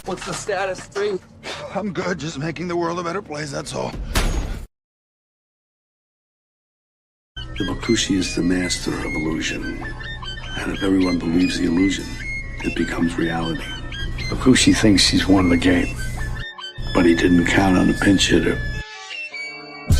What's the status, 3? I'm good, just making the world a better place, that's all. The Bakushi is the master of illusion. And if everyone believes the illusion, it becomes reality. Bakushi thinks he's won the game, but he didn't count on a pinch hitter.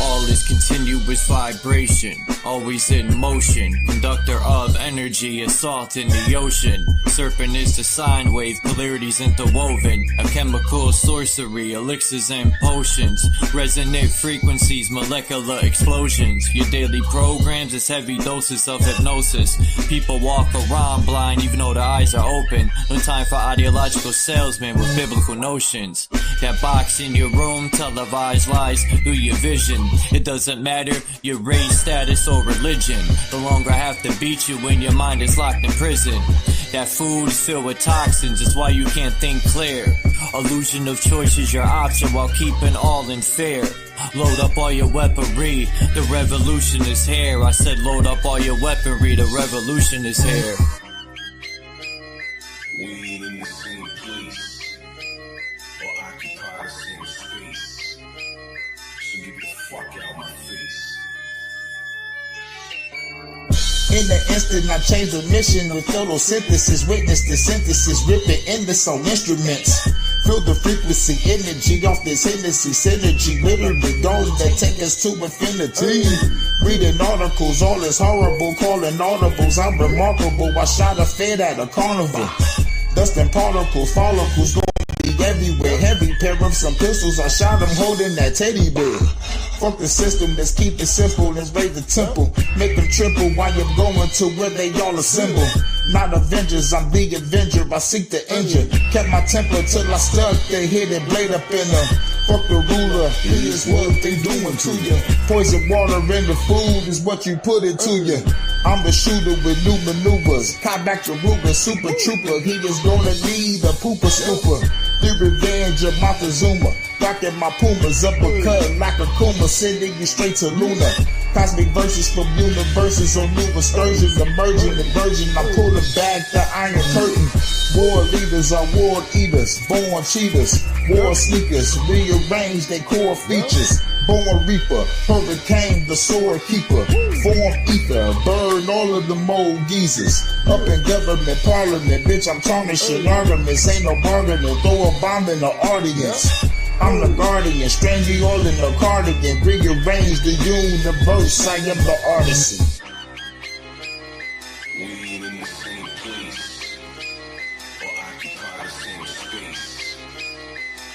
All is continuous vibration, always in motion. Conductor of energy, a salt in the ocean. Serpent is the sine wave, polarities interwoven. A chemical sorcery, elixirs and potions. Resonant frequencies, molecular explosions. Your daily programs is heavy doses of hypnosis. People walk around blind even though their eyes are open. No time for ideological salesmen with biblical notions. That box in your room, televised lies through your vision. It doesn't matter your race, status, or religion. The longer I have to beat you when your mind is locked in prison. That food is filled with toxins, it's why you can't think clear. Illusion of choice is your option while keeping all in fear. Load up all your weaponry, the revolution is here. I said load up all your weaponry, the revolution is here. We ain't in the same place, or occupy the same space. So get the fuck out my face. In the instant, I changed the mission with photosynthesis. Witness the synthesis, ripping endless on instruments. Feel the frequency, energy off this Hennessy synergy. Literally those that take us to infinity. Reading articles, all is horrible, calling audibles. I'm remarkable, I shot a fed at a carnival. Dust and particles, follicles going to be everywhere. Heavy pair of some pistols, I shot them holding that teddy bear. Fuck the system, let's keep it simple, let's raise the temple. Make them triple while you're going to where they all assemble. Not Avengers, I'm the Avenger, I seek the injure. Kept my temper till I stuck the hidden blade up in her. Fuck the ruler, here's what they doing to you. Poison water in the food is what you put into you. I'm the shooter with new maneuvers. Caught back the Ruger, super trooper. He is gonna need a pooper scooper. The revenge of Montezuma. Rocking my Pumas, uppercut like a Kuma, sending you straight to Luna. Cosmic verses from universes on new excursions, emerging the virgin. I pull back the iron curtain. War leaders are war eaters, born cheaters, war sneakers, rearrange their core features. Born reaper, hurricane, the sword keeper, form ether, burn all of the mold geezers. Up in government, parliament, bitch, I'm tarnishing arguments, ain't no bargaining, throw a bomb in the audience. I'm the guardian, strange you all in the cardigan, rearrange the universe, I am the artisan. We ain't in the same place, or occupy the same space.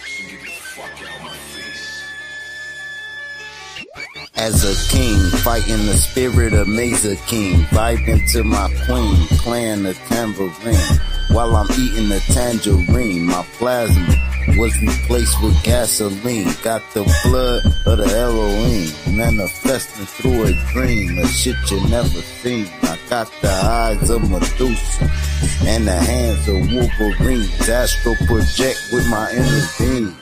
So get the fuck out my face. As a king, fighting the spirit of Mesa King, vibing to my queen, playing the tambourine, while I'm eating the tangerine. My plasma was replaced with gasoline, got the blood of the Elohim, manifesting through a dream, a shit you never seen. I got the eyes of Medusa, and the hands of Wolverine, astral project with my inner being.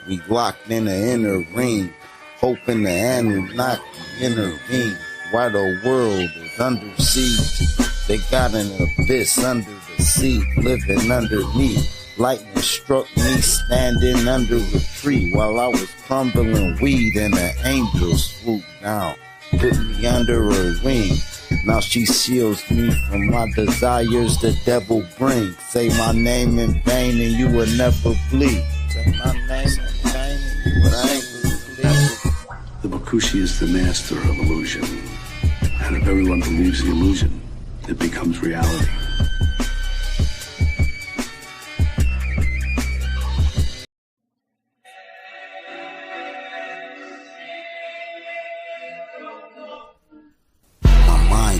We locked in the inner ring, hoping the Anunnaki intervene. While the world is under siege, they got an abyss under the sea, living underneath. Lightning struck me standing under a tree while I was crumbling weed, and an angel swooped down, put me under her wing. Now she shields me from my desires the devil brings. Say my name in vain and you will never bleed. Say my name in vain and you will never bleed. The Bakushi is the master of illusion. And if everyone believes the illusion, it becomes reality.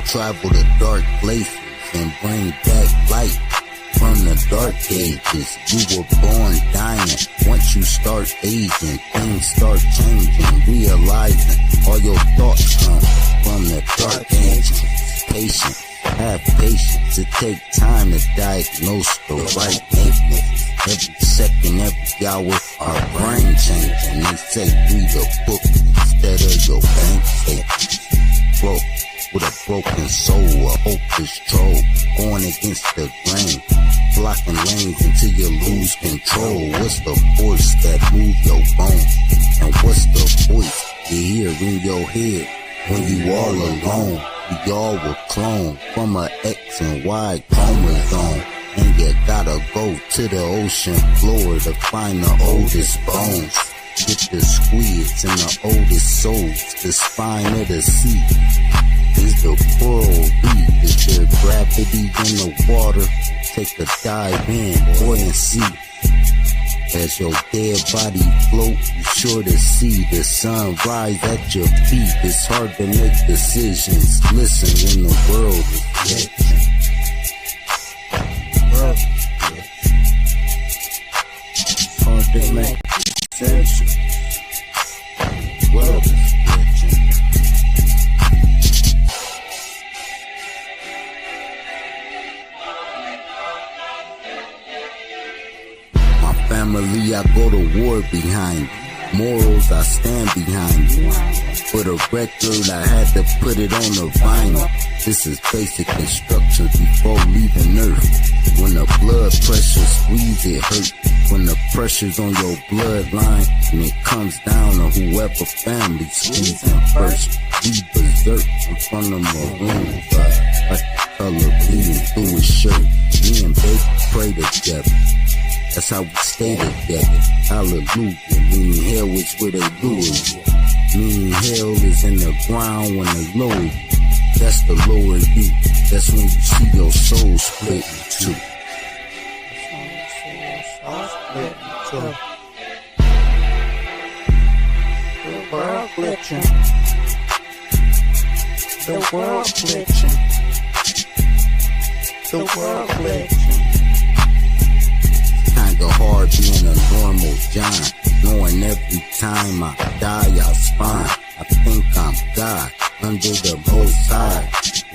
Travel to dark places and bring back light from the dark ages. You were born dying. Once you start aging, things start changing, realizing all your thoughts come from the dark ages. Patient, have patience. It take time to diagnose the right maintenance. Every second, every hour, our brain changing. They say read a book instead of your bank statement. Broke with a broken soul, a hopeless troll, going against the grain. blocking lanes until you lose control. What's the force that move your bones? And what's the voice you hear in your head when you all alone? We all were cloned from a X and Y chromosome. And you gotta go to the ocean floor to find the oldest bones. Get the squids and the oldest souls. The spine of the sea is the coral reef. Is there gravity in the water? Take a dive in, buoyancy. As your dead body float, you sure to see the sun rise at your feet. It's hard to make decisions. Listen when the world is glitching. It's hard to make decisions. The world is glitching. Family, I go to war behind. Morals, I stand behind. For the record, I had to put it on the vinyl. This is basic instructions before leaving Earth. When the blood pressure squeeze, it hurt. When the pressure's on your bloodline, and it comes down to whoever family squeezing first. We berserk in front of maroon fire, like the color bleeding through his shirt. Me and baby pray together. That's how we stay together. Hallelujah. Meaning hell is where they lure you. Meaning hell is in the ground when they lower you. That's the lower you. That's when you see your soul split in two. The world glitching. The world glitching. The world glitching. Kinda hard being a normal John, knowing every time I die I'll spine. I think I'm God under the most high.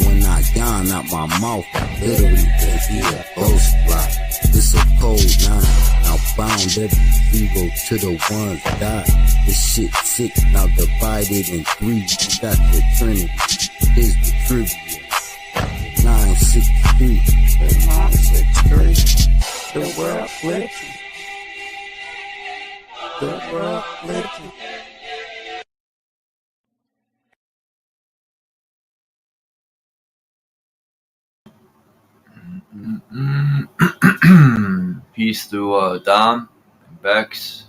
When I yawn out my mouth, I literally can hear a ghost fly. It's a cold line. Now bound every zero to the ones die. This shit sick, now divided in three. You got the Trinity. Here's the trivia. 963. 963. The world glitching. The world glitching. Peace to Dom and Bex.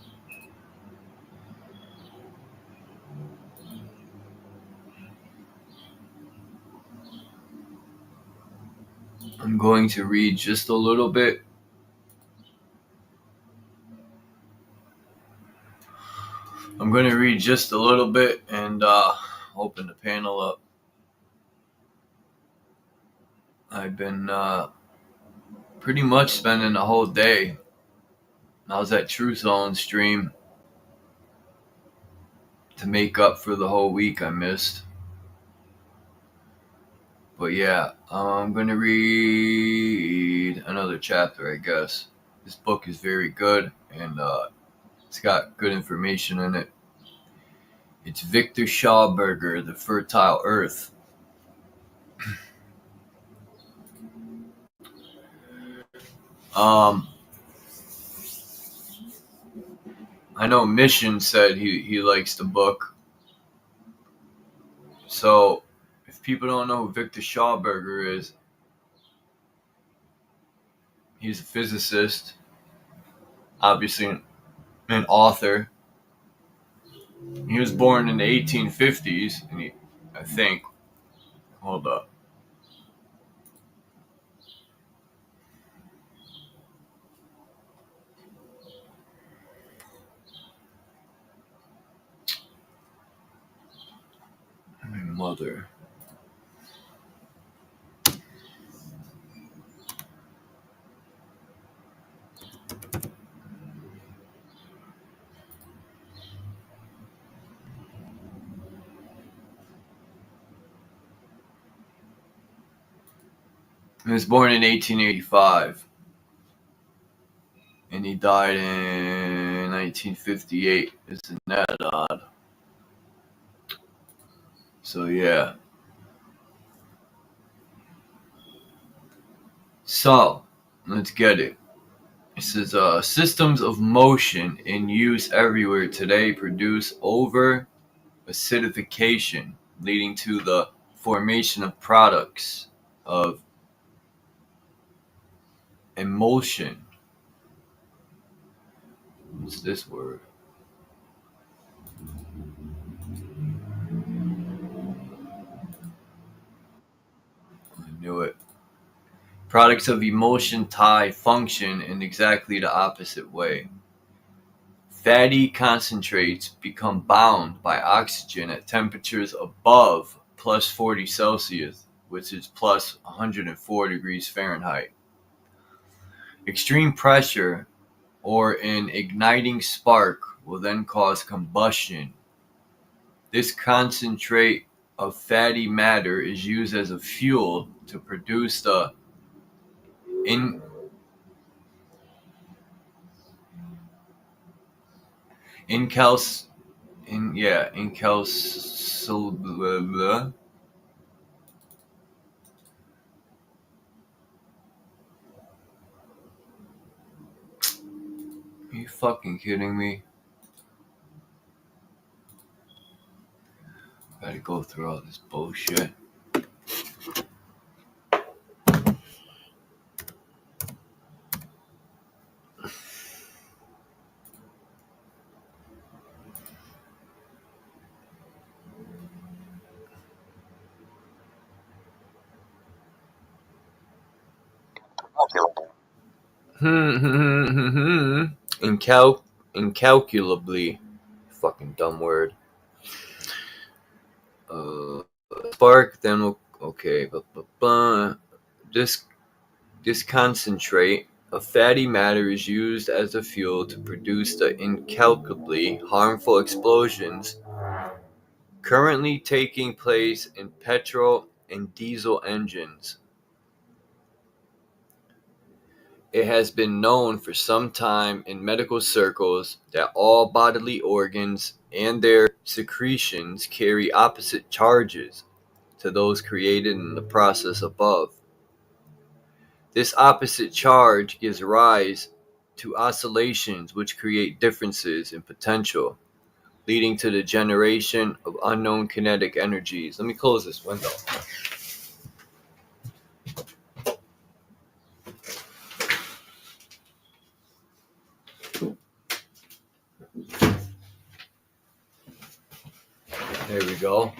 I'm going to read just a little bit. I'm going to read just a little bit and open the panel up. I've been pretty much spending the whole day. I was at True Zone stream to make up for the whole week I missed. But yeah, I'm going to read another chapter, I guess. This book is very good, and it's got good information in it. It's Viktor Schauberger, The Fertile Earth. I know Mission said he likes the book. So, if people don't know who Viktor Schauberger is, he's a physicist, obviously an author. He was born in the 1850s, and I think, hold up. My mother. He was born in 1885, and he died in 1958. Isn't that odd? So yeah. So, Let's get it. It says systems of motion in use everywhere today produce over acidification, leading to the formation of products of emulsion. What's this word? I knew it. Products of emulsion tie function in exactly the opposite way. Fatty concentrates become bound by oxygen at temperatures above plus 40 Celsius, which is plus 104 degrees Fahrenheit. Extreme pressure or an igniting spark will then cause combustion. This concentrate of fatty matter is used as a fuel to produce the incalcitrable. Are you fucking kidding me? Gotta go through all this bullshit. Incalculably. Fucking dumb word. Spark, then we'll, okay. This concentrate of fatty matter is used as a fuel to produce the incalculably harmful explosions currently taking place in petrol and diesel engines. It has been known for some time in medical circles that all bodily organs and their secretions carry opposite charges to those created in the process above. This opposite charge gives rise to oscillations which create differences in potential, leading to the generation of unknown kinetic energies. Let me close this window. There we go.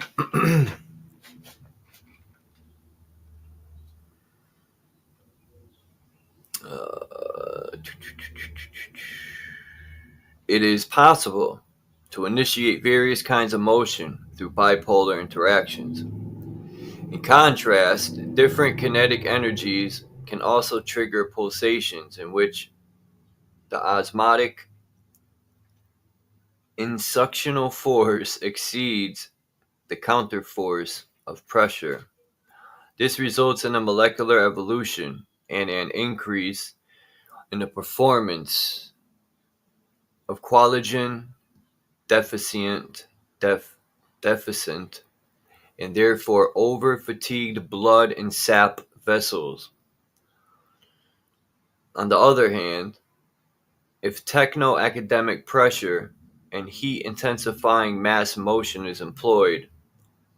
It is possible to initiate various kinds of motion through bipolar interactions. In contrast, different kinetic energies can also trigger pulsations in which the osmotic insuctional force exceeds the counterforce of pressure. This results in a molecular evolution and an increase in the performance of collagen deficient and therefore over-fatigued blood and sap vessels. On the other hand, if techno-academic pressure and heat-intensifying mass motion is employed,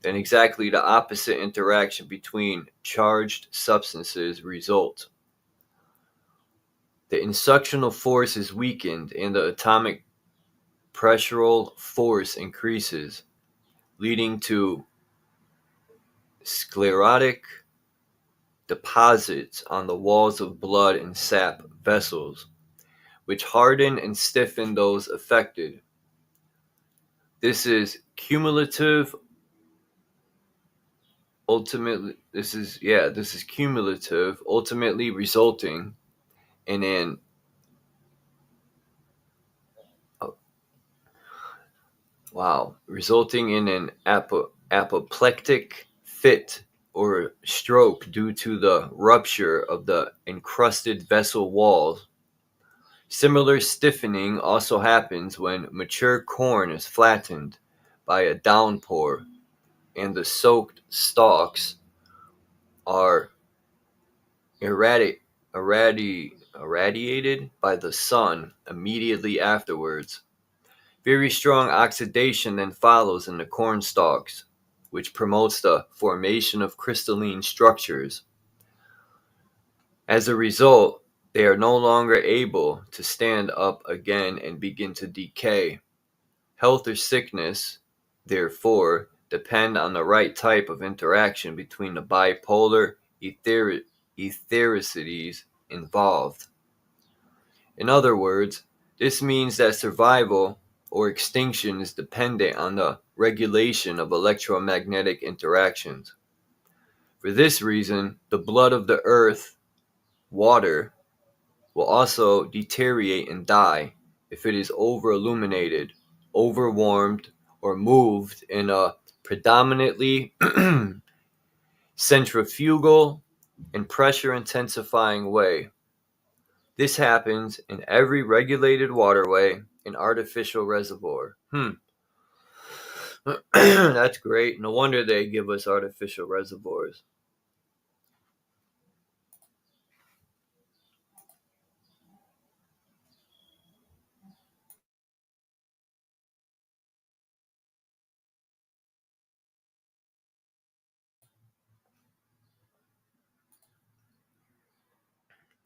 then exactly the opposite interaction between charged substances result. The insuctional force is weakened and the atomic pressural force increases, leading to sclerotic deposits on the walls of blood and sap vessels, which harden and stiffen those affected. This is cumulative. Ultimately resulting in an apoplectic fit or stroke due to the rupture of the encrusted vessel walls. Similar stiffening also happens when mature corn is flattened by a downpour and the soaked stalks are irradiated by the sun immediately afterwards. Very strong oxidation then follows in the corn stalks, which promotes the formation of crystalline structures. As a result, they are no longer able to stand up again and begin to decay. Health or sickness, therefore, depend on the right type of interaction between the bipolar ethericities involved. In other words, this means that survival or extinction is dependent on the regulation of electromagnetic interactions. For this reason, the blood of the earth, water, will also deteriorate and die if it is over-illuminated, over-warmed, or moved in a predominantly centrifugal and pressure-intensifying way. This happens in every regulated waterway and artificial reservoir. That's great. No wonder they give us artificial reservoirs.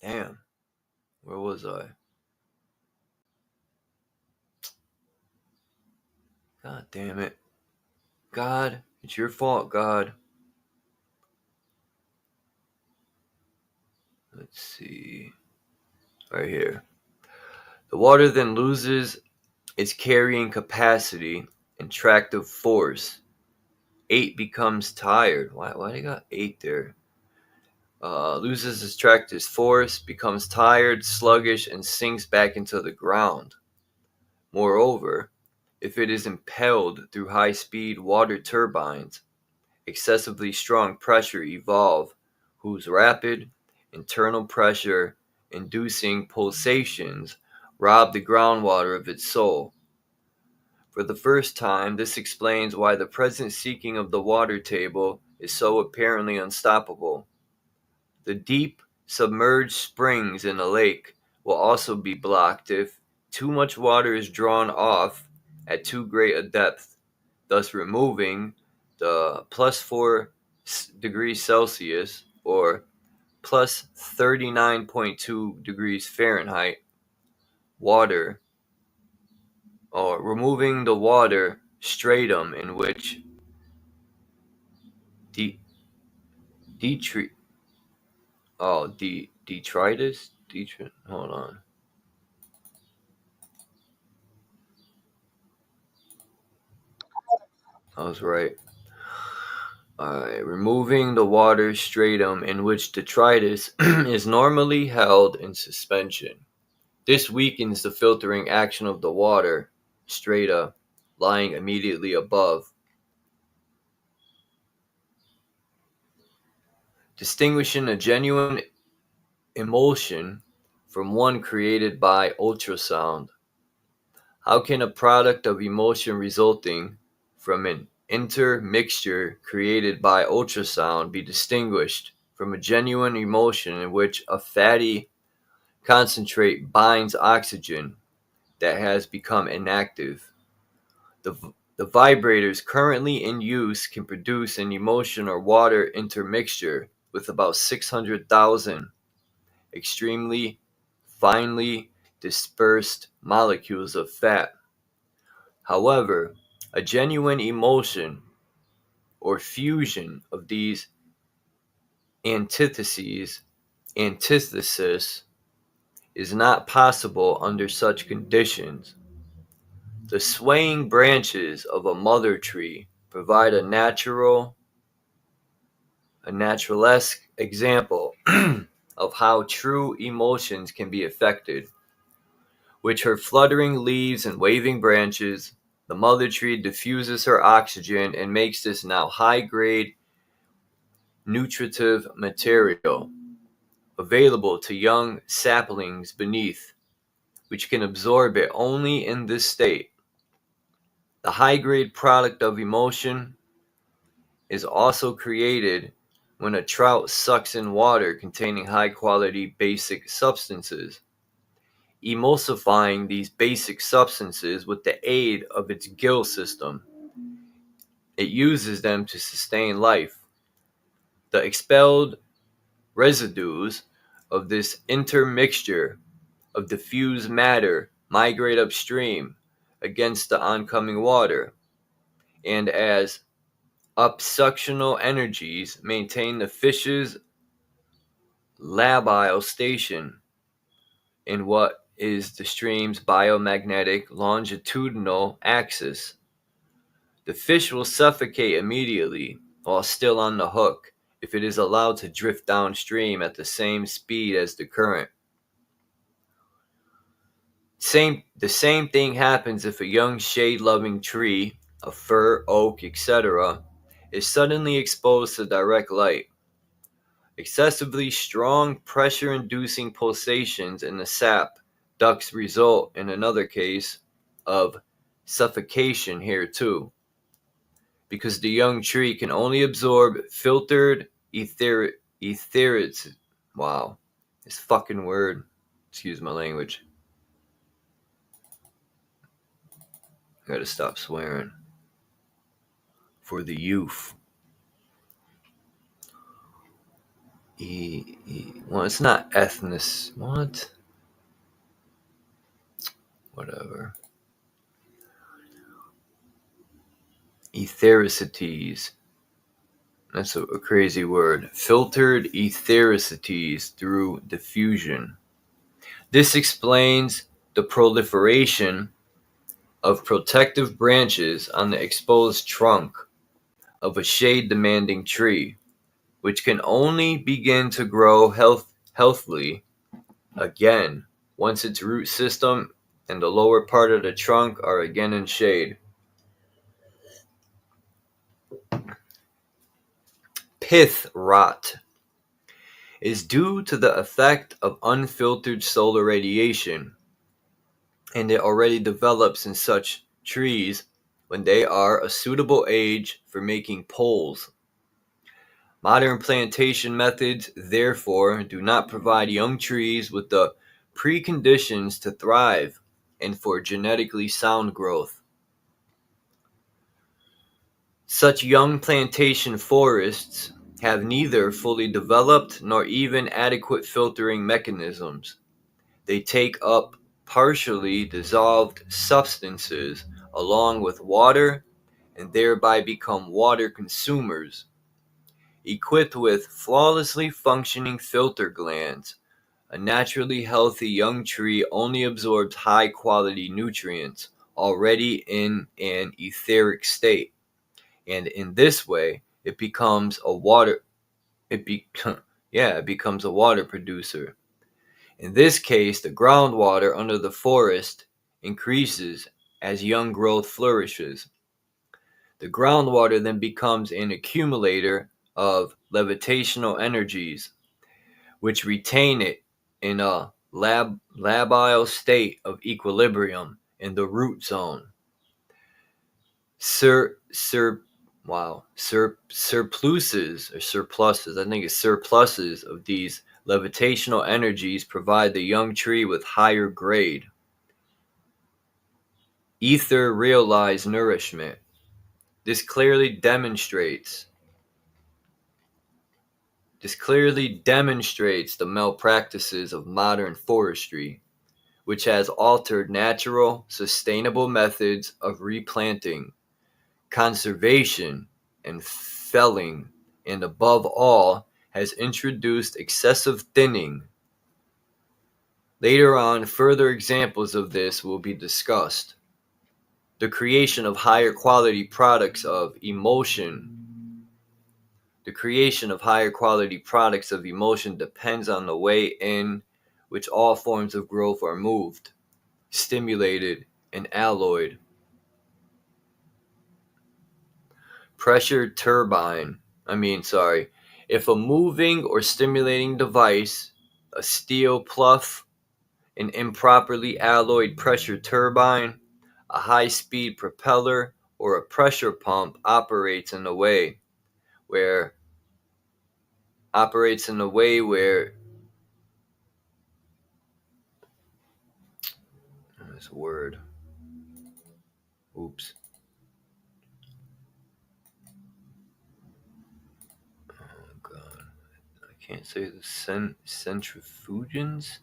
Damn. Where was I? God damn it. God, it's your fault, God. Let's see. Right here. The water then loses its carrying capacity and tractive force. 8 becomes tired. Why they got 8 there? Loses its tractive force, becomes tired, sluggish, and sinks back into the ground. Moreover, if it is impelled through high-speed water turbines, excessively strong pressure evolve, whose rapid internal pressure inducing pulsations rob the groundwater of its soul. For the first time, this explains why the present seeking of the water table is so apparently unstoppable. The deep, submerged springs in the lake will also be blocked if too much water is drawn off at too great a depth, thus removing the plus 4 degrees Celsius or plus 39.2 degrees Fahrenheit water, or removing the water stratum in which hold on. I was right. Removing the water stratum in which detritus is normally held in suspension. This weakens the filtering action of the water strata lying immediately above, distinguishing a genuine emulsion from one created by ultrasound. How can a product of emulsion resulting from an intermixture created by ultrasound be distinguished from a genuine emulsion in which a fatty concentrate binds oxygen that has become inactive? The vibrators currently in use can produce an emulsion or water intermixture with about 600,000 extremely finely dispersed molecules of fat. However, a genuine emulsion or fusion of these antithesis is not possible under such conditions. The swaying branches of a mother tree provide a naturalesque example of how true emulsions can be effected. With her fluttering leaves and waving branches, the mother tree diffuses her oxygen and makes this now high-grade nutritive material available to young saplings beneath, which can absorb it only in this state. The high-grade product of emulsion is also created when a trout sucks in water containing high-quality basic substances, emulsifying these basic substances with the aid of its gill system. It uses them to sustain life. The expelled residues of this intermixture of diffuse matter migrate upstream against the oncoming water, and as upsuctional energies maintain the fish's labile station in what is the stream's biomagnetic longitudinal axis. The fish will suffocate immediately while still on the hook if it is allowed to drift downstream at the same speed as the current. The same thing happens if a young shade-loving tree, a fir, oak, etc., is suddenly exposed to direct light. Excessively strong pressure-inducing pulsations in the sap ducts result in another case of suffocation here too, because the young tree can only absorb filtered etherics. Wow, this fucking word. Excuse my language. I gotta stop swearing. For the youth. Well, it's not ethnic. What? Whatever. Ethericities. That's a crazy word. Filtered ethericities through diffusion. This explains the proliferation of protective branches on the exposed trunk of a shade-demanding tree, which can only begin to grow healthily again once its root system and the lower part of the trunk are again in shade. Pith rot is due to the effect of unfiltered solar radiation, and it already develops in such trees when they are a suitable age for making poles. Modern plantation methods, therefore, do not provide young trees with the preconditions to thrive and for genetically sound growth. Such young plantation forests have neither fully developed nor even adequate filtering mechanisms. They take up partially dissolved substances along with water and thereby become water consumers. Equipped with flawlessly functioning filter glands, a naturally healthy young tree only absorbs high-quality nutrients already in an etheric state, and in this way, it becomes a water producer. In this case, the groundwater under the forest increases as young growth flourishes. The groundwater then becomes an accumulator of levitational energies, which retain it in a labile state of equilibrium in the root zone. Surpluses of these levitational energies provide the young tree with higher grade, ether-realized nourishment. This clearly demonstrates the malpractices of modern forestry, which has altered natural, sustainable methods of replanting, conservation, and felling, and above all, has introduced excessive thinning. Later on, further examples of this will be discussed. The creation of higher quality products of emulsion depends on the way in which all forms of growth are moved, stimulated, and alloyed. If a moving or stimulating device, a steel plough, an improperly alloyed pressure turbine, a high-speed propeller, or a pressure pump operates in a way where operates in a way where this word. Oops. Oh god. I can't say the centrifugens.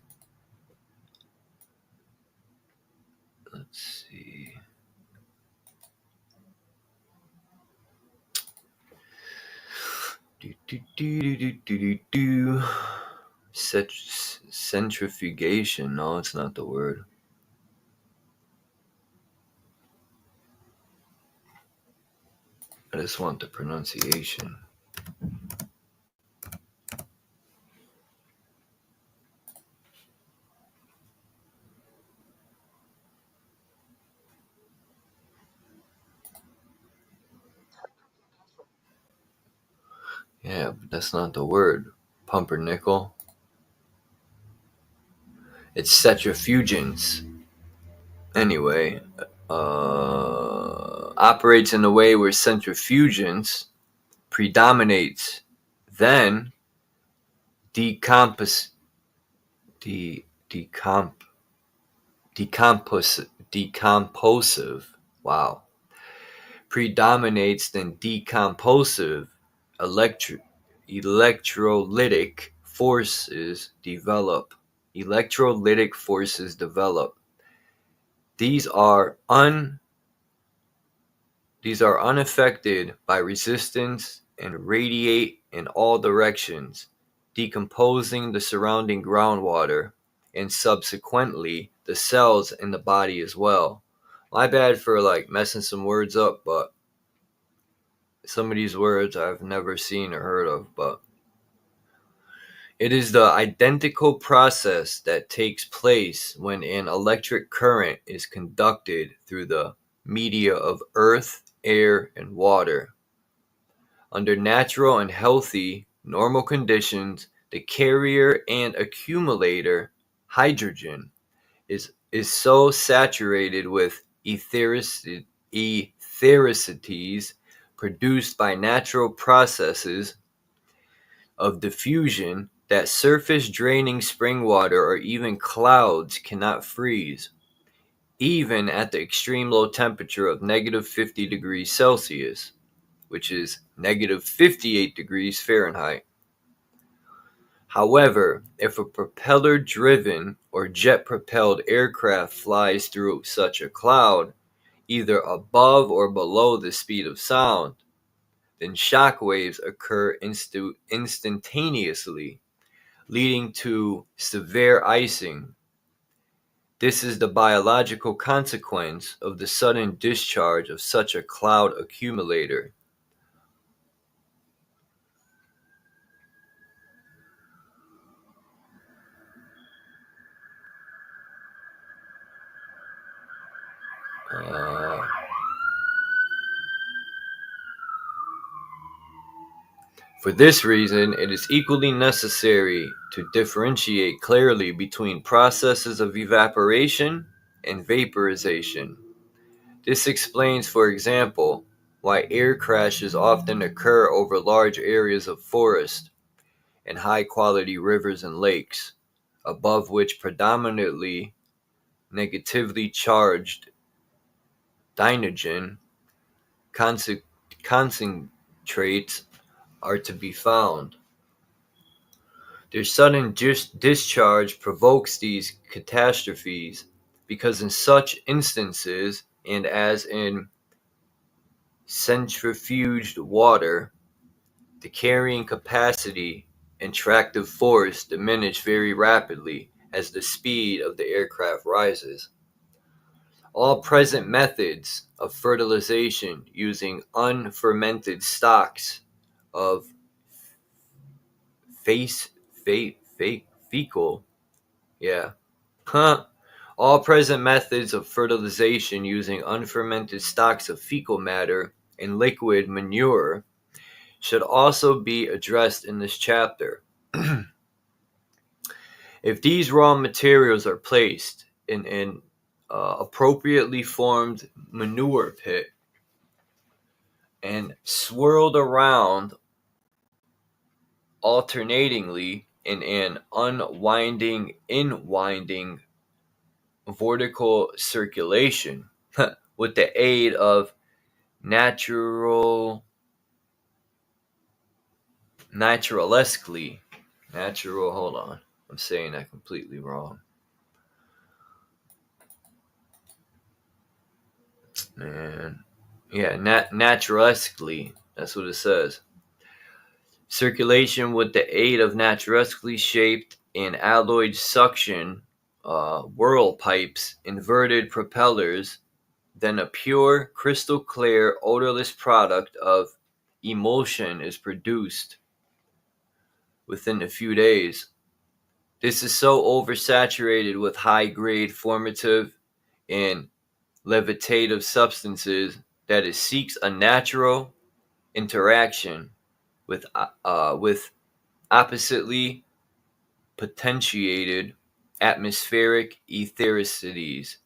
Let's see. Centrifugation. No, it's not the word. I just want the pronunciation. Yeah, but that's not the word. Pumpernickel. It's centrifugens. Anyway, operates in a way where centrifugens predominates, then decomposive wow, predominates, then decomposive electrolytic forces develop. Electrolytic forces develop. These are unaffected by resistance and radiate in all directions, decomposing the surrounding groundwater and subsequently the cells in the body as well. My bad for messing some words up, but some of these words I've never seen or heard of, but it is the identical process that takes place when an electric current is conducted through the media of earth, air, and water. Under natural and healthy, normal conditions, the carrier and accumulator, hydrogen, is so saturated with ethericities produced by natural processes of diffusion that surface draining spring water or even clouds cannot freeze, even at the extreme low temperature of -50 degrees Celsius, which is -58 degrees Fahrenheit. However, if a propeller-driven or jet-propelled aircraft flies through such a cloud, either above or below the speed of sound, then shock waves occur instantaneously, leading to severe icing. This is the biological consequence of the sudden discharge of such a cloud accumulator. For this reason, it is equally necessary to differentiate clearly between processes of evaporation and vaporization. This explains, for example, why air crashes often occur over large areas of forest and high-quality rivers and lakes, above which predominantly negatively charged dinogen concentrates are to be found. Their sudden discharge provokes these catastrophes because in such instances, and as in centrifuged water, the carrying capacity and tractive force diminish very rapidly as the speed of the aircraft rises. All present methods of fertilization using unfermented stocks of fecal, yeah. All present methods of fertilization using unfermented stocks of fecal matter and liquid manure should also be addressed in this chapter. If these raw materials are placed in an appropriately formed manure pit and swirled around alternatingly in an unwinding, inwinding vertical circulation with the aid of naturalesquely, hold on, I'm saying that completely wrong. Man. Yeah, naturalesquely, that's what it says. Circulation with the aid of naturalesquely shaped and alloyed suction whirl pipes, inverted propellers, then a pure, crystal clear, odorless product of emulsion is produced within a few days. This is so oversaturated with high-grade formative and levitative substances that it seeks a natural interaction with oppositely potentiated atmospheric ethericities.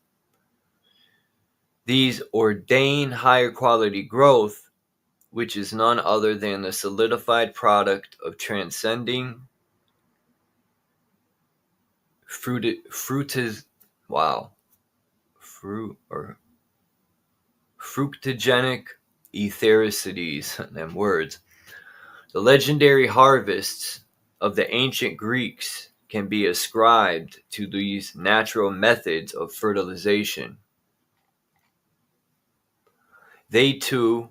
These ordain higher quality growth, which is none other than the solidified product of transcending fructogenic ethericities, them words. The legendary harvests of the ancient Greeks can be ascribed to these natural methods of fertilization. They too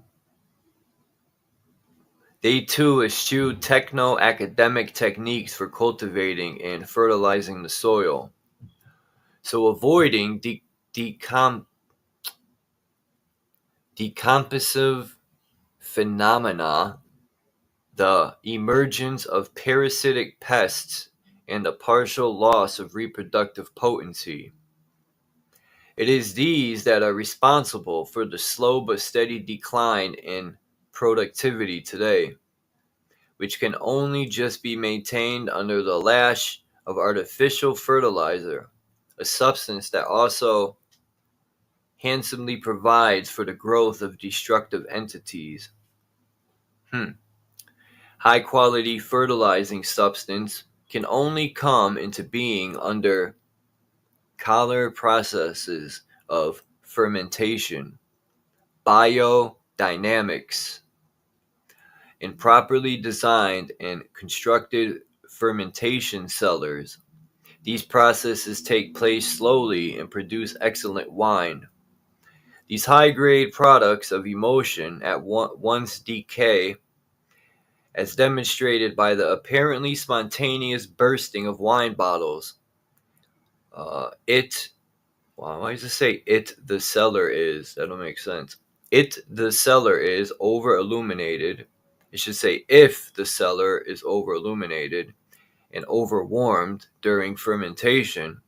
eschewed techno-academic techniques for cultivating and fertilizing the soil. So avoiding decomposive phenomena, the emergence of parasitic pests, and the partial loss of reproductive potency. It is these that are responsible for the slow but steady decline in productivity today, which can only just be maintained under the lash of artificial fertilizer, a substance that also handsomely provides for the growth of destructive entities. High-quality fertilizing substance can only come into being under collar processes of fermentation, biodynamics, in properly designed and constructed fermentation cellars. These processes take place slowly and produce excellent wine. These high-grade products of emulsion at once decay, as demonstrated by the apparently spontaneous bursting of wine bottles. Why does it say it the cellar is? That don't make sense. It the cellar is over illuminated. It should say if the cellar is over illuminated and overwarmed during fermentation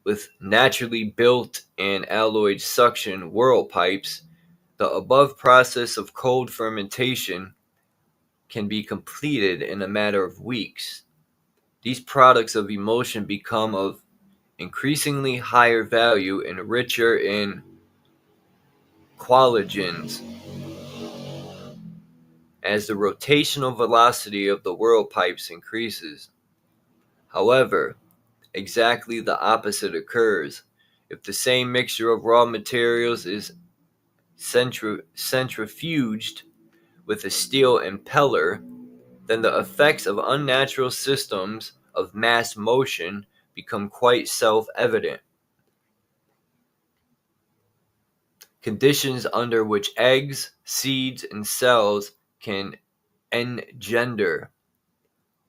with naturally built and alloyed suction whirl pipes, the above process of cold fermentation can be completed in a matter of weeks. These products of emulsion become of increasingly higher value and richer in collagens as the rotational velocity of the whirl pipes increases. However, exactly the opposite occurs. If the same mixture of raw materials is centrifuged with a steel impeller, then the effects of unnatural systems of mass motion become quite self-evident. Conditions under which eggs, seeds, and cells can engender.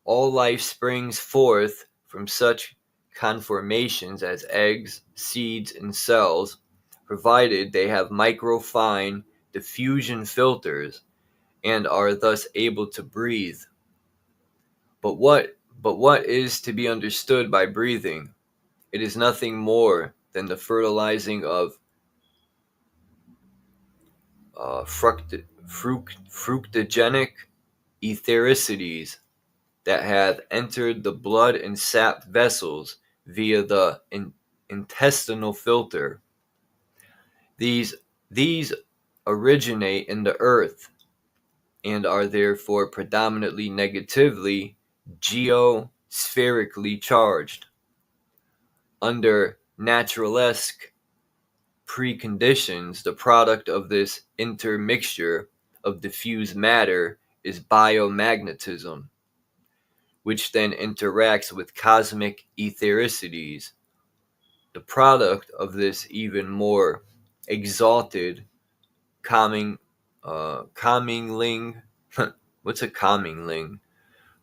All life springs forth from such conformations as eggs, seeds, and cells, provided they have microfine diffusion filters and are thus able to breathe. But what is to be understood by breathing? It is nothing more than the fertilizing of fructogenic ethericities that have entered the blood and sap vessels via the intestinal filter. These originate in the earth and are therefore predominantly negatively geospherically charged. Under naturalesque preconditions, the product of this intermixture of diffuse matter is biomagnetism, which then interacts with cosmic ethericities. The product of this even more exalted commingling what's a commingling?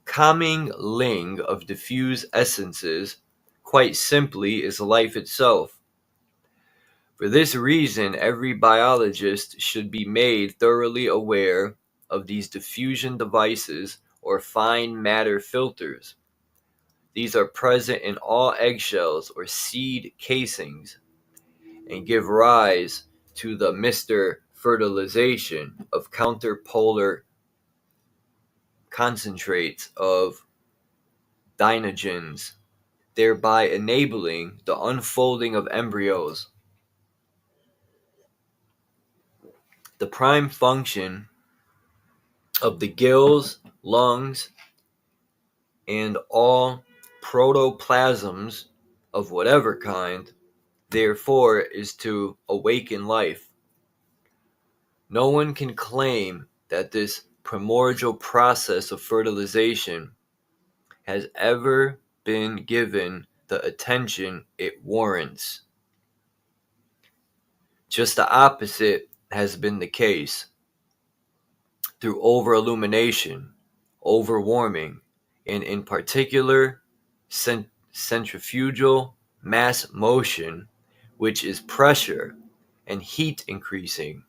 Commingling of diffuse essences, quite simply, is life itself. For this reason, every biologist should be made thoroughly aware of these diffusion devices or fine matter filters. These are present in all eggshells or seed casings and give rise to the Mr. Fertilization of counterpolar concentrates of dynagens, thereby enabling the unfolding of embryos. The prime function of the gills, lungs, and all protoplasms of whatever kind, therefore, is to awaken life. No one can claim that this primordial process of fertilization has ever been given the attention it warrants. Just the opposite has been the case. Through over-illumination, over-warming, and in particular, centrifugal mass motion, which is pressure and heat increasing,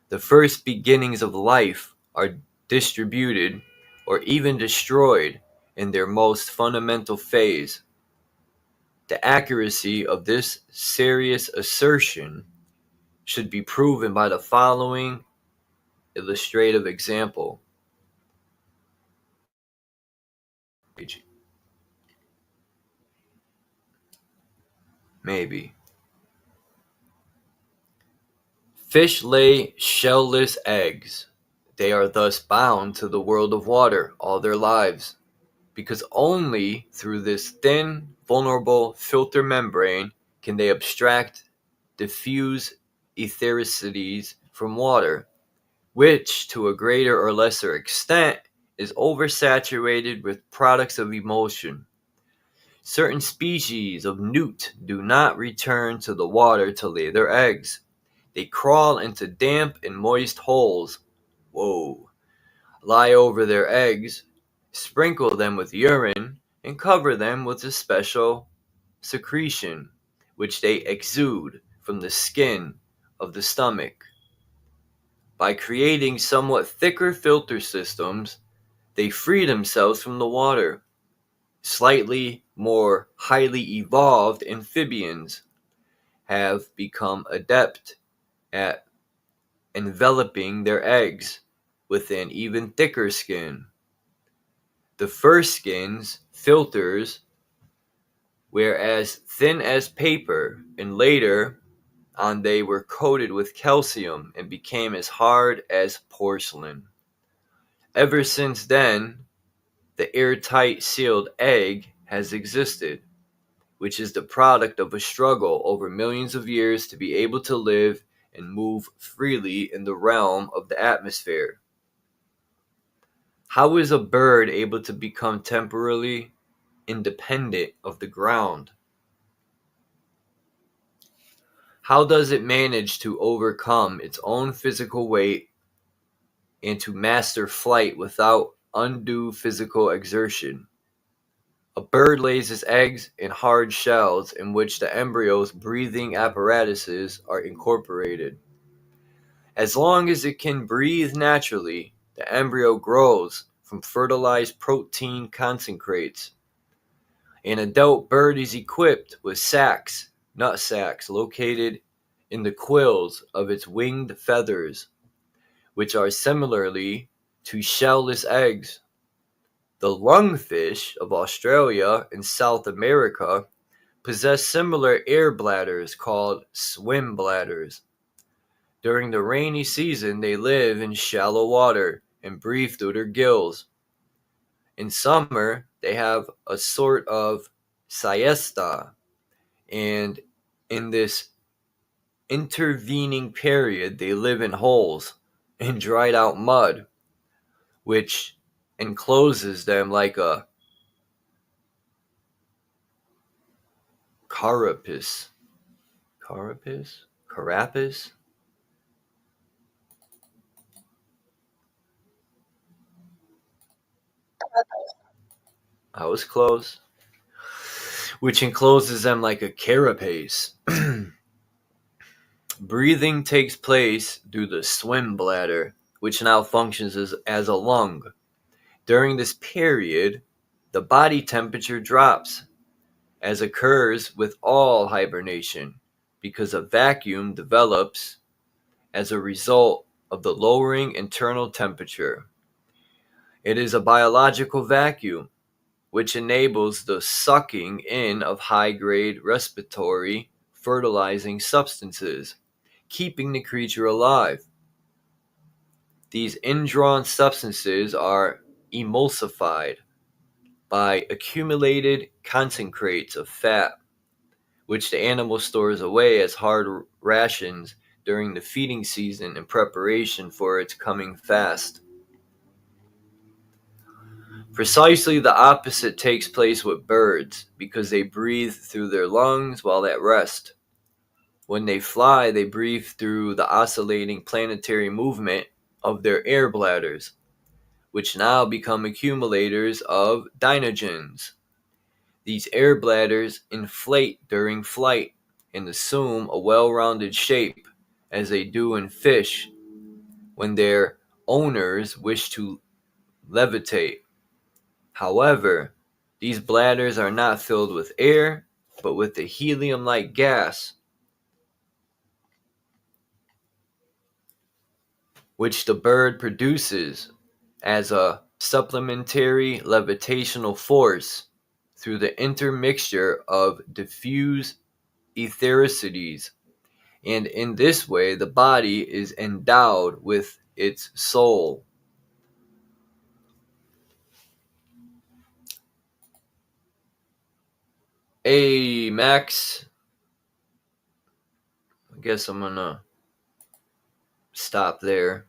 the first beginnings of life are distributed or even destroyed in their most fundamental phase. The accuracy of this serious assertion should be proven by the following illustrative example. Maybe. Fish lay shellless eggs. They are thus bound to the world of water all their lives, because only through this thin, vulnerable filter membrane can they abstract diffuse ethericities from water, which, to a greater or lesser extent, is oversaturated with products of emulsion. Certain species of newt do not return to the water to lay their eggs. They crawl into damp and moist holes, lie over their eggs, sprinkle them with urine, and cover them with a special secretion, which they exude from the skin of the stomach. By creating somewhat thicker filter systems, they free themselves from the water. Slightly more highly evolved amphibians have become adept at enveloping their eggs with an even thicker skin. The first skins, filters, were as thin as paper, and later on they were coated with calcium and became as hard as porcelain. Ever since then, the airtight sealed egg has existed, which is the product of a struggle over millions of years to be able to live and move freely in the realm of the atmosphere. How is a bird able to become temporarily independent of the ground? How does it manage to overcome its own physical weight and to master flight without undue physical exertion? A bird lays its eggs in hard shells in which the embryo's breathing apparatuses are incorporated. As long as it can breathe naturally, the embryo grows from fertilized protein concentrates. An adult bird is equipped with sacs, nut sacs, located in the quills of its winged feathers, which are similarly to shellless eggs. The lungfish of Australia and South America possess similar air bladders called swim bladders. During the rainy season, they live in shallow water and breathe through their gills. In summer, they have a sort of siesta, and in this intervening period, they live in holes in dried out mud, which encloses them like a carapace. Carapace? Carapace? I was close. Which encloses them like a carapace. Breathing takes place through the swim bladder, which now functions as a lung. During this period, the body temperature drops, as occurs with all hibernation, because a vacuum develops as a result of the lowering internal temperature. It is a biological vacuum, which enables the sucking in of high-grade respiratory fertilizing substances, keeping the creature alive. These indrawn substances are emulsified by accumulated concentrates of fat, which the animal stores away as hard rations during the feeding season in preparation for its coming fast. Precisely the opposite takes place with birds, because they breathe through their lungs while at rest. When they fly, they breathe through the oscillating planetary movement of their air bladders, which now become accumulators of dynogens. These air bladders inflate during flight and assume a well-rounded shape, as they do in fish when their owners wish to levitate. However, these bladders are not filled with air, but with a helium-like gas, which the bird produces as a supplementary levitational force through the intermixture of diffuse ethericities, and in this way the body is endowed with its soul. Hey, Max, I guess I'm gonna stop there.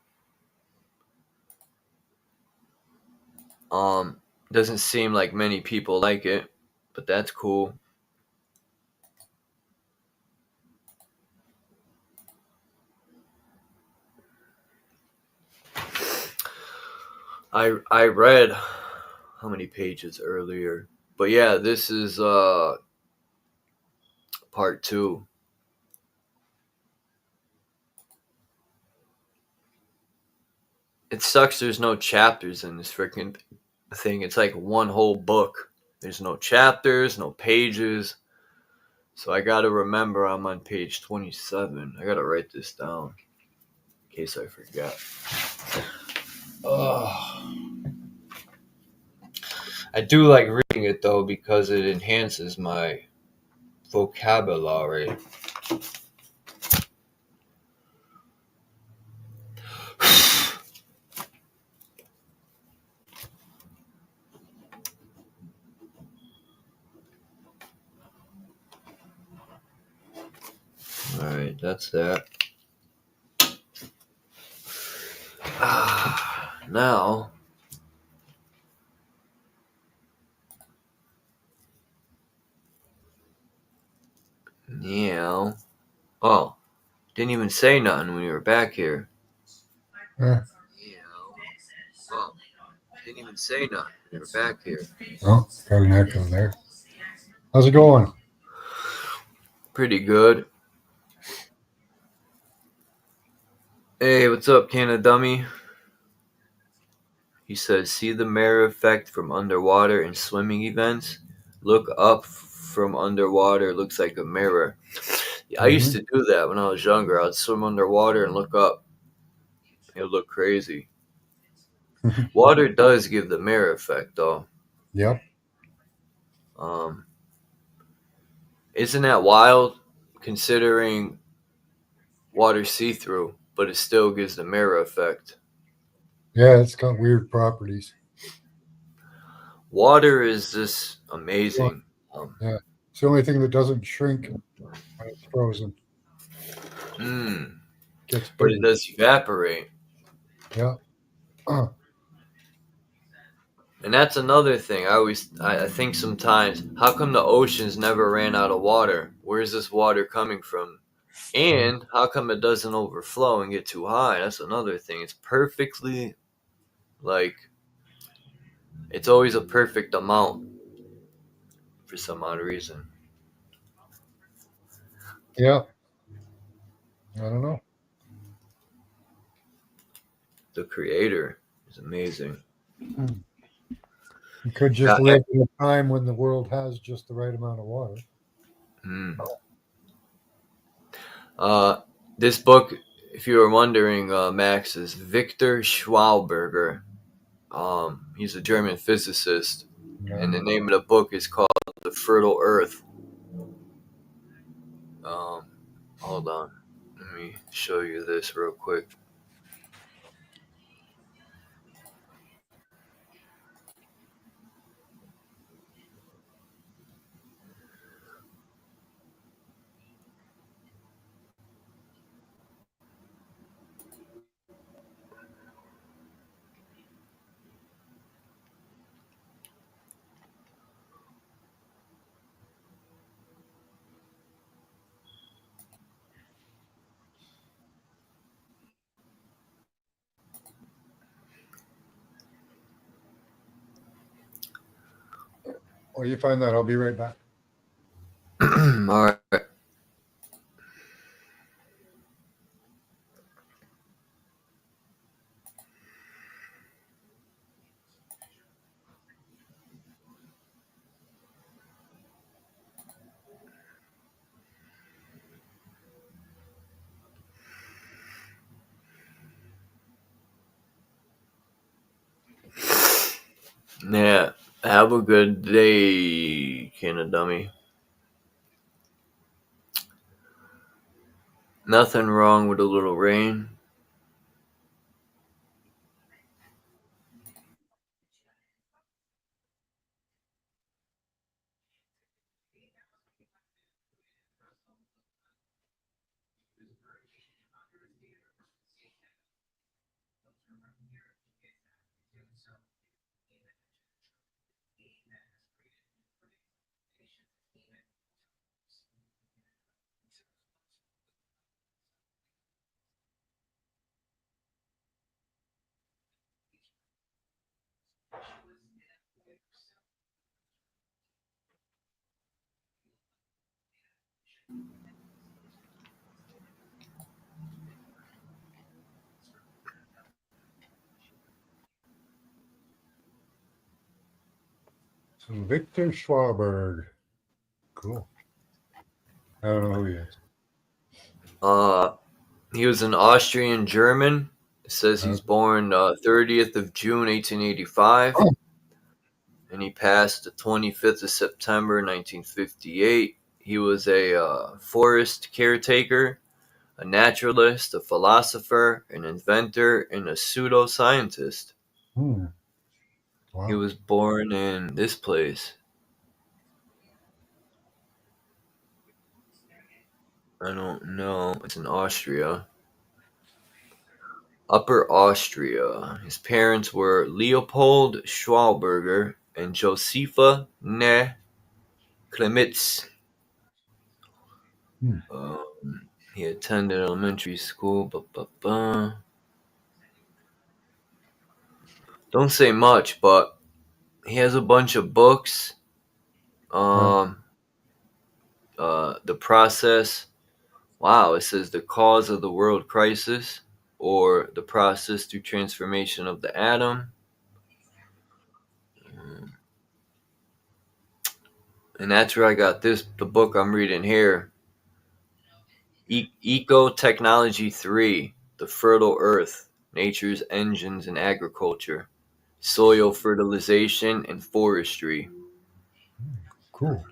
Doesn't seem like many people like it, but that's cool. I read how many pages earlier, but yeah, this is part 2. It sucks there's no chapters in this freaking thing. It's like one whole book. There's no chapters, no pages. So I gotta remember I'm on page 27. I gotta write this down in case I forget. I do like reading it though because it enhances my vocabulary. Alright, that's that. Now, yeah. Oh, didn't even say nothing when you were back here. Yeah. Oh, didn't even say nothing when you were back here. Oh, probably not from there. How's it going? Pretty good. Hey, what's up, Canada Dummy? He says, see the mirror effect from underwater in swimming events? Look up from underwater, looks like a mirror. I used to do that when I was younger. I'd swim underwater and look up. It would look crazy. Water does give the mirror effect, though. Yep. Isn't that wild, considering water see-through, but it still gives the mirror effect? Yeah, it's got weird properties. Water is just amazing. Yeah, it's the only thing that doesn't shrink when it's frozen. Gets But it bigger. does evaporate. Yeah. And that's another thing. I think sometimes, how come the oceans never ran out of water? Where's this water coming from? And how come it doesn't overflow and get too high? That's another thing. It's perfectly, like, it's always a perfect amount for some odd reason. Yeah. I don't know. The creator is amazing. You could just Got live in a time when the world has just the right amount of water. Uh, this book, if you were wondering, Max, is Viktor Schauberger. He's a German physicist, and the name of the book is called The Fertile Earth. Hold on. Let me show you this real quick. Well, you find that. I'll be right back. All right. Yeah. Have a good day, Canna Dummy. Nothing wrong with a little rain. So Viktor Schauberg. Cool. I don't know who he is. He was an Austrian German. It says he's born 30th of June 1885, and he passed the 25th of September 1958. He was a forest caretaker, a naturalist, a philosopher, an inventor, and a pseudoscientist. Wow. He was born in this place. I don't know. It's in Austria. Upper Austria. His parents were Leopold Schauberger and Josepha ne Klemitz. He attended elementary school. Don't say much, but he has a bunch of books. The process. Wow, it says the cause of the world crisis, or the process through transformation of the atom. And that's where I got the book I'm reading here. Eco Technology 3, The Fertile Earth, Nature's Engines in Agriculture, Soil Fertilization and Forestry. Cool.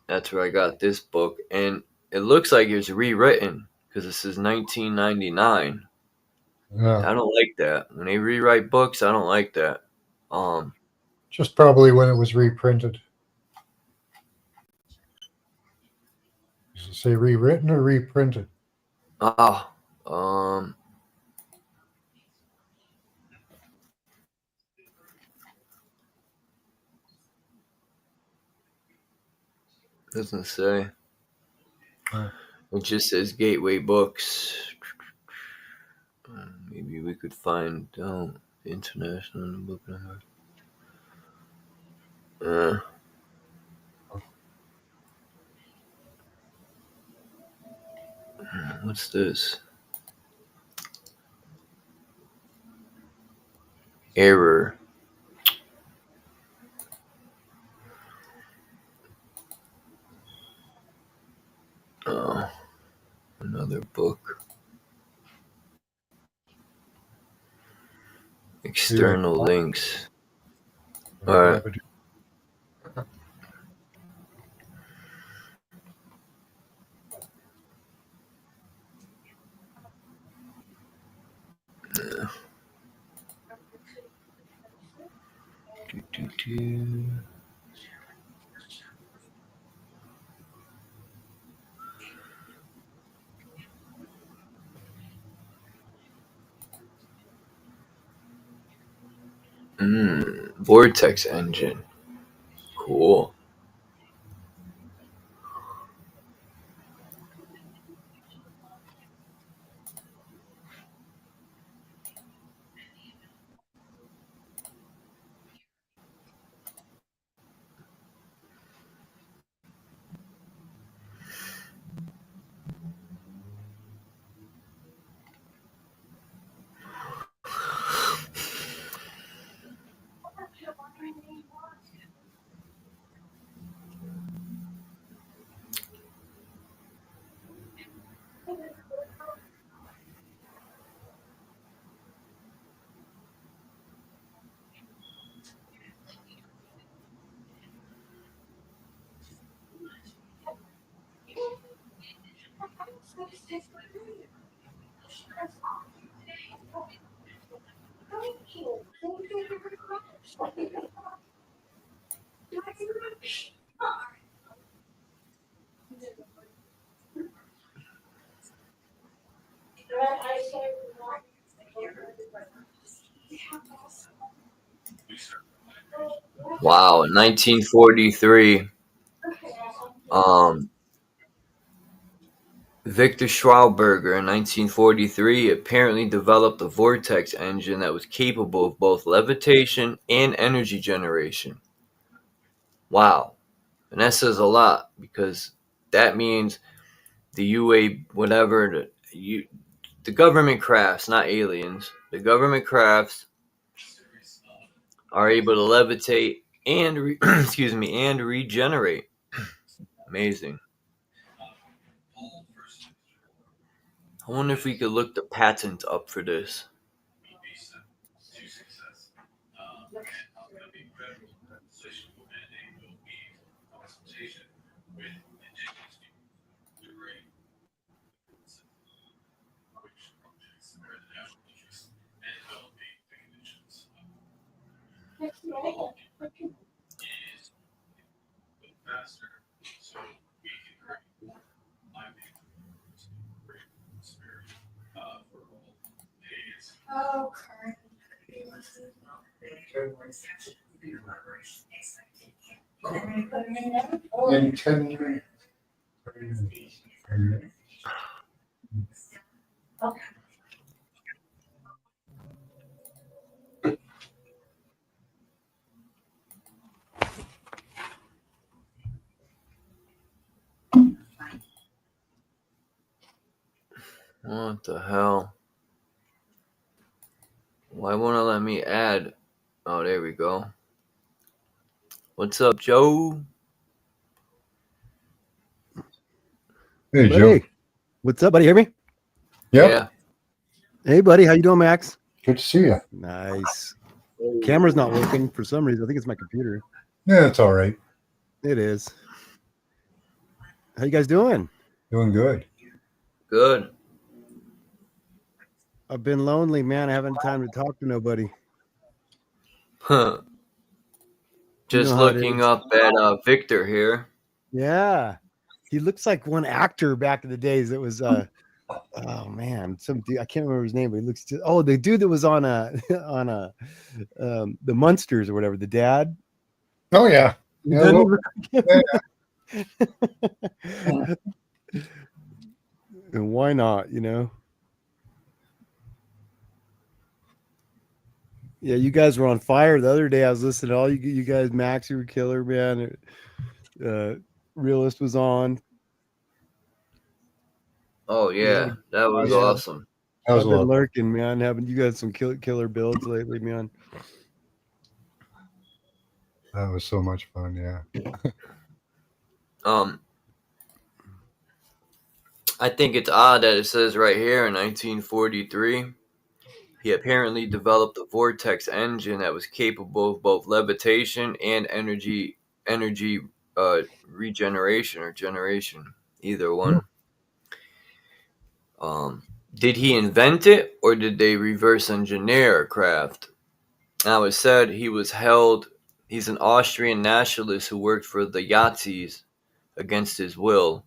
That's where I got this book. And it looks like it's rewritten because this is 1999. Yeah. I don't like that. When they rewrite books, I don't like that. Just probably when it was reprinted. Does it say rewritten or reprinted? Um, doesn't say. It just says Gateway Books. Maybe we could find out the international book number. What's this? Error. Oh, another book. External links. All right. Vortex engine. Cool. Wow, 1943. Viktor Schauberger in 1943 apparently developed a vortex engine that was capable of both levitation and energy generation. Wow. And that says a lot because that means the UA whatever the government crafts, not aliens. The government crafts are able to levitate and and regenerate. Amazing. I wonder if we could look the patent up for this. In 10 What the hell? Why won't it let me add? Oh, there we go. What's up, Joe? Hey, buddy. Joe. What's up, buddy? Hear me? Yep. Yeah. Hey, buddy. How you doing, Max? Good to see you. Nice. Camera's not working for some reason. I think it's my computer. Yeah, it's all right. It is. How you guys doing? Doing good. Good. I've been lonely, man. I haven't had time to talk to nobody. Huh. You know Just how it looking is. up at Viktor here. Yeah. He looks like one actor back in the days that was oh man, some dude, I can't remember his name, but he looks just, oh, the dude that was on on the Munsters or whatever, the dad. Oh yeah. Yeah, Doesn't he well, look like him? And why not, you know? Yeah, you guys were on fire the other day. I was listening to all you guys. Max, you were killer, man. Realist was on. Oh You had yeah, that was yeah. awesome. that was I've a been lot. lurking, man. Having you guys some killer builds lately, man. That was so much fun. Yeah. I think it's odd that it says right here in 1943, he apparently developed a vortex engine that was capable of both levitation and energy regeneration or generation, either one. Did he invent it or did they reverse engineer a craft? Now it said he's an Austrian nationalist who worked for the Yazidis against his will.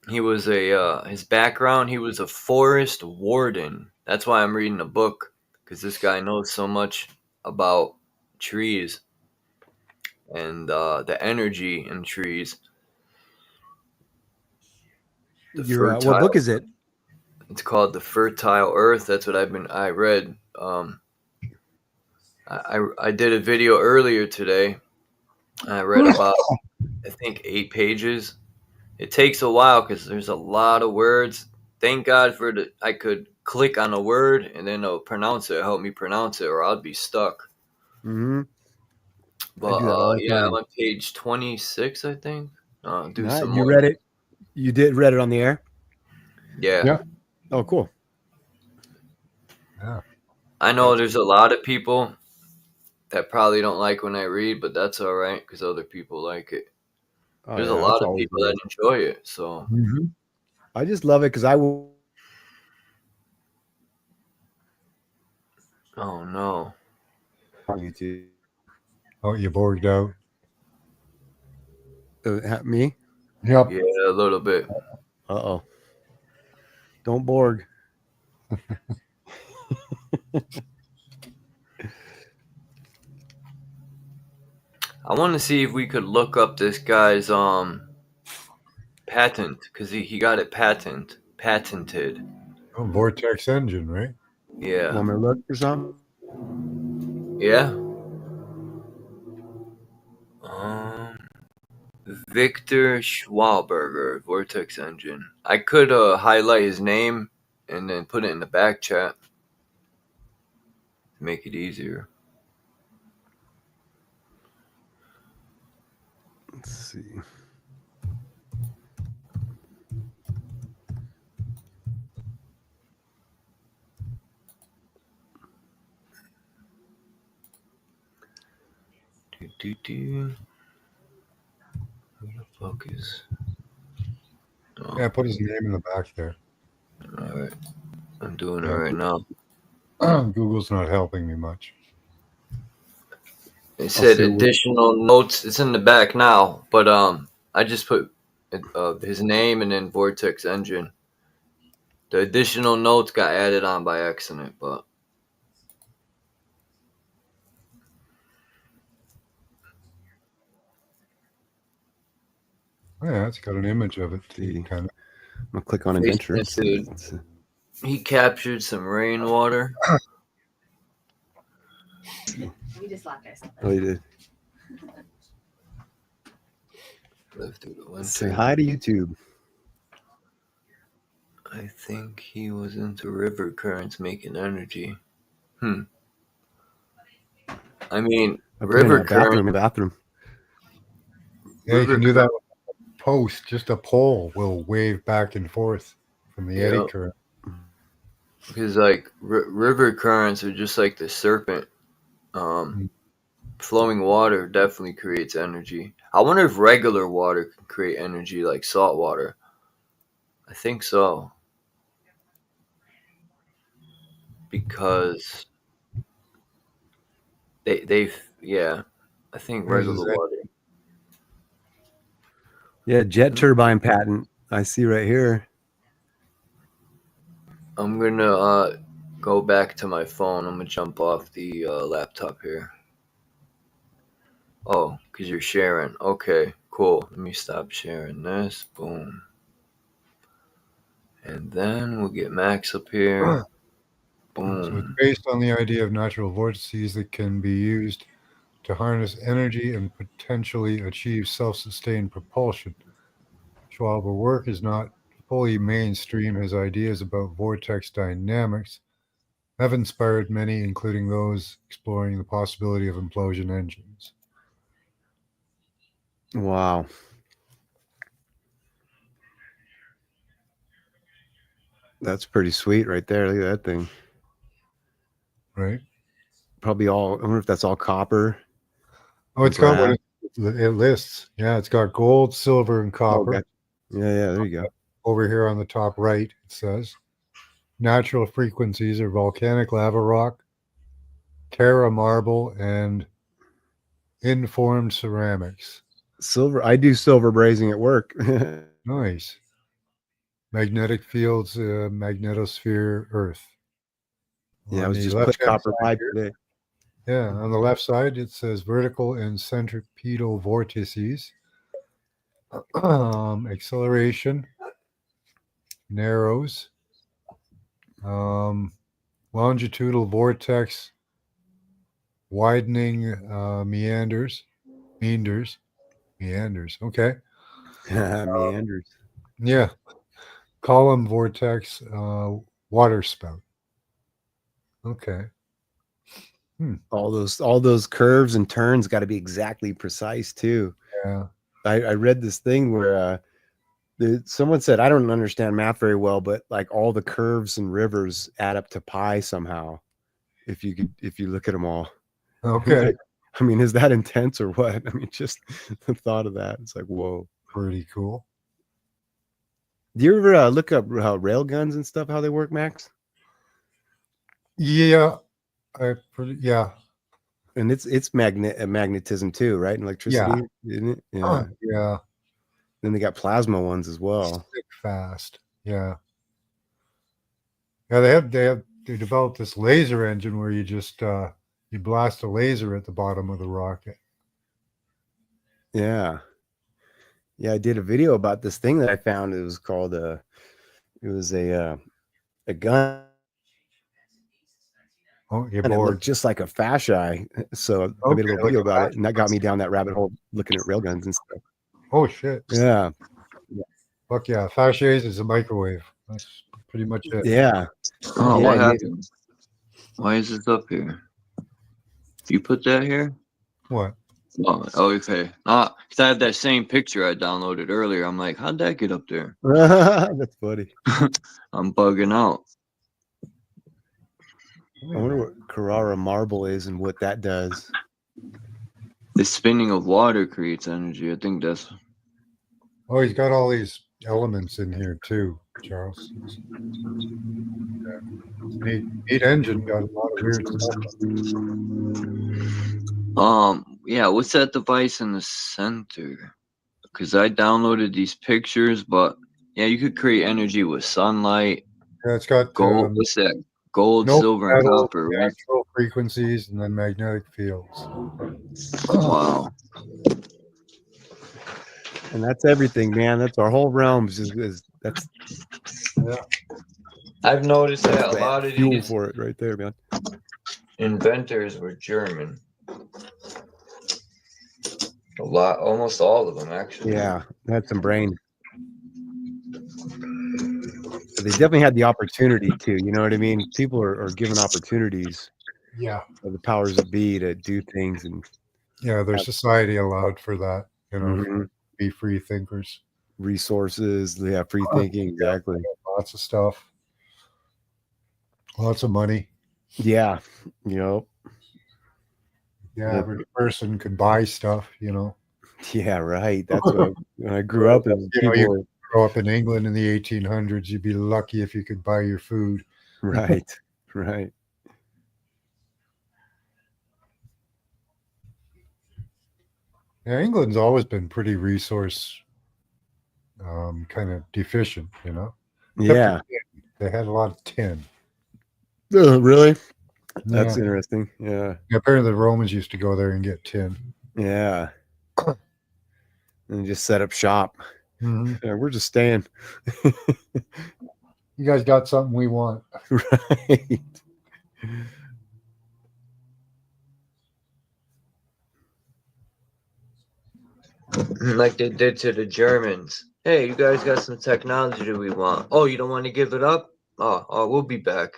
He was his background, he was a forest warden. That's why I'm reading the book, because this guy knows so much about trees and the energy in trees. The What book fertile, is it? it's called The Fertile Earth. That's what I read. I did a video earlier today. I read about, I think, 8 pages. It takes a while because there's a lot of words. Thank God I could click on a word and then it'll help me pronounce it, or I'd be stuck. Mm-hmm. I But do that all the yeah, I'm time. on page 26, I think. Do Nice. some You more. read it? You did read it on the air? Yeah. Yeah. Oh, cool. Yeah. I know there's a lot of people that probably don't like when I read, but that's all right because other people like it. Oh There's a yeah, lot that's of always people the that way. enjoy it. So, Mm-hmm. I just love it because I will. oh no. On YouTube. Oh, you borged out. Me? Yep. Yeah, a little bit. Uh-oh. Don't Borg. I want to see if we could look up this guy's patent because he got it patented. Oh, vortex engine, right? Yeah. Want me to look for something? Yeah. Um, Viktor Schauberger, Vortex Engine. I could highlight his name and then put it in the back chat to make it easier. Let's see. Who the fuck is? Oh, Yeah, put his name in the back there. all right. I'm doing it Yeah. right now. Google's not helping me much. It said see what- additional notes. It's in the back now, but I just put his name and then Vortex Engine. The additional notes got added on by accident, but Yeah, it's got an image of it. See. Kind of. I'm gonna click on Face indenture. tinted. He captured some rainwater. Oh, you did. Lived through the winter. Say hi to YouTube. I think he was into river currents making energy. I mean, river current. Bathroom. Yeah, you can do current- that with a post. Just a pole will wave back and forth from the eddy Yep. current. Because like river currents are just like the serpent. Flowing water definitely creates energy. I wonder if regular water can create energy like salt water. I think so. Because they've yeah, I think There's regular his water. Yeah, jet turbine patent. I see right here. I'm gonna go back to my phone. I'm gonna jump off the laptop here. Oh, because you're sharing. Okay, cool. Let me stop sharing this. Boom. And then we'll get Max up here. So it's Boom. based on the idea of natural vortices that can be used to harness energy and potentially achieve self-sustained propulsion. Schauberger's work is not fully mainstream. His ideas about vortex dynamics have inspired many, including those exploring the possibility of implosion engines. Wow. That's pretty sweet right there. Look at that thing. Right? Probably all, I wonder if that's all copper. Oh, it's got what it lists. Yeah, it's got gold, silver, and copper. gotcha. Yeah, there you go. Over here on the top right, it says natural frequencies are volcanic lava rock, Terra marble, and informed ceramics. Silver. I do silver brazing at work. Nice. Magnetic fields, magnetosphere, Earth. Yeah, I On was the just putting left-hand copper side pipe here, today. yeah, on the left side, it says vertical and centripetal vortices, acceleration, narrows, longitudinal vortex, widening, meanders. Okay. Meanders. Yeah. Column vortex, water spout. Okay. All those curves and turns got to be exactly precise too. Yeah. I read this thing where someone said, I don't understand math very well, but like all the curves and rivers add up to pi somehow. If you look at them all. Okay. Like, I mean, is that intense or what? I mean, just the thought of that. It's like, whoa. Pretty cool. Do you ever look up how rail guns and stuff, how they work, Max? Yeah. Yeah. And it's magnetism too, right? And electricity, isn't it? Yeah. Yeah. Then they got plasma ones as well. Stick fast. Yeah. Yeah, they developed this laser engine where you just you blast a laser at the bottom of the rocket. Yeah. Yeah, I did a video about this thing that I found. It was called it was a gun. Oh, you're And it bored. looked just like a fasci. So I made a little video about it, and that got me down that rabbit hole looking at railguns and stuff. Oh shit. Yeah. Fuck yeah. Fascias is a microwave. That's pretty much it. Yeah. Oh, Yeah, what happened? Why is this up here? You put that here? What? Oh, okay. Because I have that same picture I downloaded earlier. I'm like, how'd that get up there? That's funny. I'm bugging out. I wonder what Carrara marble is and what that does. The spinning of water creates energy. I think that's. Oh, he's got all these elements in here too, Charles. Neat engine, got a lot of weird stuff. Yeah, what's that device in the center? Because I downloaded these pictures, but yeah, you could create energy with sunlight. Yeah, it's got gold. What's that? Gold, silver, and metal, copper, right? natural frequencies, and then magnetic fields. Wow. And that's everything, man. That's our whole realm. That's yeah. I've noticed that a lot of fuel these for it right there, man. inventors were German. Almost all of them, actually. Yeah, they had some brain. But they definitely had the opportunity to. You know what I mean? People are given opportunities. Yeah. By the powers that be to do things, and yeah, their society allowed for that. You know, be free thinkers. Resources, they have free thinking. Exactly. Lots of stuff. Lots of money. Yeah. Yep. Yeah, every person could buy stuff, you know. Yeah, right. That's what when I grew up, and people grow up in England in the 1800s, you'd be lucky if you could buy your food. Right. Right. Yeah, England's always been pretty resource kind of deficient, you know. Except for Yeah. tin. They had a lot of tin. Really? Yeah. That's interesting. Yeah. Apparently the Romans used to go there and get tin. Yeah. And just set up shop. Mhm. Yeah, we're just staying. You guys got something we want. Right. Like they did to the Germans. Hey, you guys got some technology that we want. Oh, you don't want to give it up? Oh, we'll be back.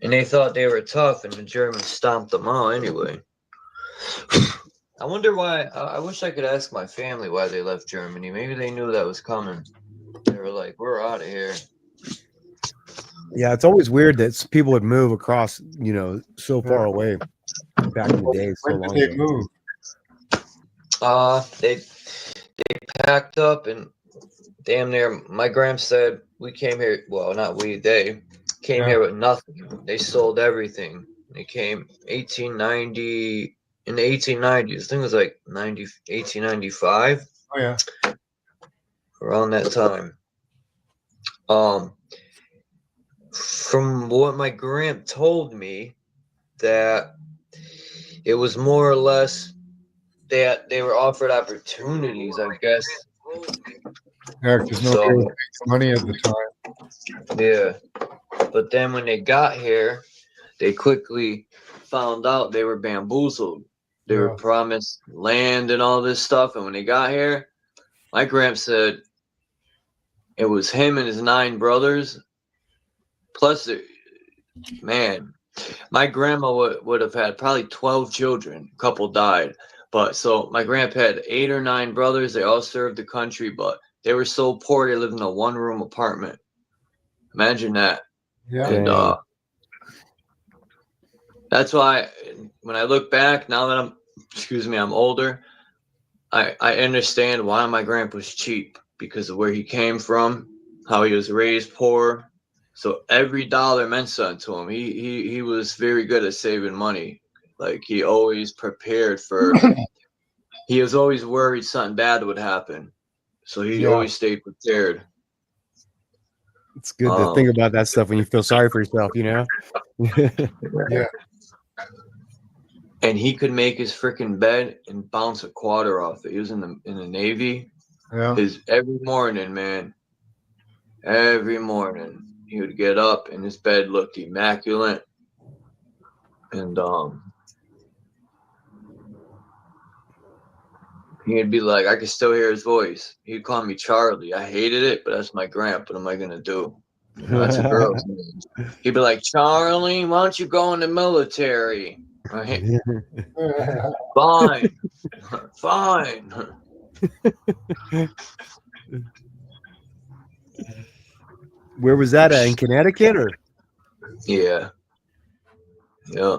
And they thought they were tough, and the Germans stomped them out anyway. I wonder why. I wish I could ask my family why they left Germany. Maybe they knew that was coming. They were like, "We're out of here." Yeah, it's always weird that people would move across, so far away back in the day. So When did long they ago. move? They packed up and damn near. My grand said we came here. Well, not we. They came here with nothing. They sold everything. They came 1890 in the 1890s. I think it was like 1895. Oh yeah. Around that time. From what my grand told me, that it was more or less that they were offered opportunities, I guess. Yeah, because nobody was making money at the time. Yeah. But then when they got here, they quickly found out they were bamboozled. They were promised land and all this stuff. And when they got here, my grand said it was him and his 9 brothers. Plus, man, my grandma would have had probably 12 children. A couple died. But so my grandpa had 8 or 9 brothers. They all served the country, but they were so poor they lived in a 1-room apartment. Imagine that. Yeah. And that's why when I look back, now that I'm older, I understand why my grandpa's cheap, because of where he came from, how he was raised poor. So every dollar meant something to him. He was very good at saving money. Like he always prepared for. He was always worried something bad would happen, so he always stayed prepared. It's good to think about that stuff when you feel sorry for yourself, Yeah. And he could make his freaking bed and bounce a quarter off it. He was in the Navy. Yeah. Every morning, man. Every morning he would get up and his bed looked immaculate. And he'd be like, I could still hear his voice. He'd call me Charlie. I hated it, but that's my grandpa. What am I gonna do? That's a girl's name. He'd be like, Charlie, why don't you go in the military? Right? Fine. Fine. Where was that at? In Connecticut or? Yeah. Yeah.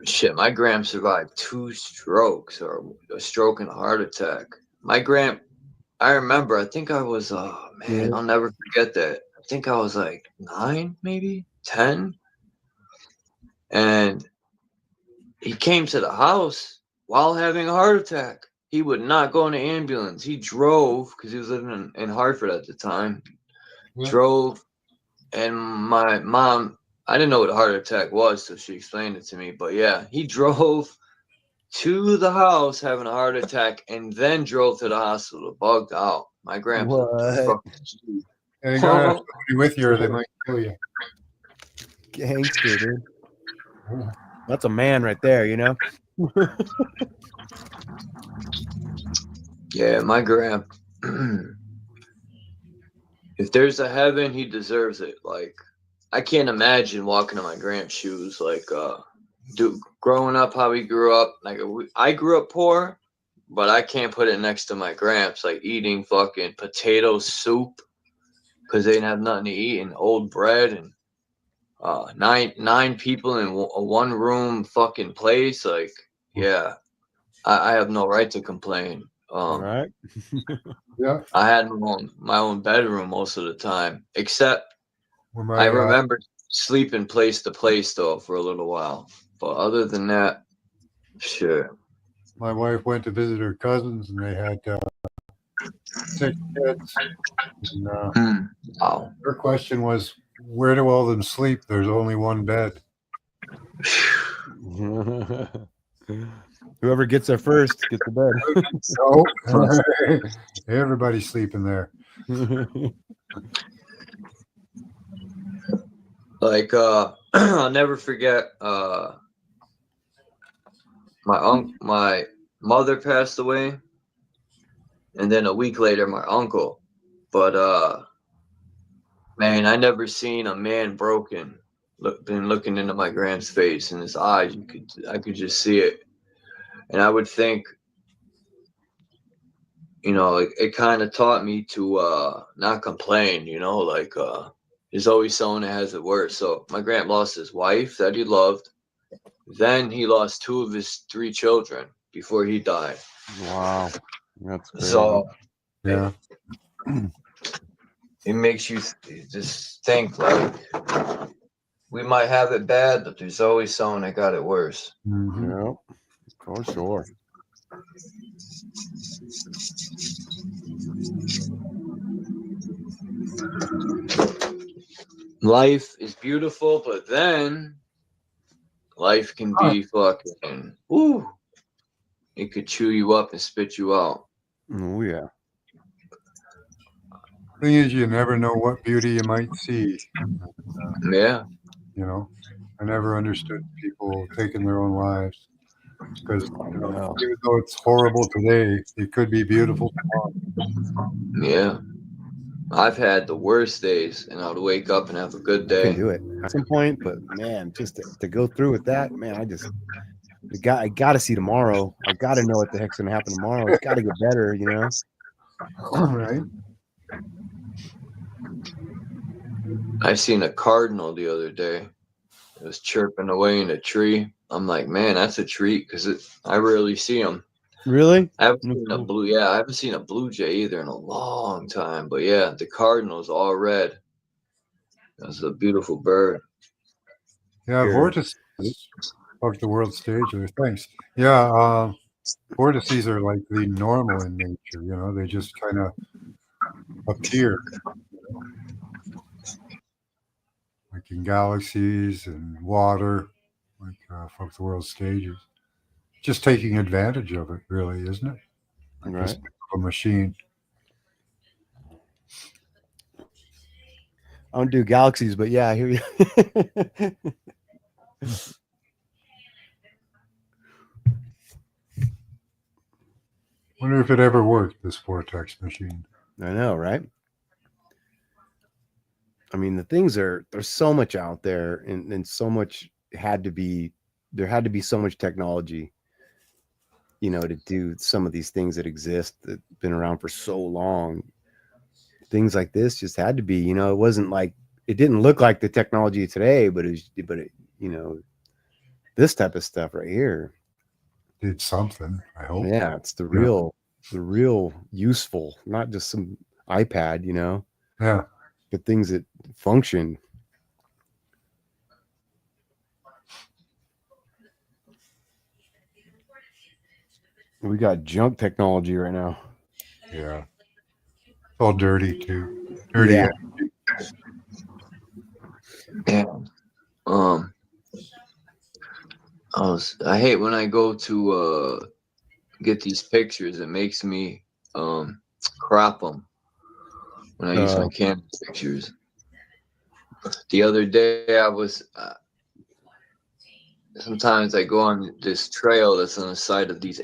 Shit, my gram survived 2 strokes, or a stroke and a heart attack. My gram, I remember, I think I was, man, I'll never forget that. I think I was like 9, maybe 10. And he came to the house while having a heart attack. He would not go in the ambulance. He drove, because he was living in Hartford at the time. Yeah. Drove, and my mom, I didn't know what a heart attack was, so she explained it to me. But yeah, he drove to the house having a heart attack and then drove to the hospital, bugged out. My grandpa. And you gotta have somebody with you or they might kill you. Gangster, dude. That's a man right there, Yeah, my grandpa. If there's a heaven, he deserves it. Like, I can't imagine walking in my grand's shoes. Like, growing up how we grew up. Like, I grew up poor, but I can't put it next to my gramps. Like eating fucking potato soup because they didn't have nothing to eat, and old bread, and 9 people in a 1-room fucking place. Like, yeah, I have no right to complain. All right. Yeah. I had my own bedroom most of the time, except Where I my remember sleeping place to place though for a little while. But other than that, sure. my wife went to visit her cousins, and they had 6 kids. And, Wow. her question was, "Where do all of them sleep? There's only one bed." Whoever gets there first gets the bed. So everybody's sleeping there. Like I'll never forget my mother passed away, and then a week later my uncle. But man, I never seen a man broken. Been looking into my grand's face and his eyes, I could just see it, and I would think, it kind of taught me to not complain. Like there's always someone that has it worse. So my grand lost his wife that he loved. Then he lost 2 of his 3 children before he died. Wow. That's crazy. So Yeah. it makes you just think like we might have it bad, but there's always someone that got it worse. Mhm. Yeah, for sure. Life is beautiful, but then life can be fucking, ooh, it could chew you up and spit you out. Oh yeah. Thing is, you never know what beauty you might see. Yeah. I never understood people taking their own lives, because No. even though it's horrible today, it could be beautiful tomorrow. Yeah. I've had the worst days, and I would wake up and have a good I day. can do it at some point, but man, just to go through with that, man, I got to see tomorrow. I got to know what the heck's gonna happen tomorrow. It's got to get better, Right? I seen a cardinal the other day. It was chirping away in a tree. I'm like, man, that's a treat, because I rarely see them. Really? I haven't seen a blue. Yeah, I haven't seen a blue jay either in a long time. But yeah, the cardinal's all red. That's a beautiful bird. Yeah, vortices of the world stage are things. Yeah, vortices are like the normal in nature. They just kind of appear, like in galaxies and water, like of the world stages. Just taking advantage of it, really, isn't it? Like Right. this a machine. I don't do galaxies, but yeah, I hear you. Wonder if it ever worked, this vortex machine. I know, right? I mean, there's so much out there, and so much there had to be so much technology, to do some of these things that exist that been around for so long. Things like this just had to be, it wasn't like, it didn't look like the technology today, but this type of stuff right here did something, I hope. Yeah, it's the real useful, not just some iPad, Yeah. but things that function. We got junk technology right now. Yeah. It's all dirty too. Dirty. Yeah. Yeah. I hate when I go to get these pictures. It makes me crop them when I use my camera pictures. The other day I was sometimes I go on this trail that's on the side of these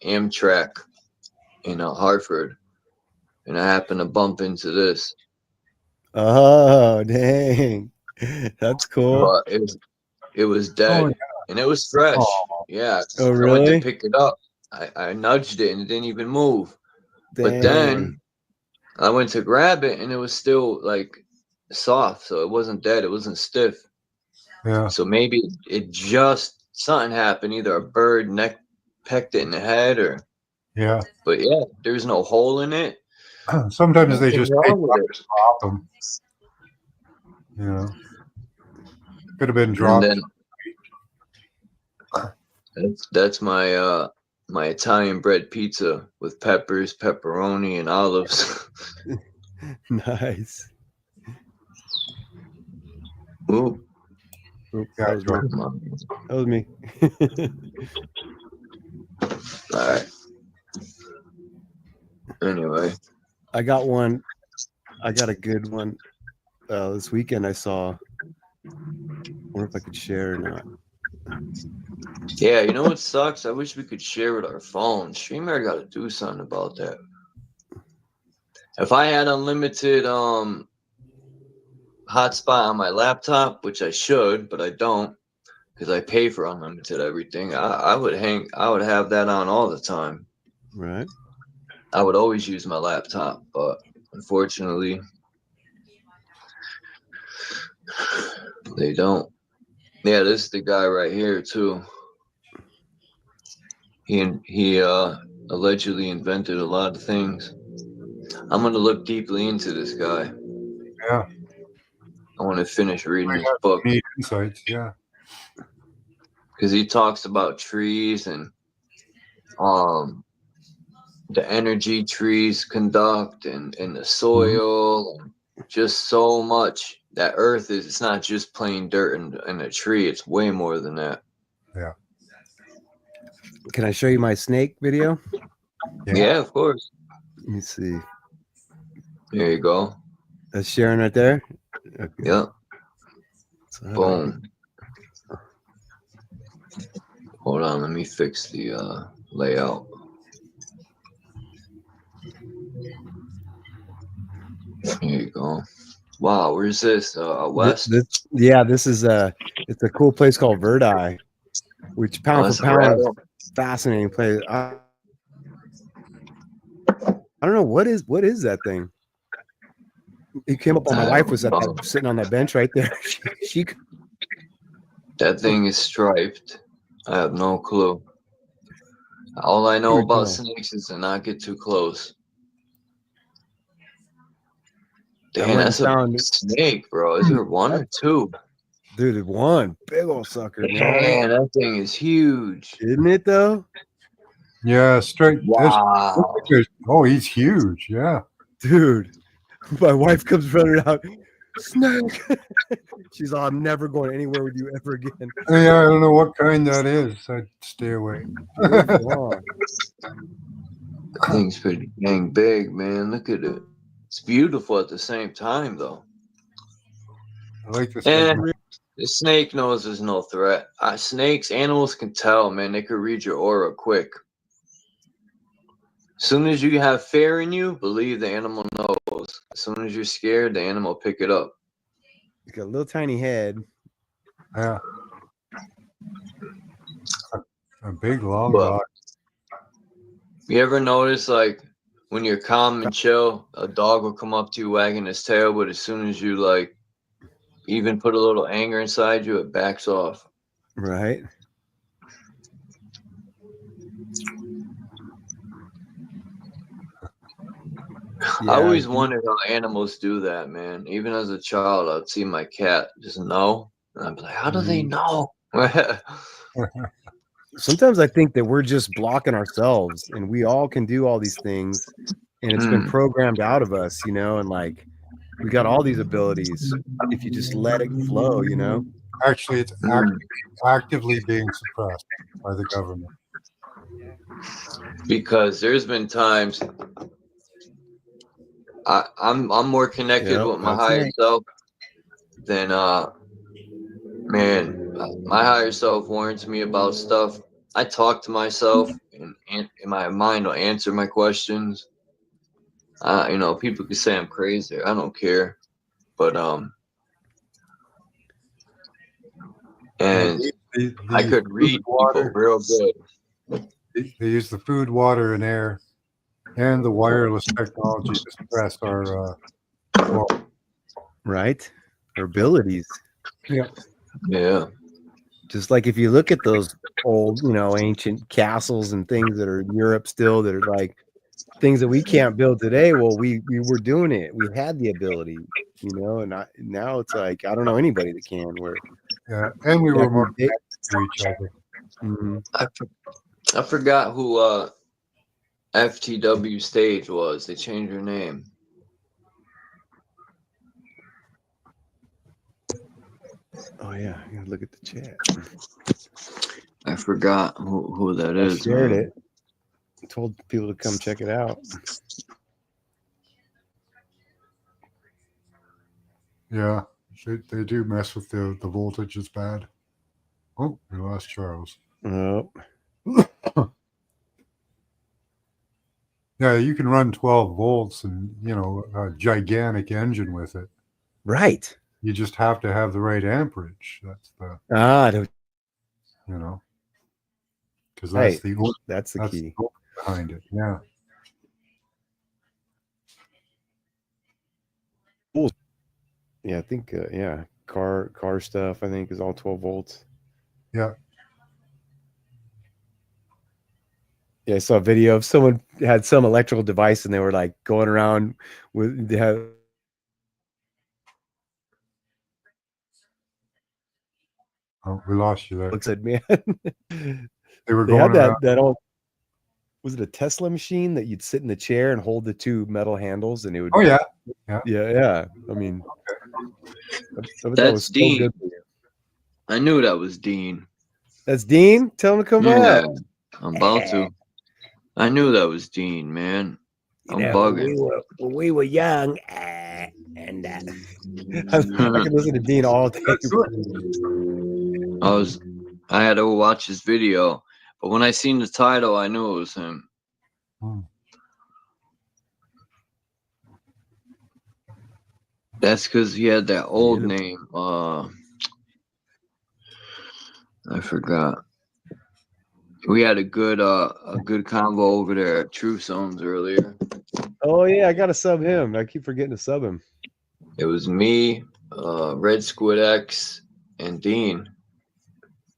Amtrak in Hartford, and I happen to bump into this. Oh, dang. That's cool. But it was dead. Oh, yeah. And it was fresh. Oh. Yeah. Oh, I went really? to pick it up. I nudged it and it didn't even move. Dang. But then I went to grab it and it was still like soft. So it wasn't dead. It wasn't stiff. Yeah. So maybe it just something happened. Either a bird pecked it in the head, or Yeah. But yeah, there's no hole in it. Sometimes they Nothing just wrong take with one it. and drop them. You know, could have been And dropped. then that's my my Italian bread pizza with peppers, pepperoni, and olives. Nice. Ooh, Oop, Yeah, that was me. come on. That was me. All right. Anyway, I got one. I got a good one. This weekend I saw. I wonder if I could share or not. yeah, you know what sucks? I wish we could share with our phones. StreamYard got to do something about that. If I had unlimited hotspot on my laptop, which I should, but I don't, because I pay for unlimited everything, I would have that on all the time. Right. I would always use my laptop, but unfortunately, they don't. Yeah, this is the guy right here too. He allegedly invented a lot of things. I'm gonna look deeply into this guy. Yeah. I want to finish reading I his have book neat insights. Yeah. because he talks about trees and the energy trees conduct and the soil and just so much that earth is. It's not just plain dirt and a tree. It's way more than that. Yeah. Can I show you my snake video? Yeah, of course. Let me see. There you go. That's Sharon right there. Okay. Yep. So how do I Boom. Hold on, let me fix the layout. Here you go. Wow, where's this? West? Yeah, this is it's a cool place called Verdi, which pound that's for pound, Colorado. fascinating place. I don't know what is that thing. It came up on my wife was sitting on that bench right there. she That thing is striped. I have no clue. All I know about snakes is to not get too close. Damn, that's a big snake, bro. Is there one or two? Dude, one big old sucker, man. Man, that thing is huge. Isn't it though? Yeah, straight. Wow. Oh, he's huge. Yeah. Dude, my wife comes running out. Snake. She's all, I'm never going anywhere with you ever again. Yeah, I don't know what kind that is. I'd stay away. That thing's pretty dang big, man. Look at it. It's beautiful at the same time, though. I like this. The snake knows there's no threat. Animals can tell, man. They can read your aura quick. As soon as you have fear in you, believe the animal knows. As soon as you're scared, the animal pick it up. It's got a little tiny head. Yeah. A big long dog. You ever notice, like, when you're calm and chill, a dog will come up to you wagging his tail, but as soon as you, like, even put a little anger inside you, it backs off. Right. I always wondered how animals do that, man. Even as a child, I'd see my cat just know. And I'd be like, how do they know? Sometimes I think that we're just blocking ourselves and we all can do all these things and it's been programmed out of us, you know, and like we got all these abilities if you just let it flow, you know. Actually, it's actively being suppressed by the government. Because there's been times I'm more connected with my higher self than my higher self warns me about stuff. I talk to myself and in my mind will answer my questions. You know, people can say I'm crazy. I don't care. But and I could read people real good. They use the food, water, and air, and the wireless technology to suppress our right, our abilities. Yeah. Yeah. Just like if you look at those old, ancient castles and things that are in Europe still, that are like things that we can't build today. Well, we were doing it. We had the ability, and now it's like I don't know anybody that can. Where Yeah, and we were back in more the day- connected to each other. Mhm. I forgot who FTW stage was. They changed their name. Oh yeah, I gotta look at the chat. I forgot who that I is. shared Man. it. I told people to come check it out. Yeah, they do mess with the voltage. It's bad. Oh, we lost Charles. Oh, Yeah, you can run 12 volts and, a gigantic engine with it. right. You just have to have the right amperage. That's the, Because because right. that's the key. the behind it. Yeah. Yeah, I think car stuff I think is all 12 volts. Yeah. Yeah, I saw a video of someone had some electrical device and they were like going around with they had Oh, we lost you there. looks at man. They were They going had around. that old, was it a Tesla machine that you'd sit in the chair and hold the two metal handles and it would Oh, yeah. yeah. I mean that That's was so Dean. good for you. I knew that was Dean. That's Dean? Tell him to come Yeah, up. I'm about to. I knew that was Dean, man. I'm bugging. When we were young, and I can listen to Dean all day. I had to watch his video, but when I seen the title, I knew it was him. That's because he had that old name. I forgot. We had a good convo over there at Truth Zones earlier. Oh yeah, I gotta sub him. I keep forgetting to sub him. It was me, Red Squid X, and Dean.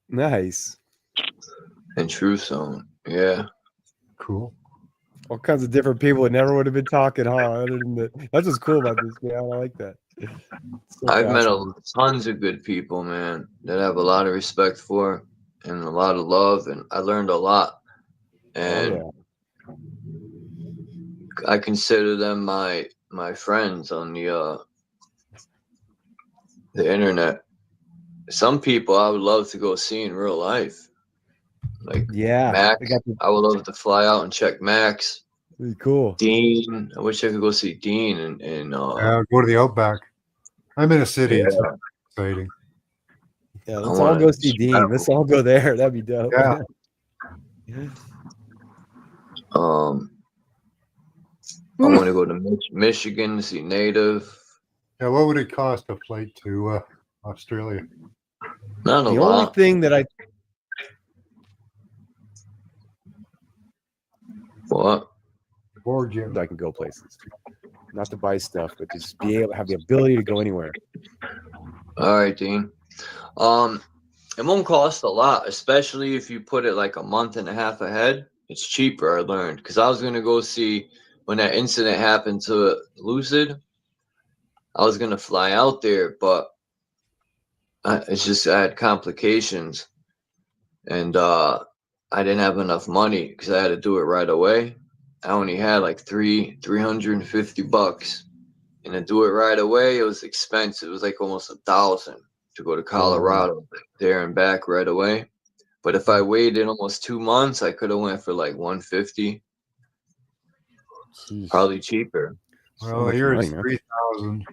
Nice. And Truth Zone. Yeah. Cool. All kinds of different people that never would have been talking, huh? Other than that's what's cool about this, man. I like that. So I've met tons of good people, man, that I have a lot of respect for and a lot of love, and I learned a lot. And I consider them my friends on the internet. Some people I would love to go see in real life. Like Max. I would love to fly out and check Max. Pretty cool. Dean. I wish I could go see Dean and go to the Outback. I'm in a city. Yeah. It's not exciting. Yeah, let's all go see Dean. Let's all go there. That'd be dope. Yeah. I want to go to Michigan to see Native. Yeah, what would it cost a flight to Australia? Not a lot. The only thing that I Board gym. I can go places. Not to buy stuff, but just be able to have the ability to go anywhere. All right, Dean. It won't cost a lot, especially if you put it like a month and a half ahead. It's cheaper, I learned, because I was gonna go see when that incident happened to Lucid. I was gonna fly out there, but it's just I had complications, and I didn't have enough money because I had to do it right away. I only had like $350, and to do it right away, it was expensive. It was like almost $1,000 to go to Colorado, there and back right away. But if I waited almost 2 months, I could have went for like $150. Probably cheaper. Well, here it's 3,000.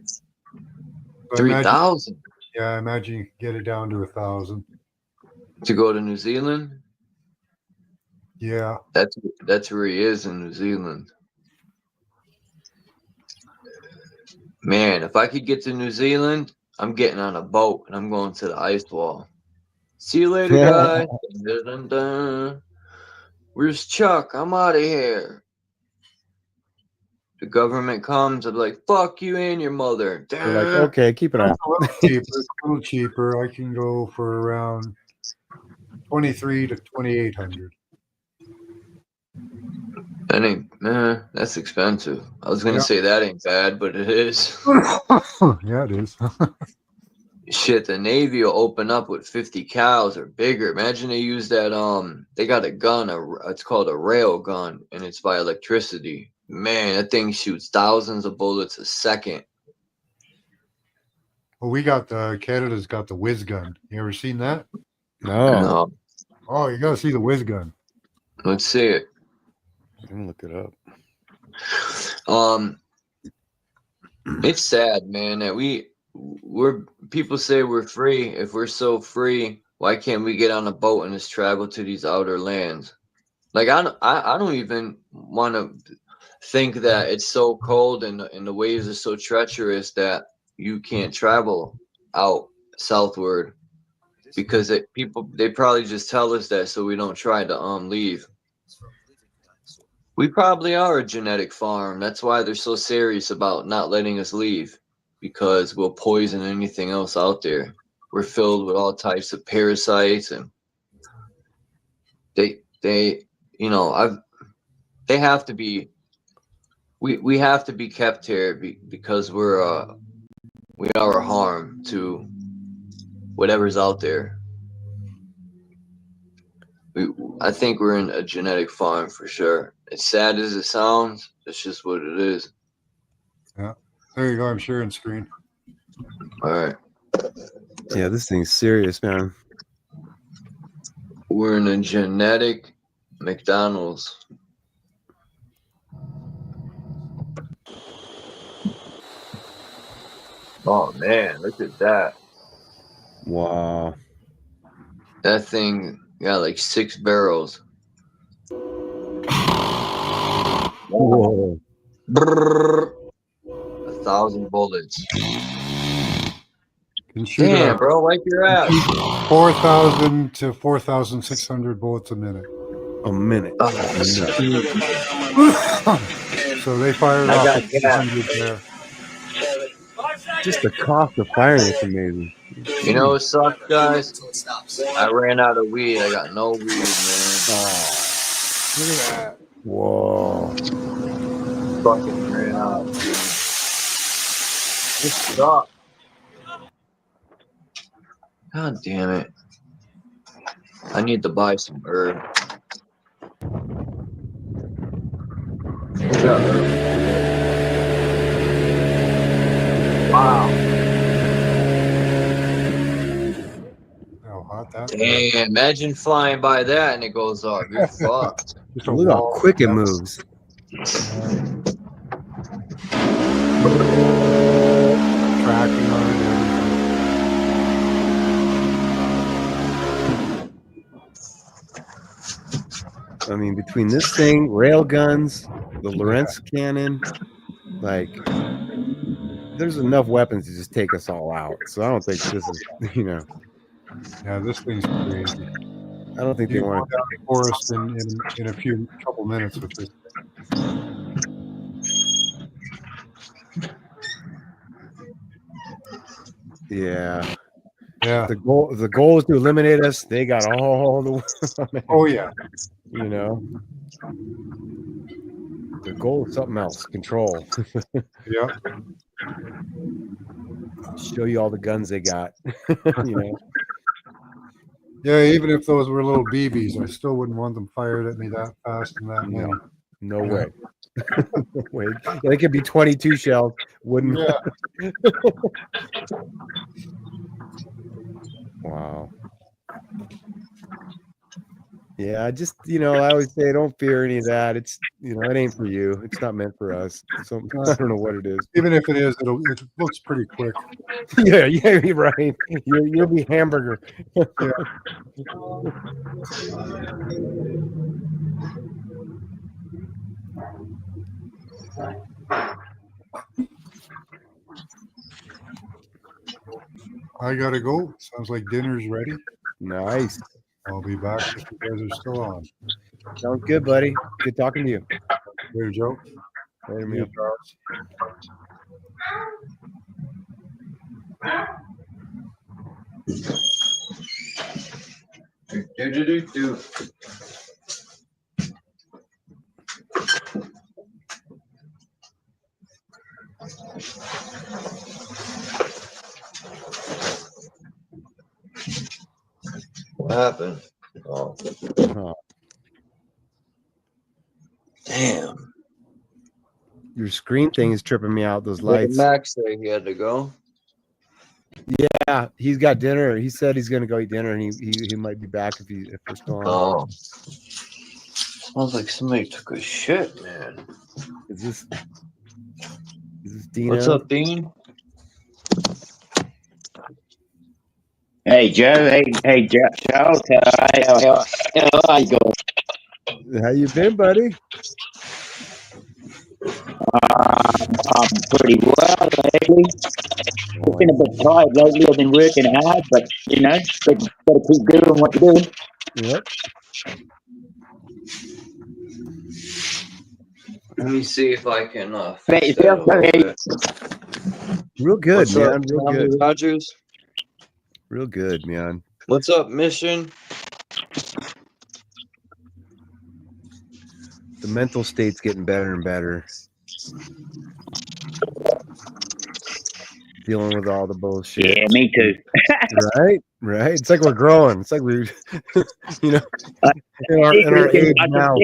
3,000. Yeah, I imagine you could get it down to 1,000 to go to New Zealand. Yeah, that's where he is in New Zealand. Man, if I could get to New Zealand, I'm getting on a boat and I'm going to the ice wall. See you later, guys. Dun, dun, dun. Where's Chuck? I'm out of here. The government comes, I'm like, fuck you and your mother. They're like, okay, keep it on. It's a little cheaper. I can go for around 23 to 2800. That ain't, that's expensive. I was gonna Yeah. say that ain't bad, but it is. Yeah, it is. Shit, the Navy will open up with 50 cals or bigger. Imagine they use that. They got a gun. It's called a rail gun, and it's by electricity. Man, that thing shoots thousands of bullets a second. Well, we got Canada's got the whiz gun. You ever seen that? No. No, Oh, you gotta see the whiz gun. let's see it. I'm gonna look it up. It's sad, man, that we're people say we're free. If we're so free, why can't we get on a boat and just travel to these outer lands? Like I don't even want to think that it's so cold and the waves are so treacherous that you can't travel out southward, because they probably just tell us that so we don't try to leave. We probably are a genetic farm. That's why they're so serious about not letting us leave, because we'll poison anything else out there. We're filled with all types of parasites, and they you know they have to be. We have to be kept here because we are a harm to whatever's out there. I think we're in a genetic farm for sure. As sad as it sounds, it's just what it is. Yeah. There you go. I'm sharing screen. All right. Yeah, this thing's serious, man. We're in a genetic McDonald's. Oh man, look at that. Wow. That thing got like 6 barrels. Whoa. Brrr. 1,000 bullets. Can shoot Damn, bro, wipe your ass. 4,000 to 4,600 bullets a minute. A minute. So they fired I off got at 200 there. Just the cost of firing is amazing. You know what sucks, guys? I ran out of weed. I got no weed, man. Look at that. Whoa. Fucking ran out. This sucks. God damn it. I need to buy some herb. What's up, herb? Wow. How hot that was. Damn, imagine flying by that and it goes off. You're fucked. Just a Look how wall. quick it moves. Tracking on it. I mean, between this thing, rail guns, the Lorentz cannon, like, there's enough weapons to just take us all out. So I don't think this is, Yeah, this thing's crazy. I don't think they You go want down the forest in a couple minutes with this. Yeah. Yeah. The goal is to eliminate us. They got all the Oh yeah. The goal is something else. Control. Yeah. Show you all the guns they got. Yeah, even if those were little BBs, I still wouldn't want them fired at me that fast and that many. No way. No way. They could be 22 shells. Wouldn't. Yeah. Wow. Yeah, I always say don't fear any of that. It's it ain't for you. It's not meant for us. So I don't know what it is. Even if it is, it looks pretty quick. Yeah, you're right. You'll be hamburger. Yeah. I gotta go. Sounds like dinner's ready. Nice. I'll be back if you guys are still on. Sounds good, buddy. Good talking to you. Later, Joe. Later, See you, man. Charles. Do. What happened? Oh, Oh, damn. your screen thing is tripping me out. Those What did lights. Max say he had to go? Yeah, he's got dinner. He said he's gonna go eat dinner, and he might be back if we're still on. Oh. Sounds like somebody took a shit, man. Is this Dino? What's up, Dean? Hey Joe, hey Charles, how you going? How you been, buddy? I'm pretty well lately. I've been a bit tired lately. I've been working hard, but you know, gotta keep doing what you're doing. Yep. Let me see if I can About fix that a yourself, little bit. Real good, What's man. up, Real Tommy good. Rogers? Real good, man. What's up, Mission? The mental state's getting better and better. Dealing with all the bullshit. Yeah, me too. Right. It's like we're growing. It's like we're, you know, in our age now.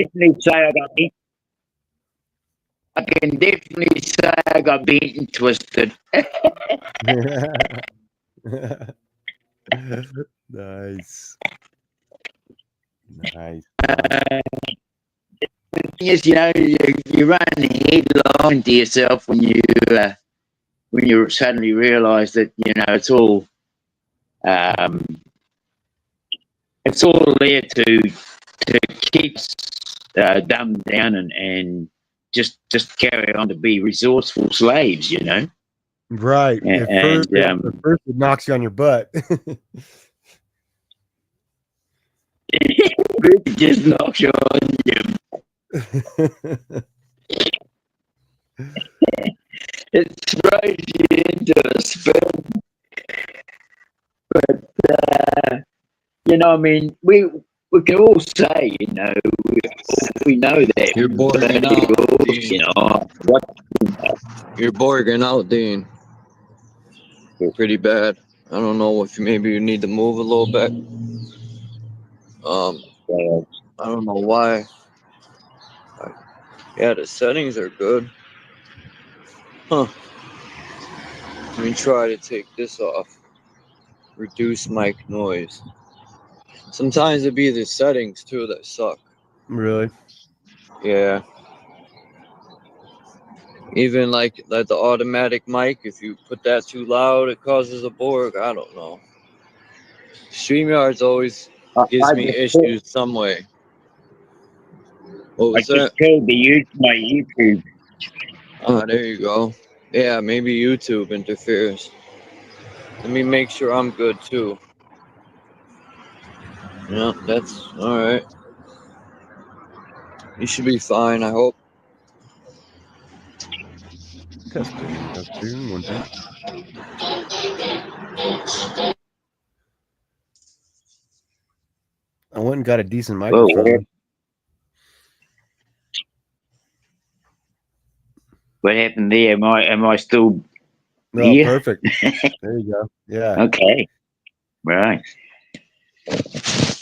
I can definitely say I got beaten twisted. Nice. Yes, you know, you run headlong into yourself when you suddenly realise that you know it's all there to keep us dumbed down and just carry on to be resourceful slaves, you know. Right. At first it knocks you on your butt. It just knocks you on your it throws you into a spin. But you know, I mean, we can all say, you know, we know that You're borging out, Dean. you know what. You're borging out, Dean. You're pretty bad. I don't know if maybe you need to move a little bit. I don't know why. Yeah, the settings are good. Huh. Let me try to take this off. Reduce mic noise. Sometimes it be the settings too that suck. Really? Yeah. Even like the automatic mic, if you put that too loud, it causes a Borg. I don't know. StreamYard's always gives me issues some way. What was that? I just told my YouTube. Ah, there you go. Yeah, maybe YouTube interferes. Let me make sure I'm good too. Yeah, that's all right. You should be fine, I hope. Testing. 1, 2. I went and got a decent microphone. What happened there? Am I still here? Perfect. There you go. Yeah. Okay. Right.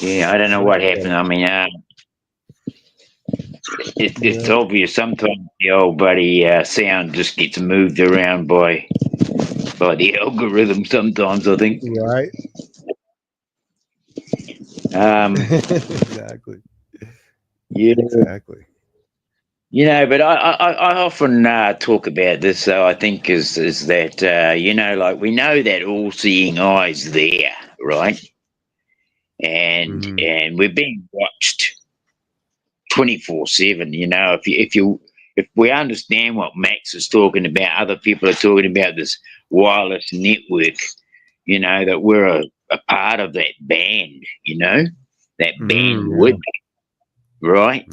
Yeah, I don't know what happened. I mean, it's obvious sometimes the old buddy sound just gets moved around by the algorithm sometimes, I think. Right. Exactly. Yeah. Exactly. You know, but I often talk about this, though, I think, is that, you know, like we know that all-seeing eye's there, right? And we're being watched 24/7, you know. If we understand what Max is talking about, other people are talking about this wireless network, you know, that we're a part of that band, you know, that bandwidth, right?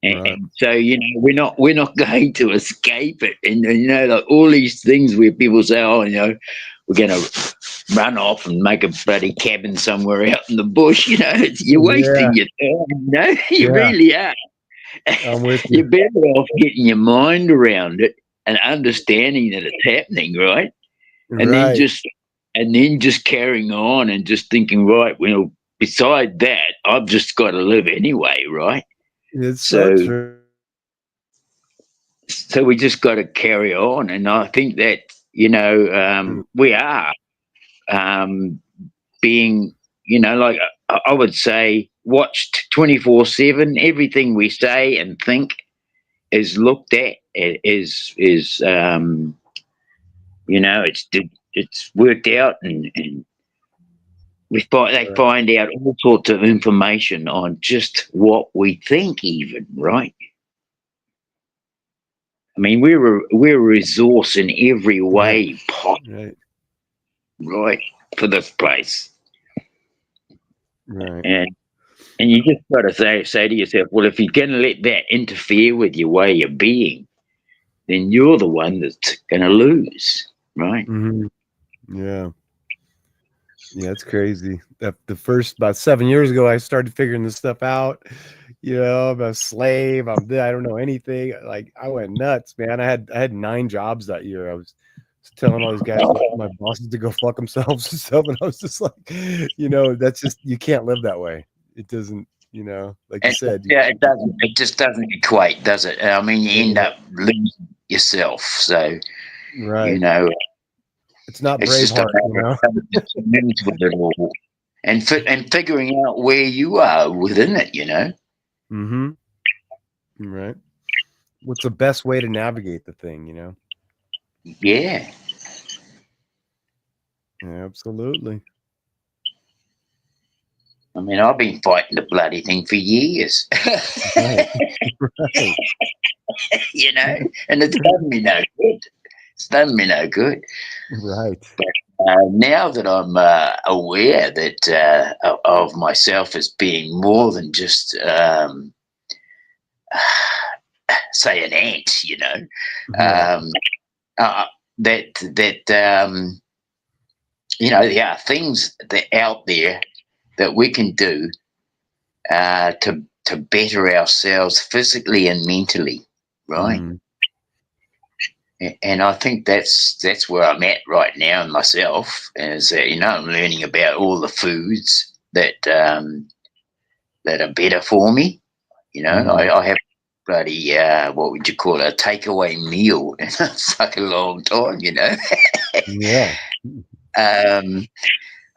And so, you know, we're not going to escape it. And you know, like all these things where people say, oh, you know, we're gonna run off and make a bloody cabin somewhere out in the bush. You know, you're Yeah, wasting your time. You know, you yeah, really are. I'm with you. You're better off getting your mind around it and understanding that it's happening, right? And then Right. just carrying on and just thinking, right, well, beside that, I've just got to live anyway, right? It's so So true. so we just got to carry on, and I think that we are um, being, like I would say, watched 24/7. Everything we say and think is looked at. Is it's worked out, and they Right. find out all sorts of information on just what we think, even, right? I mean, we're a resource in every Right. way possible, Right. right, for this place. Right. And you just got to say to yourself, well, if you're going to let that interfere with your way of being, then you're the one that's going to lose, right? Hmm. Yeah. Yeah, it's crazy. The first about 7 years ago, I started figuring this stuff out. I'm a slave. I don't know anything. Like I went nuts, man. I had 9 jobs that year. I was telling all these guys, my bosses, to go fuck themselves and stuff, and I was just like, that's just you can't live that way. It doesn't, like you And said. yeah, it doesn't. It just doesn't equate, does it? I mean, you end up losing yourself. So you Right. know, It's not it's just a Braveheart, matter of coming to terms with it all and figuring out where you are within it. Mm-hmm. Right. What's the best way to navigate the thing? Yeah. Absolutely. I mean, I've been fighting the bloody thing for years. Right. Right. And it's done me no good. It's done me no good. Right. Now that I'm aware that of myself as being more than just, say, an ant, Right. that there are things that out there that we can do to better ourselves physically and mentally, right? Mm. And I think that's where I'm at right now in myself. Is that I'm learning about all the foods that that are better for me. Mm. I have bloody what would you call it, a takeaway meal in a fucking long time. Yeah. um,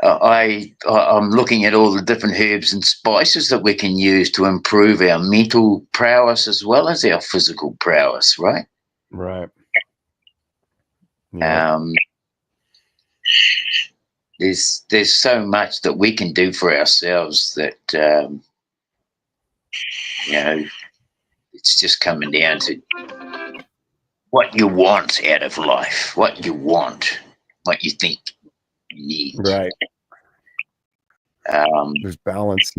I'm looking at all the different herbs and spices that we can use to improve our mental prowess as well as our physical prowess, right? Right. Yeah. There's so much that we can do for ourselves that it's just coming down to what you want out of life, what you want, what you think you need. Right. Um, There's balance,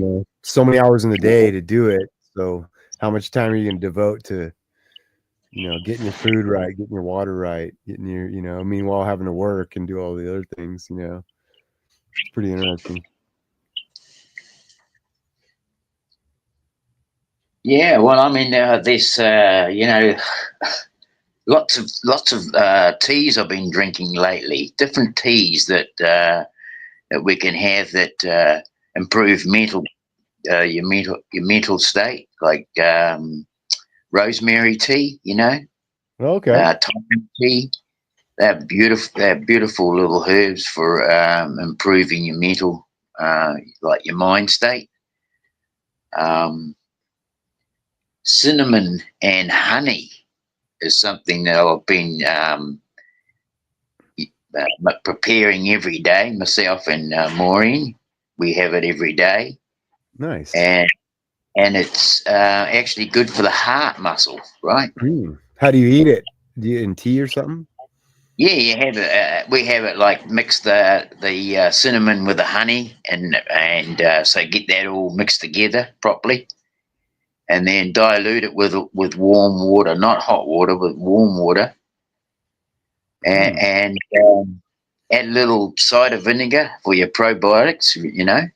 so many hours in the day to do it. So how much time are you going to devote to, getting your food right, getting your water right, getting your, meanwhile having to work and do all the other things, it's pretty interesting. yeah, well, I mean, there's lots of teas I've been drinking lately. Different teas that we can have that improve your mental state, like rosemary tea. Okay. Thyme tea. They're beautiful little herbs for improving your mental, like your mind state. Cinnamon and honey is something that I've been preparing every day. Myself and Maureen, we have it every day, Nice. and it's actually good for the heart muscle, right? How do you eat it? Do you in tea or something? Yeah, you have it. We have it like mix the cinnamon with the honey, and so get that all mixed together properly, and then dilute it with warm water, not hot water, but warm water, and add a little cider vinegar for your probiotics, you know.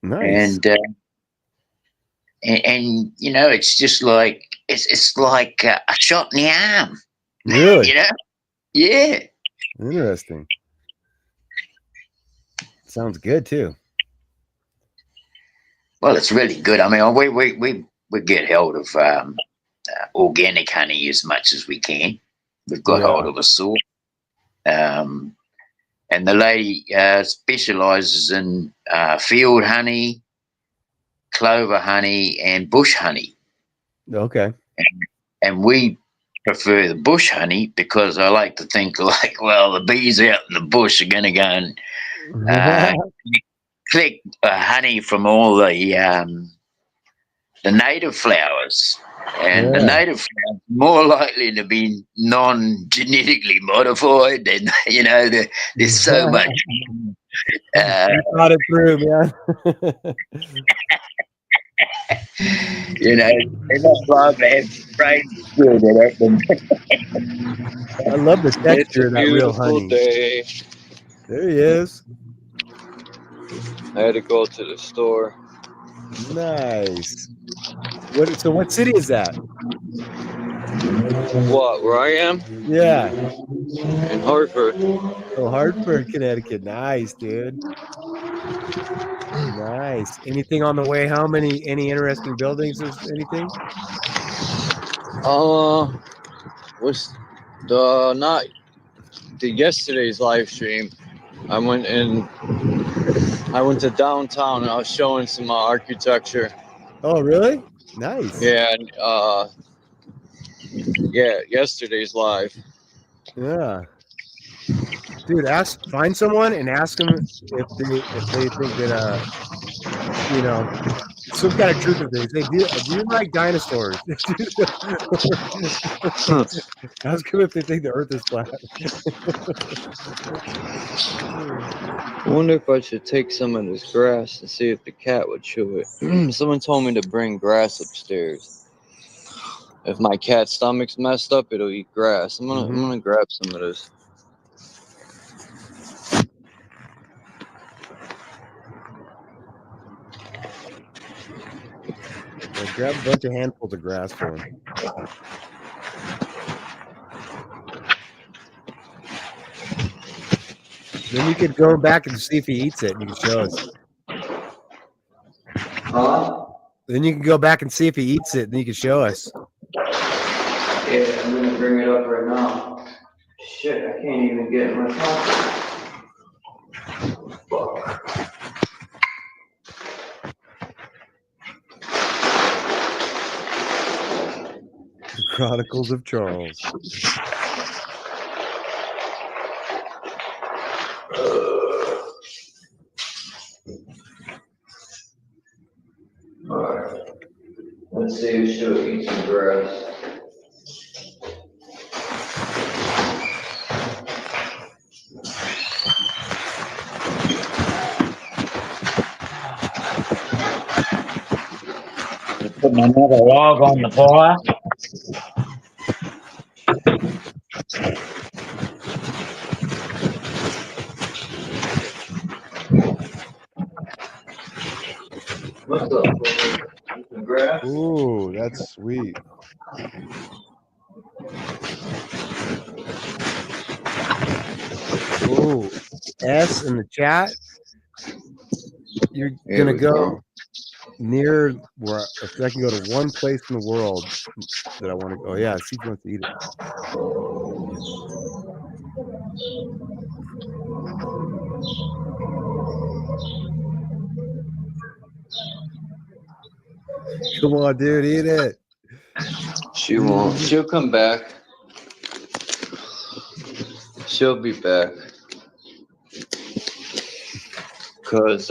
Nice. And you know, it's just like it's like a shot in the arm. Really? You know? Yeah. Interesting. Sounds good too. Well, it's really good. I mean, we get hold of organic honey as much as we can. We've got hold of a source. And the lady specializes in field honey, clover honey, and bush honey. Okay. And we prefer the bush honey because I like to think like, well, the bees out in the bush are going to go and collect honey from all the native flowers. And the native flowers are more likely to be non-genetically modified, and you know, there's so much. You thought it through, man. You know, they're not liable to have brains good at it. I love the texture of that real Beautiful honey. day. There he is. I had to go to the store. Nice. So what city is that? What? Where I am? Yeah. In Hartford. Oh, Hartford, Connecticut. Nice, dude. Nice. Anything on the way home? Any interesting buildings or anything? Was the not the yesterday's live stream? I went to downtown and I was showing some architecture. Oh, really? Nice. Yeah, yeah, yesterday's live. Yeah. Dude, find someone and ask them if they think that you know, some kind of truth of things. They do you like dinosaurs? Ask them if they think the earth is flat. I wonder if I should take some of this grass and see if the cat would chew it. Someone told me to bring grass upstairs. If my cat's stomach's messed up, it'll eat grass. I'm gonna grab some of this. Yeah, grab a bunch of handfuls of grass for him. Then you could go back and see if he eats it, and you can show us. Then you can go back and see if he eats it, and you can show us. Yeah, I'm gonna bring it up right now. Shit, I can't even get in my pocket. The Chronicles of Charles. Alright. Let's see if she'll eat some grass. Putting another log on the fire. What's up? Some grass? Ooh, that's sweet. Ooh, S in the chat. You're gonna go near where if I can go to one place in the world that I want to go. Yeah, see if he wants to eat it. Come on, dude, eat it. She won't. She'll come back. She'll be back. Because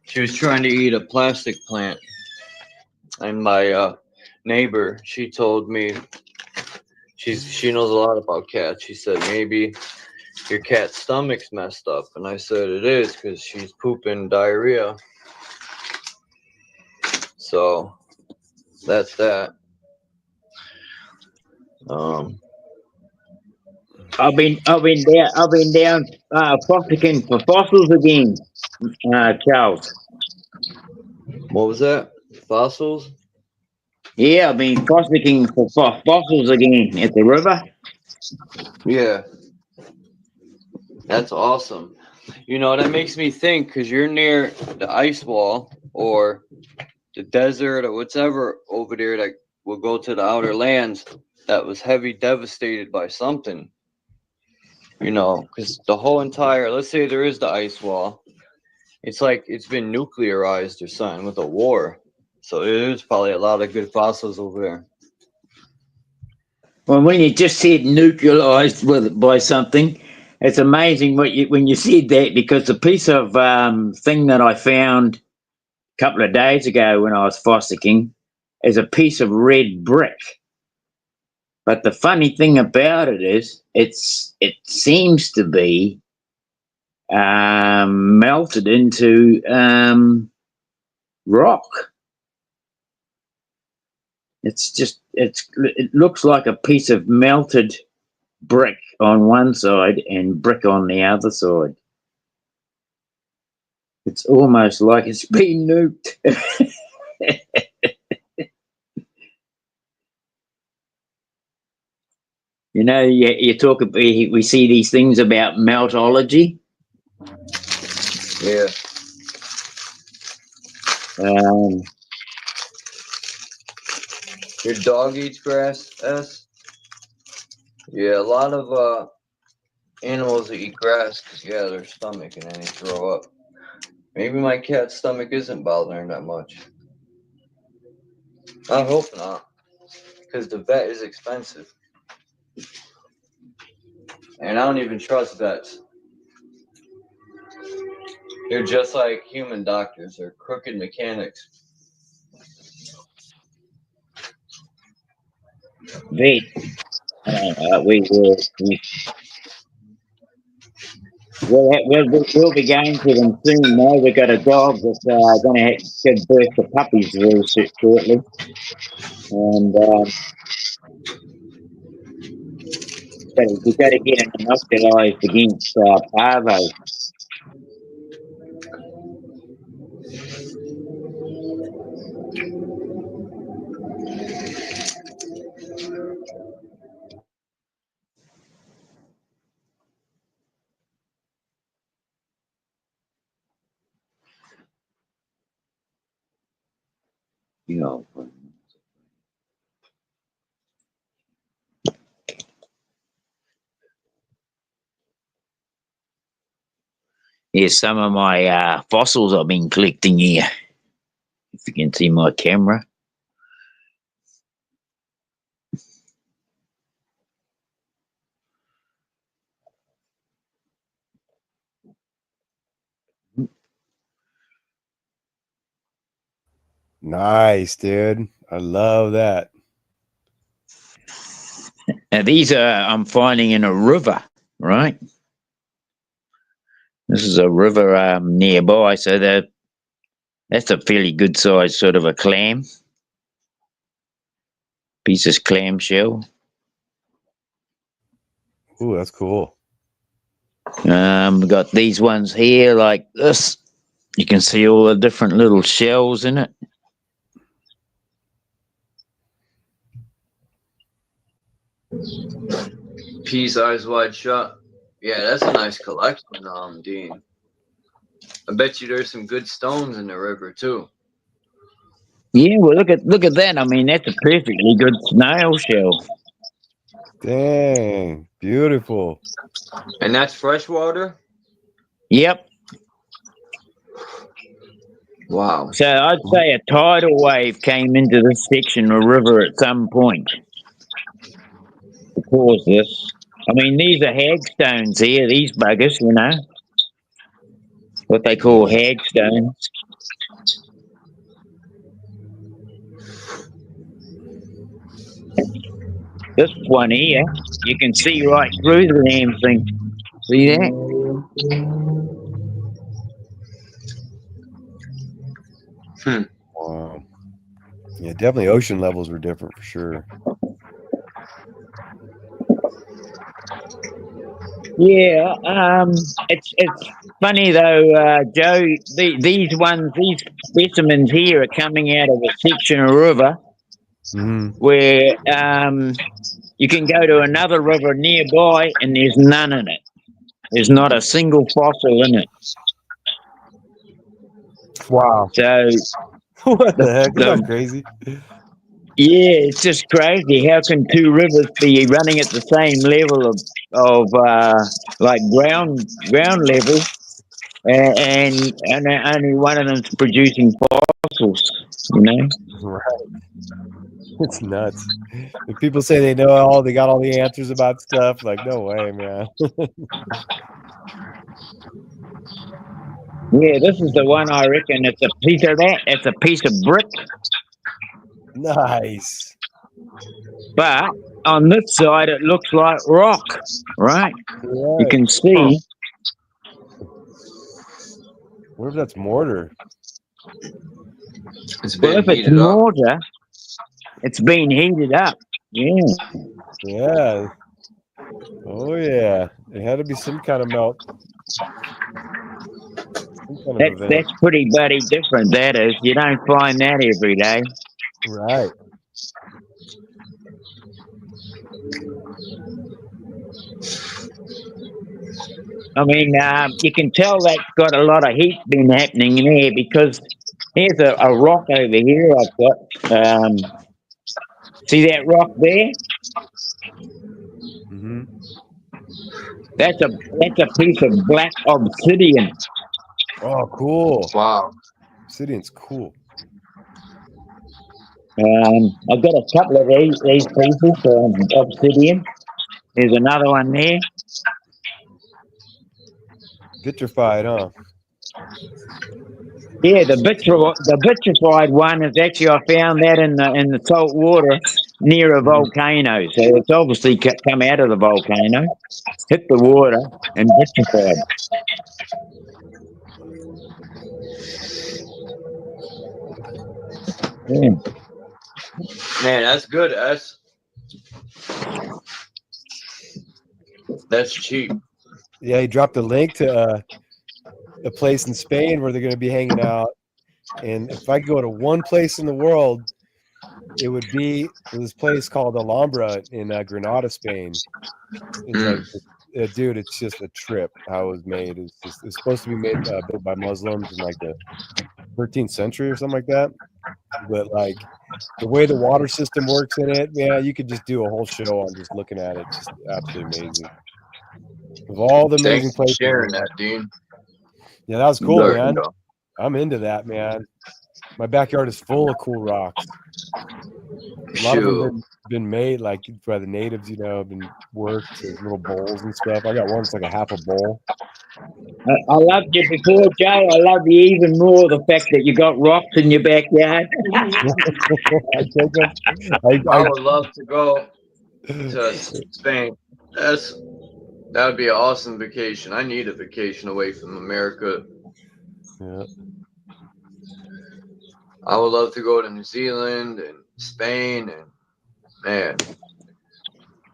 she was trying to eat a plastic plant. And my neighbor, she told me, she knows a lot about cats. She said, maybe your cat's stomach's messed up. And I said, it is, because she's pooping diarrhea. So that's that. I've been down fossicking for fossils again, Charles. What was that? Fossils? Yeah, I've been fossicking for fossils again at the river. Yeah, that's awesome. You know, that makes me think because you're near the ice wall or the desert or whatever over there that will go to the outer lands that was heavy devastated by something. You know, because the whole entire, let's say there is the ice wall, it's like it's been nuclearized or something with a war. So there's probably a lot of good fossils over there. Well, when you just said neutralized by something, it's amazing when you said that because the piece of thing that I found a couple of days ago when I was fossicking is a piece of red brick. But the funny thing about it is, it seems to be melted into rock. It looks like a piece of melted brick on one side and brick on the other side. It's almost like it's been nuked. You know, you talk. We see these things about meltology. Yeah. Um, Your dog eats grass, S? Yeah, a lot of animals that eat grass because, yeah, their stomach and then they throw up. Maybe my cat's stomach isn't bothering that much. I hope not, because the vet is expensive. And I don't even trust vets. They're just like human doctors. They're crooked mechanics. Vet. We'll be going to them soon. Now we've got a dog that's going to give birth to puppies very shortly, and we've got to get them inoculized against parvo. You know. Here's some of my fossils I've been collecting here. If you can see my camera. Nice, dude. I love that. Now these I'm finding in a river, right? This is a river nearby, so that's a fairly good size sort of a clam. Piece of clam shell. Ooh, that's cool. We got these ones here like this. You can see all the different little shells in it. Peace, eyes wide shut. Yeah, that's a nice collection, Dean. I bet you there's some good stones in the river too. Yeah, well look at that. I mean, that's a perfectly good snail shell. Dang, beautiful. And that's freshwater? Yep. Wow. So I'd say a tidal wave came into this section of river at some point to cause this. I mean, these are hagstones here, these buggers, you know. What they call hagstones. This one here, you can see right through the damn thing. See that? Wow. Yeah, definitely ocean levels were different for sure. Yeah, it's funny though, Joe. These specimens here are coming out of a section of river Mhm. where you can go to another river nearby and there's none in it. There's not a single fossil in it. Wow. So What the heck? Isn't that the crazy? yeah, it's just crazy. How can two rivers be running at the same level of like ground level, and only one of them's producing fossils? You know. Right. It's nuts. If people say they know all, they got all the answers about stuff. Like, no way, man. Yeah, this is the one I reckon. It's a piece of that. It's a piece of brick, Nice. but on this side it looks like rock. Right? You Right. can see. What if that's mortar? It's Well, been if it's heated up. mortar, it's been heated up. Yeah. Yeah. Oh yeah. It had to be some kind of melt. Some kind of event. That's pretty bloody different. That is. You don't find that every day. Right. I mean, you can tell that's got a lot of heat been happening in there because here's a rock over here I've got. See that rock there? Mm-hmm. That's a piece of black obsidian. Oh, cool. Wow. Obsidian's cool. I've got a couple of these pieces of obsidian. There's another one there. Vitrified, huh? Yeah, the vitrified one is actually I found that in the salt water near a volcano. So it's obviously come out of the volcano, hit the water, and vitrified. Yeah. Man, that's good, That's cheap. Yeah, he dropped a link to a place in Spain where they're going to be hanging out. And if I go to one place in the world, it would be this place called Alhambra in Granada, Spain. It's like, dude, it's just a trip how it was made. It's supposed to be made built by Muslims in like the 13th century or something like that. But like the way the water system works in it, man, you could just do a whole show on just looking at it. It's just absolutely amazing. Of all the amazing Thanks for places, sharing that, Dean. yeah, that was cool, There man. you go. I'm into that, man. My backyard is full of cool rocks. A lot of them Shoot. been made like by the natives, you know, been worked as little bowls and stuff. I got one that's like a half a bowl. I loved you before, Joe. I love you even more the fact that you got rocks in your backyard. I would love to go to Spain. That would be an awesome vacation. I need a vacation away from America. Yeah. I would love to go to New Zealand and Spain, and man,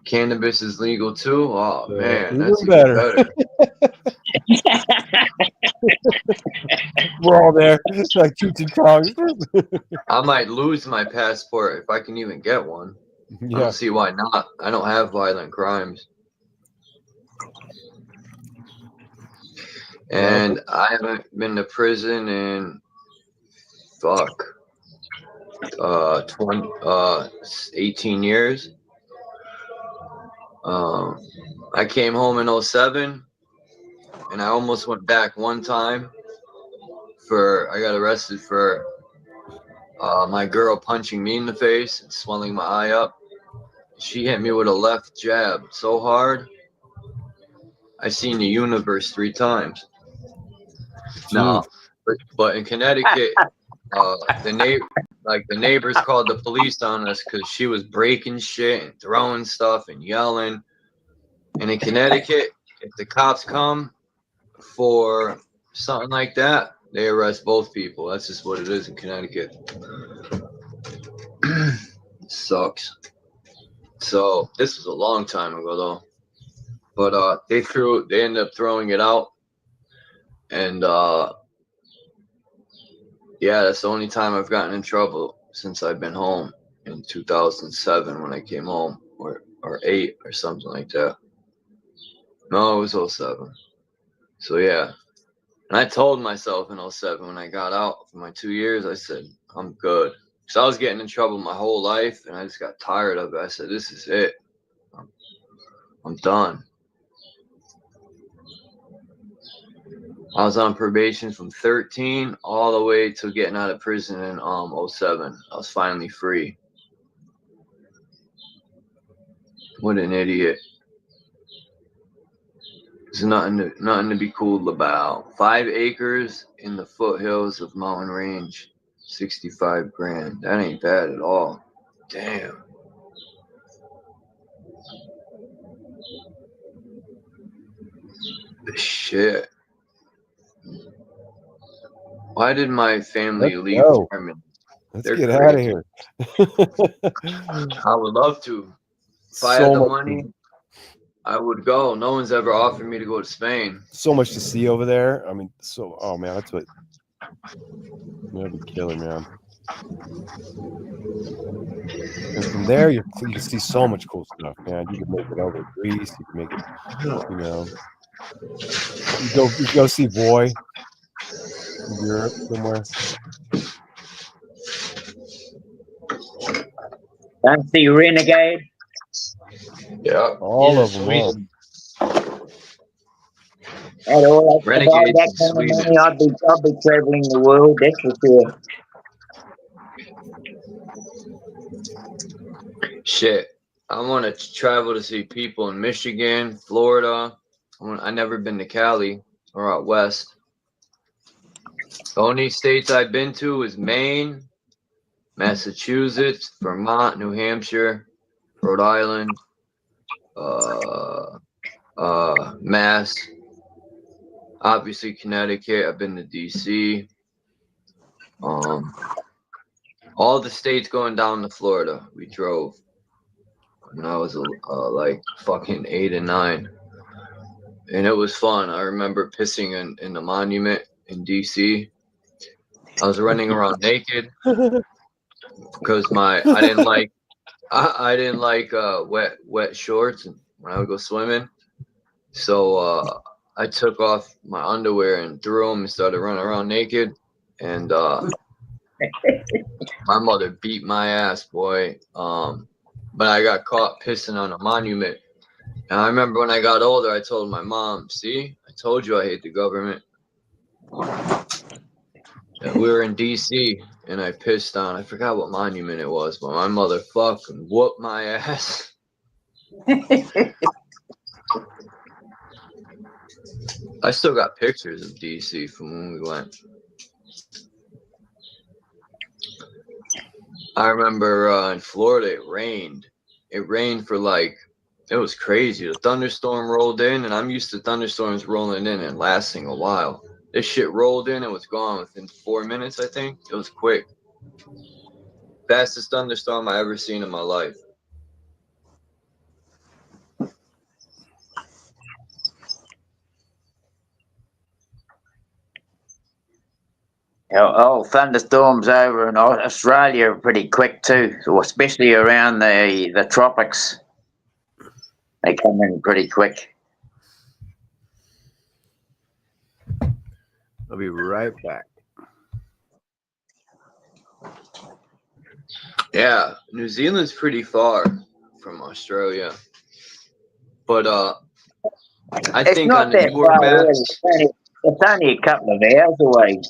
cannabis is legal too. Oh man, that's even better. We're all there. It's like Cheech and Chong. I might lose my passport if I can even get one. Yeah. I don't see why not. I don't have violent crimes. And I haven't been to prison in 18 years. I came home in 07 and I almost went back one time I got arrested for my girl punching me in the face and swelling my eye up. She hit me with a left jab so hard I seen the universe 3 times. No, but in Connecticut, the neighbors called the police on us because she was breaking shit and throwing stuff and yelling. And in Connecticut, if the cops come for something like that, they arrest both people. That's just what it is in Connecticut. Sucks. So this was a long time ago, though. But they ended up throwing it out, and yeah, that's the only time I've gotten in trouble since I've been home in 2007 when I came home, or 8 or something like that. No, it was 07. So yeah, and I told myself in 07 when I got out for my 2 years, I said, I'm good. So I was getting in trouble my whole life, and I just got tired of it. I said, this is it. I'm done. I was on probation from 13 all the way to getting out of prison in 07. I was finally free. What an idiot. There's nothing to be cool about. 5 acres in the foothills of Mountain Range, 65 grand. That ain't bad at all. Damn. Shit. Why did my family leave Germany? Let's They're get crazy. out of here. I would love to. If I had the money, I would go. No one's ever offered me to go to Spain. So much to see over there. I mean, oh man, that's what. That'd be killer, man. And from there, you can see so much cool stuff, man. You can make it over to Greece. You can make it, you know. You go see Boy in Europe somewhere. Don't see Renegade. Yeah, all of them. Sweden. At all, Renegade that kind of money, I'd be traveling the world. That's for sure. Shit, I want to travel to see people in Michigan, Florida. I never been to Cali or out west. The only states I've been to is Maine, Massachusetts, Vermont, New Hampshire, Rhode Island, Mass. Obviously Connecticut. I've been to DC. All the states going down to Florida. We drove when I was like fucking 8 and 9, and it was fun. I remember pissing in the monument in DC. I was running around naked because I didn't like wet shorts when I would go swimming. So I took off my underwear and threw them and started running around naked. And my mother beat my ass, boy. But I got caught pissing on a monument. And I remember when I got older, I told my mom, see, I told you I hate the government. And we were in DC, and I pissed on, I forgot what monument it was, but my mother fucking whooped my ass. I still got pictures of DC from when we went. I remember in Florida, it rained. It rained for like, it was crazy. The thunderstorm rolled in, and I'm used to thunderstorms rolling in and lasting a while. This shit rolled in and was gone within 4 minutes, I think. It was quick. Fastest thunderstorm I ever seen in my life. Oh, thunderstorms over in Australia are pretty quick too, so especially around the tropics. They come in pretty quick. I'll be right back. Yeah, New Zealand's pretty far from Australia. But I It's think not on the that newer far away. maps, It's only a couple of hours away.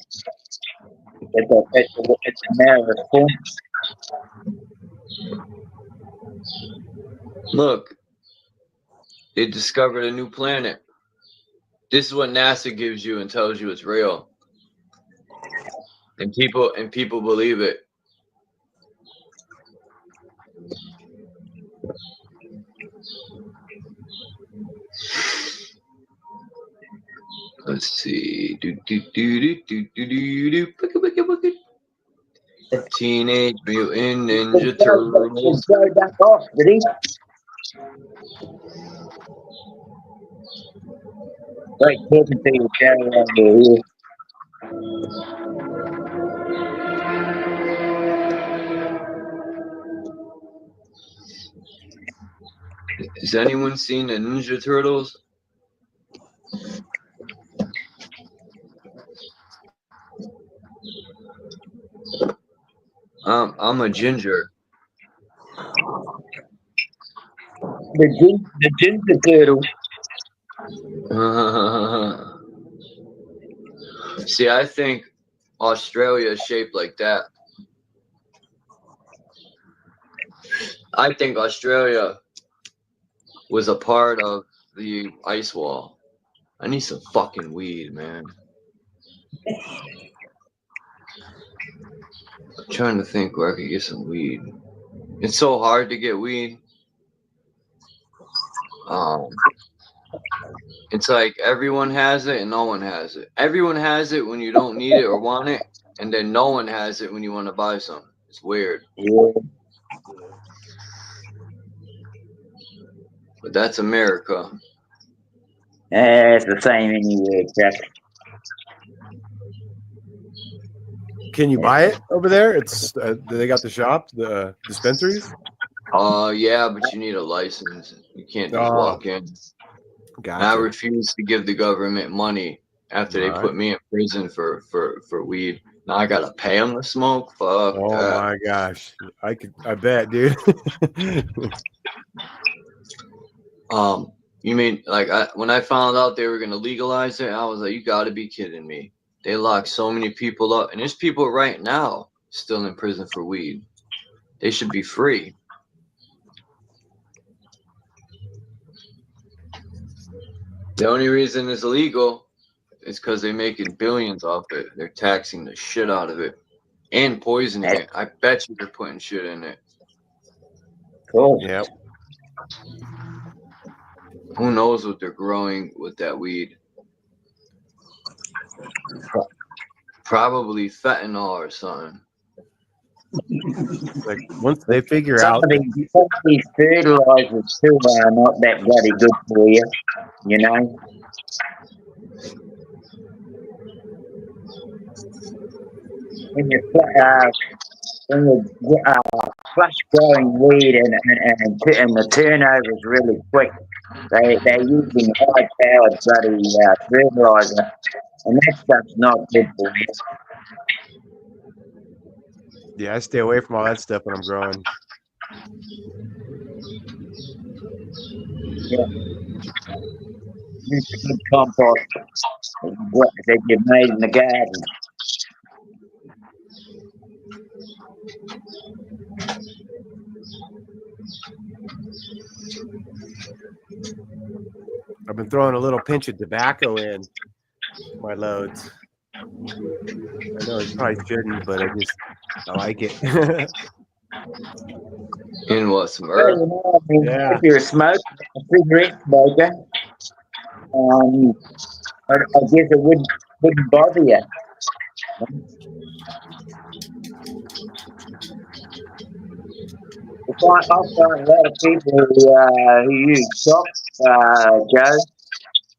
It's a matter of points. look, they discovered a new planet. This is what NASA gives you and tells you it's real. And people believe it. Let's see. Teenage Mutant Ninja Turtles. Joe duck off, did he? Like talking to you, Joe, over here. Has anyone seen the Ninja Turtles? I'm a ginger. The ginger turtle. See, I think Australia is shaped like that. I think Australia was a part of the ice wall. I need some fucking weed, man. I'm trying to think where I could get some weed. It's so hard to get weed. It's like everyone has it and no one has it. Everyone has it when you don't need it or want it, and then no one has it when you want to buy some. It's weird. Yeah. But that's America. It's the same anywhere, Jack. Can you buy it over there? It's they got the shop, the dispensaries. Yeah, but you need a license. You can't just walk in. Gotcha. I refuse to give the government money after they put me in prison for weed. Now I gotta pay them to smoke. Fuck. Oh my gosh, I bet, dude. You mean like when I found out they were gonna legalize it, I was like, you gotta be kidding me. They lock so many people up, and there's people right now still in prison for weed. They should be free. The only reason it's illegal is because they're making billions off it. They're taxing the shit out of it and poisoning it. I bet you they're putting shit in it. Cool. Yep. Who knows what they're growing with that weed? Probably fentanyl or something. Like once they figure Some out of these fertilizers too are not that bloody good for you, you know. When you flush growing weed and the turnover is really quick, they're using high powered bloody fertilizer, and that stuff's not good for you. Yeah, I stay away from all that stuff when I'm growing. Yeah. Use good compost that you've made in the garden. I've been throwing a little pinch of tobacco in my loads. I know I probably shouldn't, but I like it. In what, some Well, herb? you know, I mean, Yeah. if you're a cigarette smoker, I guess it wouldn't bother you. I find a lot of people who use shop, Joe,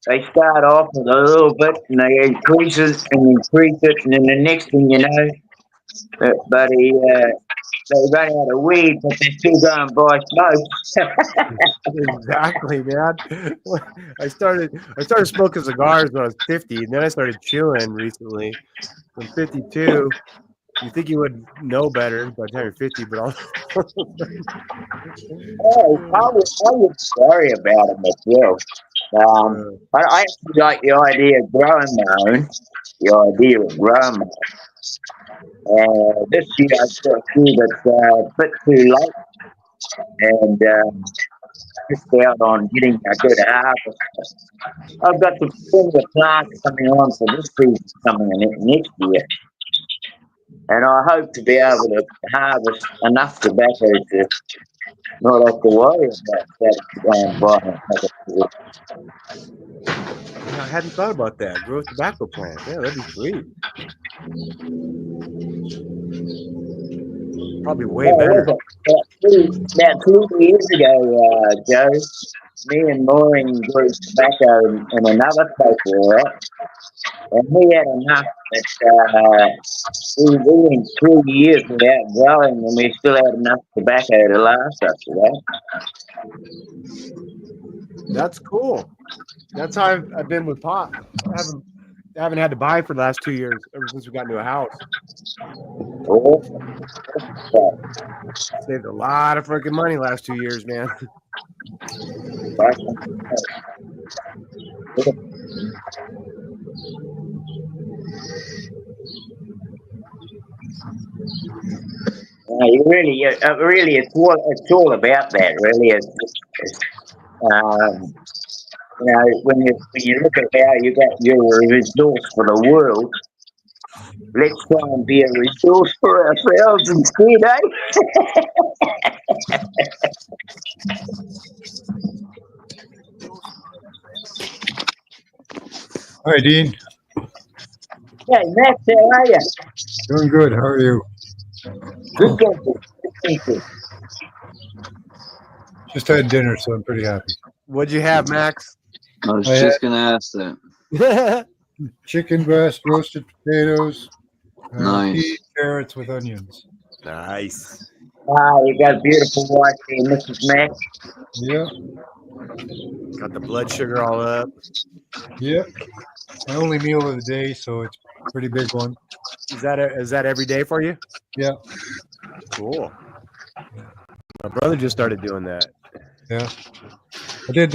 they start off with a little bit and they increase it, and then the next thing you know, they run out of weed, but they still go and buy smoke. Exactly, man. I started smoking cigars when I was 50, and then I started chewing recently. I'm 52. You think you would know better by the time you're 50, but I would worry about it myself. I actually like the idea of growing my own. This year I got a few that's a bit too late, and missed out on getting a good harvest. I've got some similar plants coming on for this season coming in next year, and I hope to be able to harvest enough tobacco to not have to worry about buying tobacco. I hadn't thought about that. Grow a tobacco plant. Yeah, that'd be sweet. Probably way better. About 2 years ago, Joe, me and Maureen grew tobacco in another place, right? And we had enough that we went 2 years without growing, and we still had enough tobacco to last us, right? That's cool. That's how I've been with pot. I haven't had to buy for the last 2 years ever since we got into a house. Oh, Saved a lot of freaking money last 2 years, man. you really, it's all about that. Really, when you look at how you got your resource for the world, let's try and be a resource for ourselves instead, eh? Hi, Dean. Hey, Max, how are you? Doing good. How are you? Good, thank you. Just had dinner, so I'm pretty happy. What'd you have, Max? I was just going to ask that. Chicken breast, roasted potatoes, Nice. peas, carrots with onions. Nice. You got a beautiful wife there, Mrs. Max. Yeah. Got the blood sugar all up. Yeah. My only meal of the day, so it's a pretty big one. Is that every day for you? Yeah. Cool. My brother just started doing that. Yeah. I did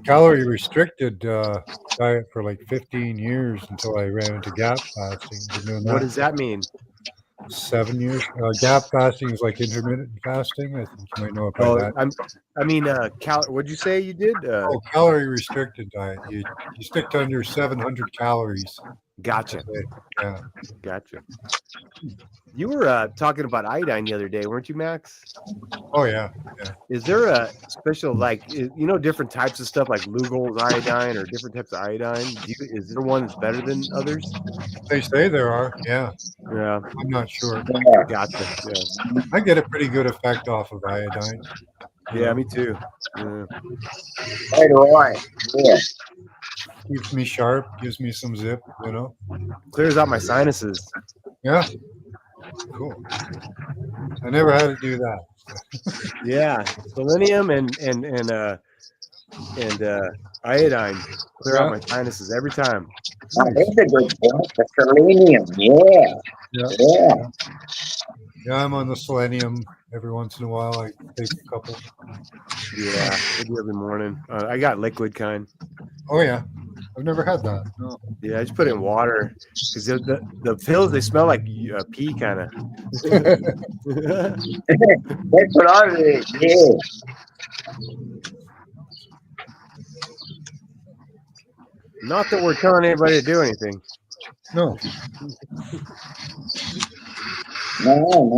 calorie restricted diet for like 15 years until I ran into gap fasting. Been doing What that does that mean? 7 years. Gap fasting is like intermittent fasting. I think you might know it by that. What'd you say you did? Calorie restricted diet. You stick to under 700 calories. Gotcha. Yeah. Gotcha. You were talking about iodine the other day, weren't you, Max? Oh yeah. Yeah. Is there a special, different types of stuff like Lugol's iodine or different types of iodine? Is there one that's better than others? They say there are. Yeah. Yeah. I'm not sure. Gotcha. Yeah. I get a pretty good effect off of iodine. Yeah, me too. Yeah. So do I. Yeah. Keeps me sharp, gives me some zip, Clears out my sinuses. Yeah. Cool. I never had to do that. Yeah. Selenium and iodine clear out my sinuses every time. That's a good point. The selenium. Yeah. Yeah, I'm on the selenium every once in a while. I take a couple. Yeah, I do every morning. I got liquid kind. Oh yeah, I've never had that. No. Yeah, I just put it in water because the pills, they smell like pee kind of. That's what I did. Yeah. Not that we're telling anybody to do anything. No. No.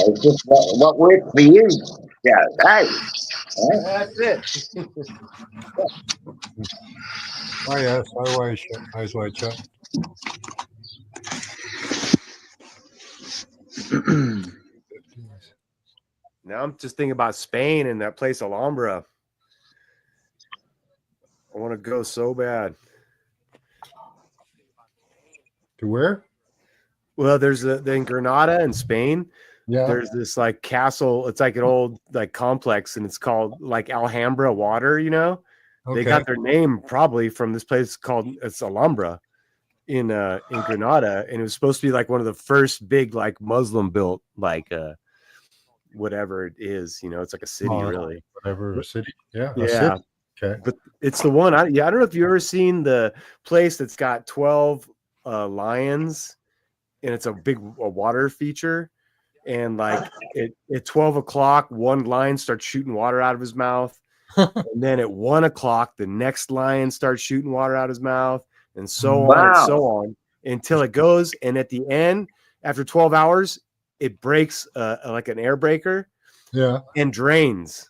It's just what works for you. Yeah, hey. That's it. Oh yes, eyes wide shut. Now I'm just thinking about Spain and that place Alhambra. I want to go so bad. To where? Well, there's in Granada in Spain. Yeah. There's this like castle. It's like an old like complex, and it's called like Alhambra Water. Okay. They got their name probably from this place called Alhambra in Granada, and it was supposed to be like one of the first big like Muslim built like whatever it is. It's like a city really. Whatever a city. Yeah. Yeah. City. Okay. But it's the one. I don't know if you've ever seen the place that's got 12 lions, and it's a big water feature. And like at 12 o'clock, one lion starts shooting water out of his mouth. And then at 1 o'clock, the next lion starts shooting water out of his mouth, and so on and so on until it goes. And at the end, after 12 hours, it breaks like an air breaker. Yeah. And drains.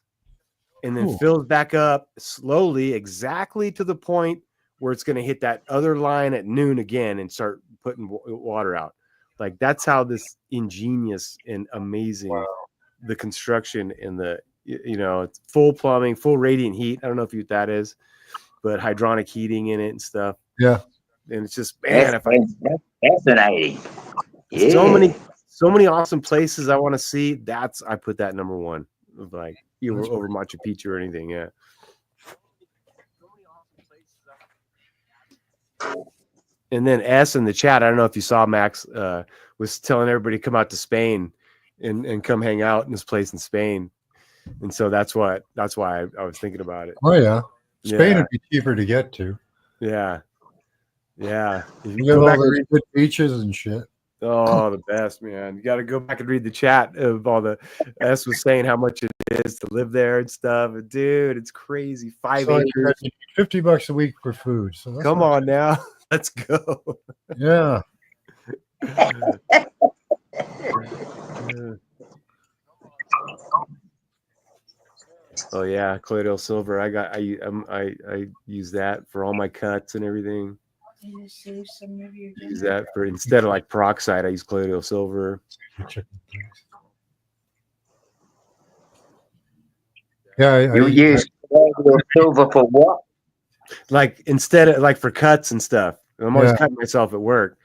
And then fills back up slowly, exactly to the point where it's going to hit that other line at noon again and start putting water out. Like that's how this ingenious and amazing the construction and the you know, it's full plumbing, full radiant heat. I don't know if you what that is, but hydronic heating in it and stuff. Yeah. And it's just, man, That's fascinating. Yeah. So many awesome places I want to see. I put that number one of like over Machu Picchu or anything. Yeah. And then S in the chat, I don't know if you saw, Max was telling everybody to come out to Spain and come hang out in this place in Spain. And so that's why I was thinking about it. Oh yeah. Spain would be cheaper to get to. Yeah. Yeah. If you go back and read good beaches and shit. Oh, the best, man. You got to go back and read the chat of all the S was saying how much it is to live there and stuff. Dude, it's crazy. 5 acres. $50 a week for food. So come on now. Let's go. Yeah. Oh yeah, colloidal silver. I use that for all my cuts and everything. Use that for instead of like peroxide, I use colloidal silver. Yeah, you use colloidal silver for what? Like instead of like for cuts and stuff. I'm always cutting myself at work,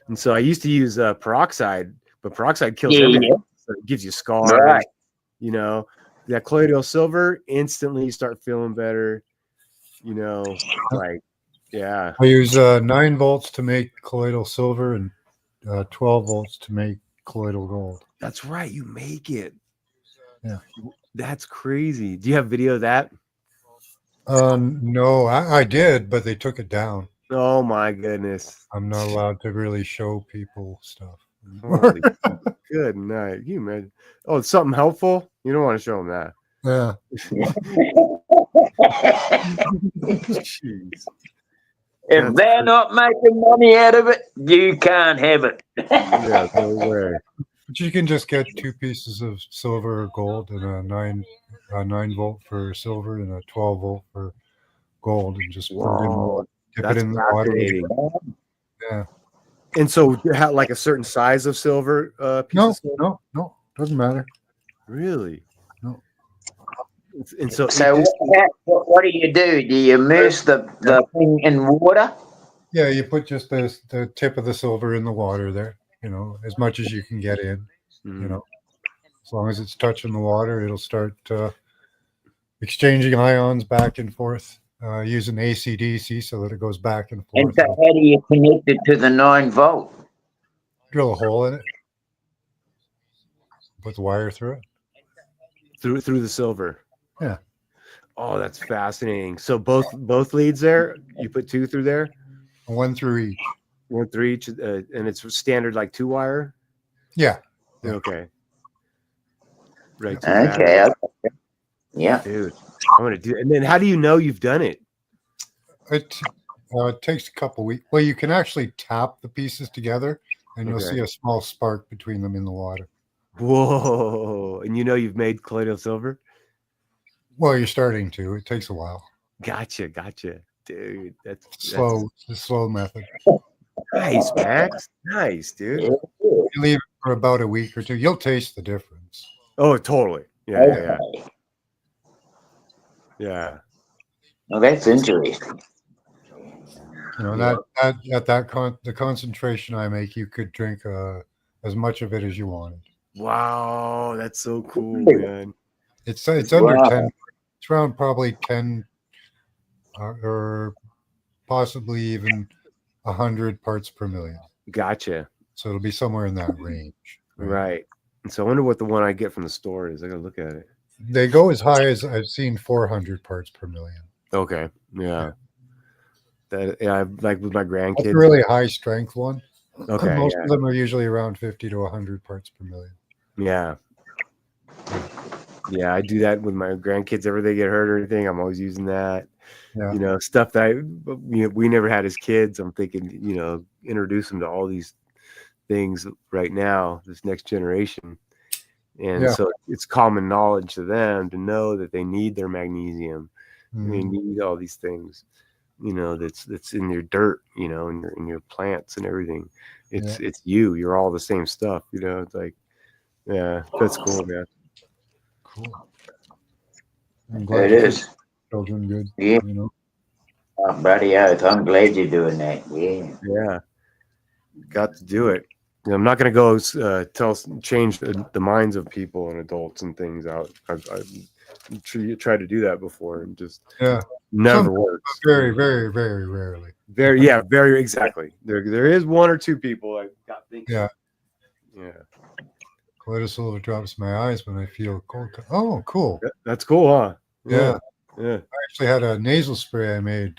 and so I used to use peroxide, but peroxide kills everything. Yeah. So it gives you scars. Right. You know, that colloidal silver, instantly you start feeling better. You know, like. Yeah, I use 9 volts to make colloidal silver and 12 volts to make colloidal gold. That's right. You make it. Yeah, that's crazy. Do you have video of that? No, I did, but they took it down. Oh my goodness! I'm not allowed to really show people stuff. Holy good night. You imagine? Oh, it's something helpful. You don't want to show them that. Yeah. Jeez. If they're not making money out of it, you can't have it. Yeah, no way. But you can just get 2 pieces of silver or gold and a 9 volt for silver and a 12 volt for gold, and just dip it in the water. Yeah. And so, like a certain size of silver? No, doesn't matter. Really? No. And so what do you do? Do you immerse the thing in water? Yeah, you put just the tip of the silver in the water there, you know, as much as you can get in, you know. As long as it's touching the water, it'll start exchanging ions back and forth using AC/DC so that it goes back and forth. And so how do you connect it to the 9 volt? Drill a hole in it. Put the wire through it. Through the silver. Yeah. Oh, that's fascinating. So both leads there, you put 2 through there? 1 through each. 1 through each, and it's standard like 2 wire? Yeah. Okay. Right. Okay. Yeah. Dude, I'm gonna do it. And then how do you know you've done it? It takes a couple weeks. Well, you can actually tap the pieces together and you'll see a small spark between them in the water. Whoa. And you know you've made colloidal silver? Well, you're starting to. It takes a while. Gotcha. Dude, that's slow. It's a slow method. Nice, Max. Nice, dude. You leave it for about a week or 2. You'll taste the difference. Oh, totally. Yeah. Well, that's interesting. You know, the concentration I make, you could drink as much of it as you wanted. Wow, that's so cool, man. It's under 10. It's around probably 10 or possibly even 100 parts per million. Gotcha. So it'll be somewhere in that range. Right. And so I wonder what the one I get from the store is. I gotta look at it. They go as high as I've seen 400 parts per million. Okay. Yeah. I like with my grandkids. That's a really high strength one. Okay. Most of them are usually around 50 to 100 parts per million. Yeah. Yeah, I do that with my grandkids. Ever they get hurt or anything, I'm always using that. Yeah. You know, stuff that we never had as kids. I'm thinking, introduce them to all these things right now, this next generation. And so it's common knowledge to them to know that they need their magnesium. They need all these things, that's in your dirt, in your plants and everything. It's you're all the same stuff, it's like, yeah, that's cool, man. Cool. I'm glad It you is. children good. Yeah. You know. Oh, bloody oath. I'm glad you're doing that. Yeah. Yeah, got to do it. I'm not going to go change the minds of people and adults and things out. I've tried to do that before and just never Sometimes, works. but very, very, very rarely. Very exactly. There is one or two people I got thinking. Yeah. Cortisol drops my eyes when I feel cold. Oh, cool. That's cool, huh? Yeah. Yeah. I actually had a nasal spray I made.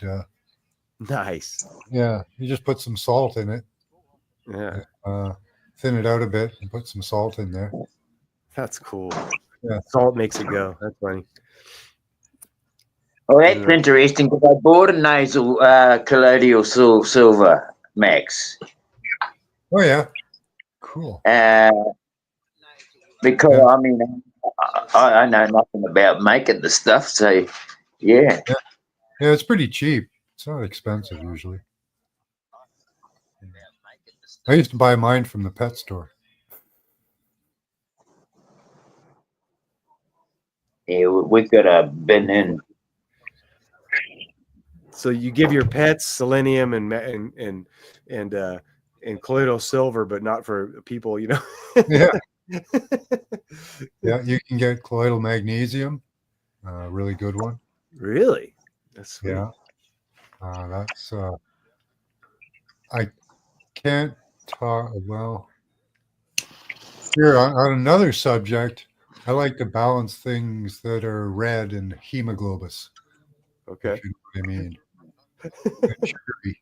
Nice. Yeah. You just put some salt in it. Yeah. Thin it out a bit and put some salt in there. That's cool. Yeah. Salt makes it go. That's funny. Well, that's interesting because I bought a nasal colloidal silver, Max. Oh, yeah. Cool. Because, I mean, I know nothing about making the stuff, so, yeah. Yeah, it's pretty cheap. It's not expensive usually. I used to buy mine from the pet store. Yeah, we've got a bin in. So you give your pets selenium and colloidal silver, but not for people, you know. Yeah. Yeah, you can get colloidal magnesium, a really good one. Really? That's sweet. Yeah. That's I can't talk well. Here on another subject, I like to balance things that are red and hemoglobus. Okay. If you know what I mean. Sugary.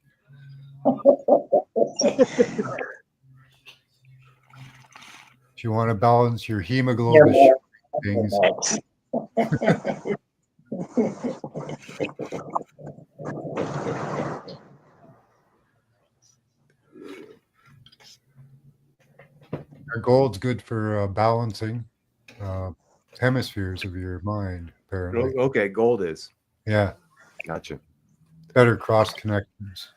If you want to balance your hemoglobin things. Gold's good for balancing hemispheres of your mind, apparently. Okay, gold is. Yeah. Gotcha. Better cross connections.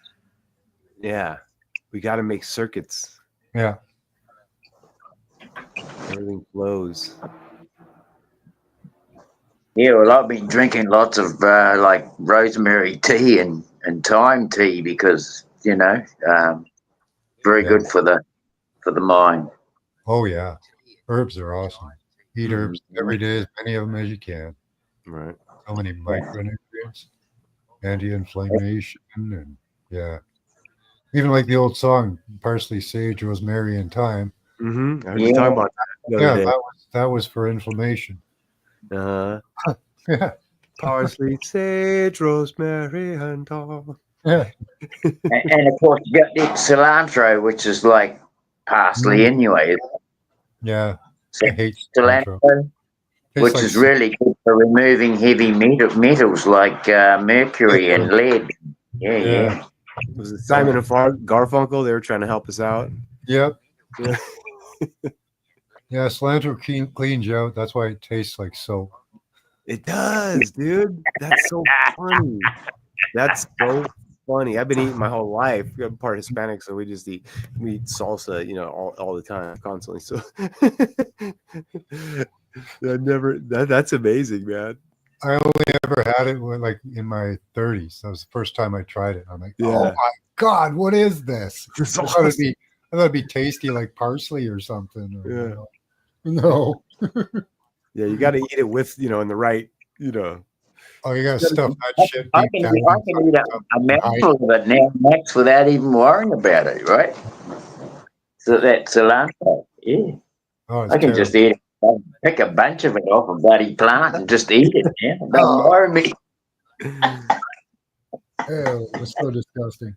Yeah. We got to make circuits. Yeah. Everything flows. Yeah, well, I've been drinking lots of like rosemary tea and thyme tea because, you know, very good for the mind. Oh, yeah. Herbs are awesome. Eat herbs every day, as many of them as you can. Right. So many micronutrients, anti-inflammation, and yeah. Even like the old song, parsley, sage, rosemary, and thyme. Mm-hmm. I heard you talking about that the other day. That was for inflammation. Yeah. Parsley, sage, rosemary, and thyme. Yeah. And of course, you got the cilantro, which is like parsley anyway. Yeah. So I hate cilantro, Tastes which like is really good for removing heavy metals like mercury and lead. Yeah. Was it Simon and Garfunkel? They were trying to help us out. Yep. Yeah. Yeah, cilantro cleans you out. That's why it tastes like soap. It does, dude. That's so funny. That's so funny. I've been eating my whole life. I'm part Hispanic, so we eat salsa, you know, all the time, constantly. So that's amazing, man. I only ever had it when, like, in my 30s. That was the first time I tried it. I'm like, Yeah. oh my God, what is this? It's I thought it'd be tasty like parsley or something. Yeah. No. Yeah, you got to eat it with, you know, in the right, you know. Oh, you got to stuff that shit I deep can down. eat a mouthful of it now, Max, without even worrying about it, right? So that cilantro, yeah. Oh, it's I can terrible. just eat it. Pick a bunch of it off a bloody plant and just eat it, man. Don't worry me. Ew, it was so disgusting.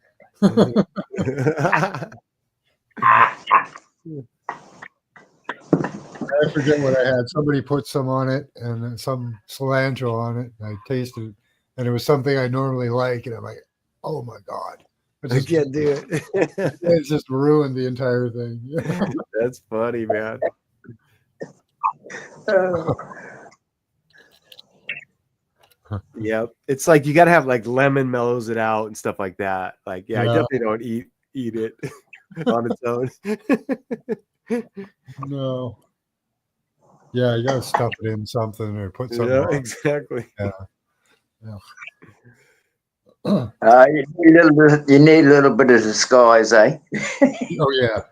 I forget what I had. Somebody put some on it and then some cilantro on it. And I tasted it, and it was something I normally like, and I'm like, "Oh my God, I can't do it." It's just ruined the entire thing. That's funny, man. Yep, it's like you got to have like lemon mellows it out and stuff like that. Like, I Yeah. definitely don't eat it on its own. No. Yeah, you gotta stuff it in something or put something Yeah, on. exactly. Yeah. Yeah. You need a little bit of disguise, eh? Oh yeah.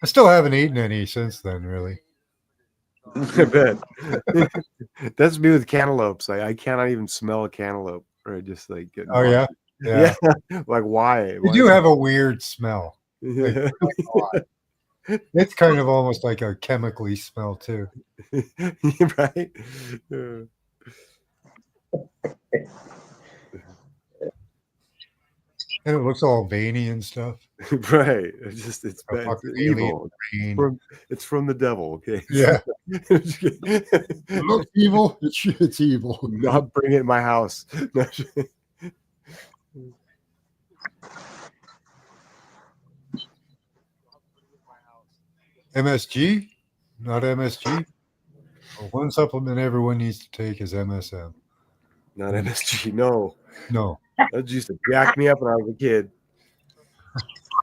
I still haven't eaten any since then, really. I bet. That's me with cantaloupes. I cannot even smell a cantaloupe, or just like get Oh yeah, nauseous. Yeah. Like why? They Why do is have a weird smell. Like, Yeah. it's kind of almost like a chemically smell too. Right? And it looks all veiny and stuff. Right. It's A bad. It's fucking evil. alien brain. It's from the devil. Okay. Yeah. It looks evil. It's evil. Not bring it in my house. MSG? Not MSG? Well, one supplement everyone needs to take is MSM. Not MSG. No. No. That used to jack me up when I was a kid.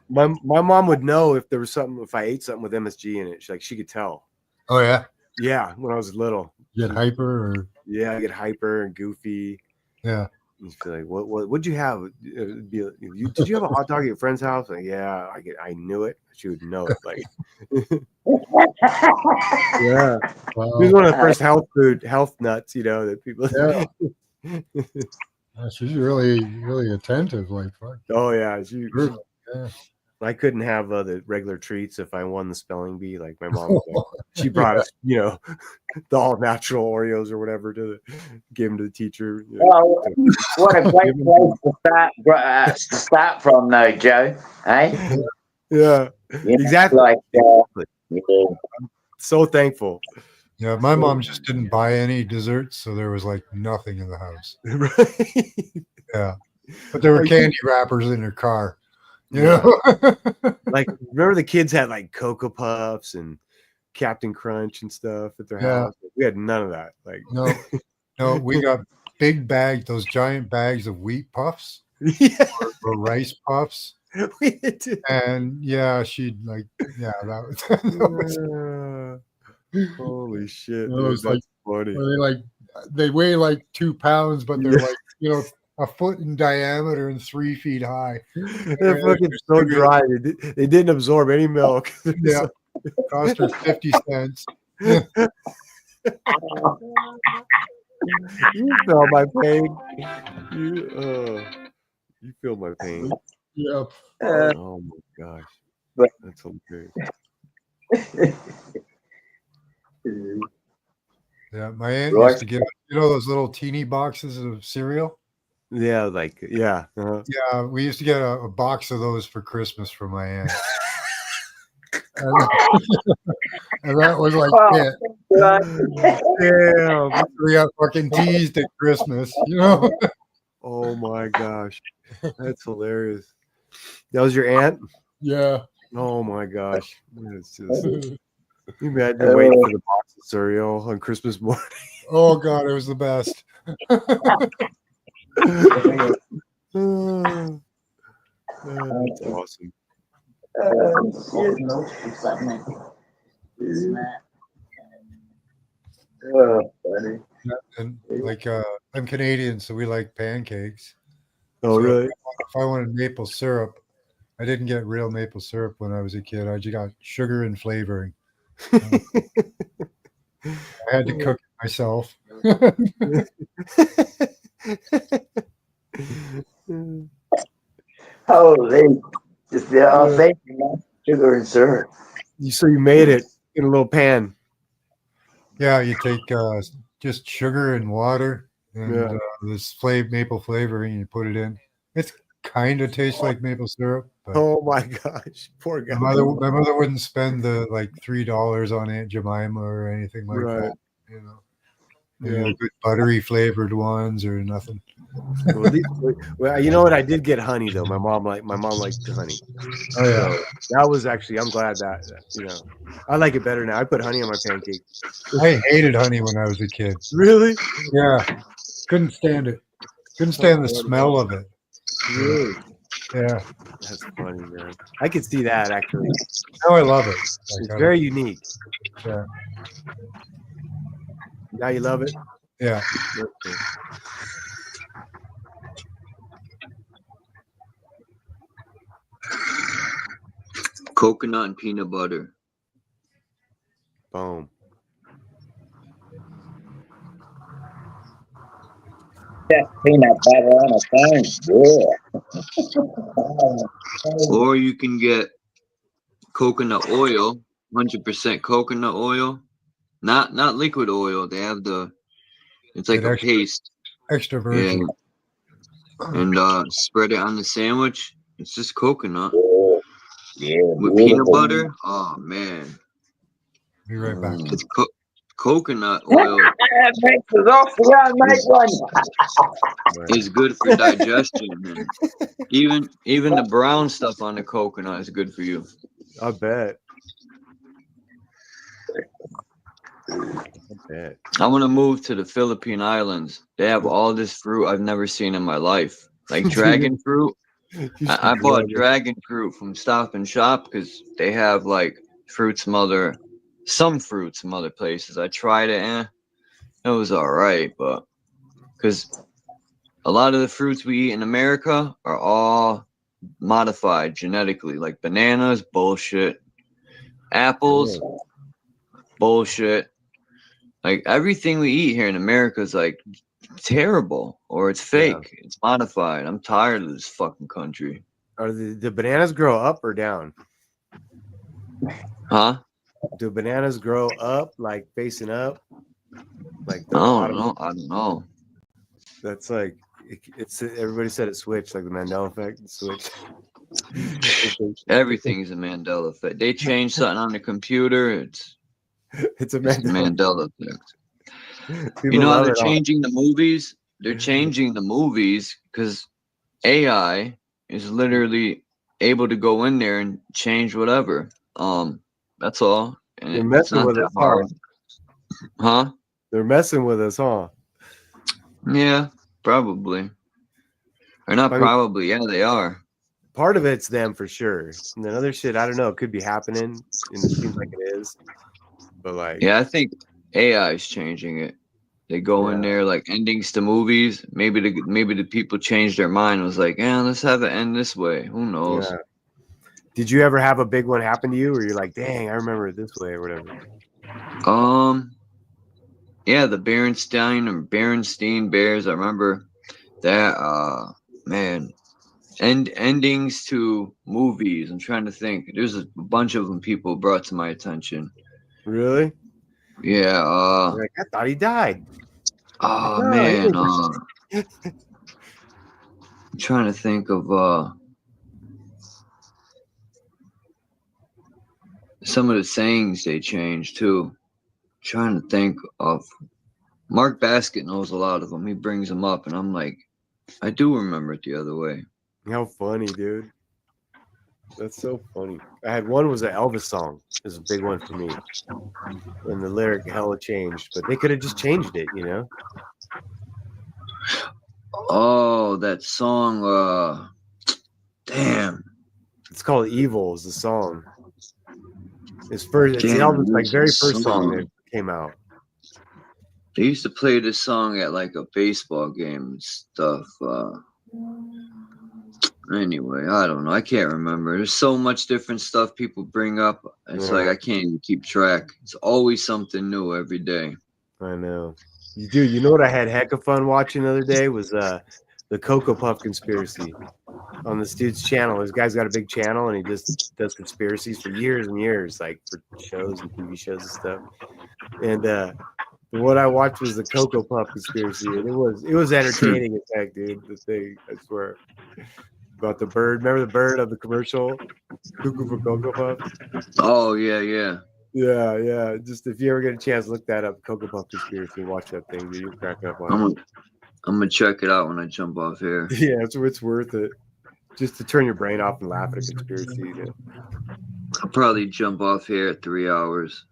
My mom would know if there was something, if I ate something with MSG in it. She could tell. Oh yeah. Yeah, when I was little. You get hyper or Yeah, I get hyper and goofy. yeah. You feel like, what'd you have? Did you have a hot dog at your friend's house? Like, yeah, I knew it. She would know it. Like, yeah, Wow. she was one of the first health nuts, that people. Yeah. She's really attentive. Like, fuck. Oh yeah, Yeah. I couldn't have the regular treats if I won the spelling bee. Like my mom, she brought us, the all natural Oreos or whatever gave them to the teacher. Well, what a great place to start from, though, Joe. Eh? Yeah, exactly. Like, I'm so thankful. Yeah, my mom just didn't buy any desserts, so there was like nothing in the house. Right. Yeah, but there were candy wrappers in her car. Like, remember the kids had like Cocoa Puffs and Captain Crunch and stuff at their house. We had none of that. Like, no, we got big bags, those giant bags of wheat puffs or rice puffs. We did too. And yeah, she'd like, that was holy shit! It was That's like funny. they weigh like 2 pounds, but they're like a foot in diameter and 3 feet high. They're fucking so dry. They didn't absorb any milk. Yeah, cost her 50 cents. You feel my pain. You feel my pain. Yep. Oh my gosh, that's hilarious. Yeah, my aunt used to give those little teeny boxes of cereal. Yeah, yeah. Uh-huh. Yeah, we used to get a box of those for Christmas from my aunt. And that was like it. Damn. We got fucking teased at Christmas, Oh my gosh. That's hilarious. That was your aunt? Yeah. Oh my gosh. It's just, you imagine waiting for the box of cereal on Christmas morning. Oh God, it was the best. That's awesome. Funny. And like I'm Canadian, so we like pancakes. Oh, So really? If I wanted maple syrup, I didn't get real maple syrup when I was a kid. I just got sugar and flavoring. I had to cook it myself. Holy, just the all thing, sugar and syrup. So you made it in a little pan. Yeah, you take just sugar and water and this maple flavoring. You put it in. It's kind of tastes like maple syrup. But oh my gosh, poor guy. My mother wouldn't spend the like $3 on Aunt Jemima or anything like that. Good buttery flavored ones or nothing. Well, you know what? I did get honey though. My mom liked honey. Oh yeah, that was actually. I'm glad that I like it better now. I put honey on my pancakes. I hated honey when I was a kid. Really? Yeah, couldn't stand it. Couldn't stand the smell of it. Really? Yeah. That's funny, man. I could see that actually. Now I love it. It's very unique. Yeah. Now you love it? Yeah. Okay. Coconut and peanut butter. Boom. Just peanut butter on a phone. Yeah. Or you can get coconut oil, 100% coconut oil. Not liquid oil. They have it's like a paste. Extra virgin. Yeah. And spread it on the sandwich. It's just coconut. Yeah. With peanut butter. Oh man. Be right back. It's coconut oil. That makes us off the ground, make one. Is good for digestion. And even the brown stuff on the coconut is good for you. I bet. I want to move to the Philippine Islands. They have all this fruit I've never seen in my life, like dragon fruit. I bought dragon fruit from Stop and Shop because they have like some fruits from other places. I tried it, it was all right, but because a lot of the fruits we eat in America are all modified genetically, like bananas, bullshit, apples, bullshit. Like everything we eat here in America is like terrible or it's fake. Yeah. It's modified. I'm tired of this fucking country. Are the bananas grow up or down? Huh? Do bananas grow up, like facing up? Like I don't know. That's like it's everybody said it switched, like the Mandela effect. It switched. Everything's a Mandela effect. They change something on the computer. It's a Mandela effect. You know how they're changing the movies? They're changing the movies because AI is literally able to go in there and change whatever. That's all. And they're messing with us, huh? They're messing with us, huh? Yeah, probably. Or not probably. Yeah, they are. Part of it's them for sure. And then other shit, I don't know. It could be happening, and it seems like it is. But like, yeah, I think AI is changing it. They go in there like endings to movies. Maybe the people changed their mind. It was like, let's have it end this way. Who knows? Yeah. Did you ever have a big one happen to you, where you're like, dang, I remember it this way or whatever? Yeah, the Berenstein Bears. I remember that. Man, endings to movies. I'm trying to think. There's a bunch of them people brought to my attention. Really? Yeah. Like, I thought he died. Oh man. I'm trying to think of some of the sayings they changed too. Trying to think of Mark Basket knows a lot of them. He brings them up, and I'm like, I do remember it the other way. How funny, dude. That's so funny. I had one was an Elvis song. It was a big one for me. And the lyric hella changed, but they could have just changed it, you know? Oh, that song. Damn. It's called Evil is the song. It's the album's like very first song that came out. They used to play this song at like a baseball game and stuff. Anyway, I don't know. I can't remember. There's so much different stuff people bring up. It's like I can't even keep track. It's always something new every day. I know. You know what I had heck of fun watching the other day was the Cocoa Puff conspiracy on this dude's channel. This guy's got a big channel and he just does conspiracies for years and years, like for shows and TV shows and stuff. And what I watched was the Cocoa Puff conspiracy, and it was entertaining as heck, dude. The thing, I swear. About the bird. Remember the bird of the commercial? Cuckoo for Cocoa Puff? Oh, yeah. Yeah. Just if you ever get a chance, look that up. Cocoa Puff conspiracy. Watch that thing, dude. You'll crack up on it. I'm going to check it out when I jump off here. Yeah, it's worth it. Just to turn your brain off and laugh at a conspiracy. You know? I'll probably jump off here at 3 hours.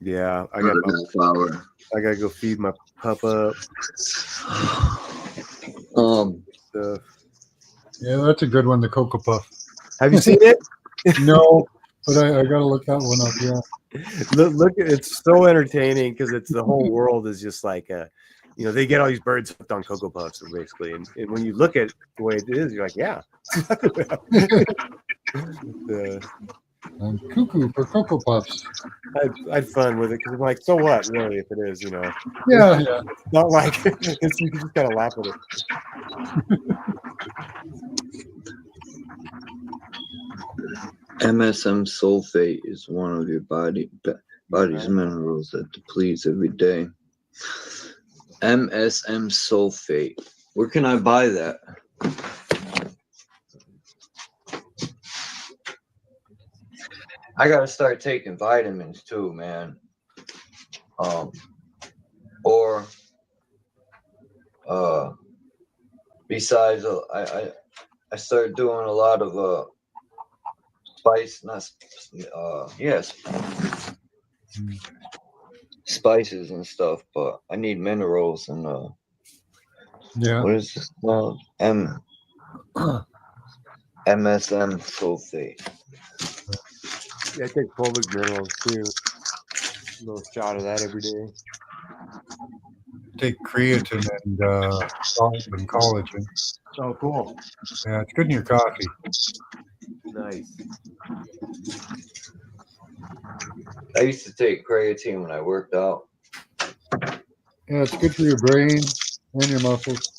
Yeah. I gotta go feed my pup up. Stuff. Yeah, that's a good one, the Cocoa Puff. Have you seen it? No, but I got to look that one up, yeah. Look, it's so entertaining because it's the whole world is just like they get all these birds hooked on Cocoa Puffs basically, and when you look at the way it is, you're like, yeah. I'm cuckoo for Cocoa Puffs. I had fun with it because I'm like, so what, really, if it is, Yeah. It's not like it's, you can just kind of laugh at it. MSM sulfate is one of your body's minerals that depletes every day. MSM sulfate. Where can I buy that? I gotta start taking vitamins too, man. Besides, I started doing a lot of spices and stuff, but I need minerals and what is this called? MSM sulfate. Yeah, I take fulvic minerals too. A little shot of that every day. Take creatine and salt and collagen. Oh, cool. Yeah, it's good in your coffee. Nice. I used to take creatine when I worked out. Yeah, it's good for your brain and your muscles.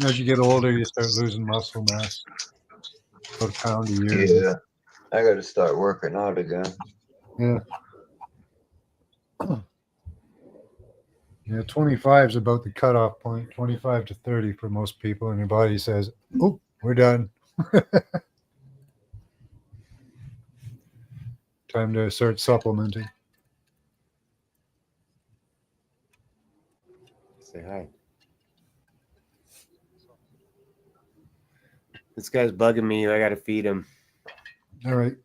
As you get older, you start losing muscle mass. About a pound a year. Yeah, I got to start working out again. Yeah. Yeah, 25 is about the cutoff point, 25 to 30 for most people, and your body says, oh, we're done. Time to start supplementing. Say hi. This guy's bugging me. I got to feed him. All right.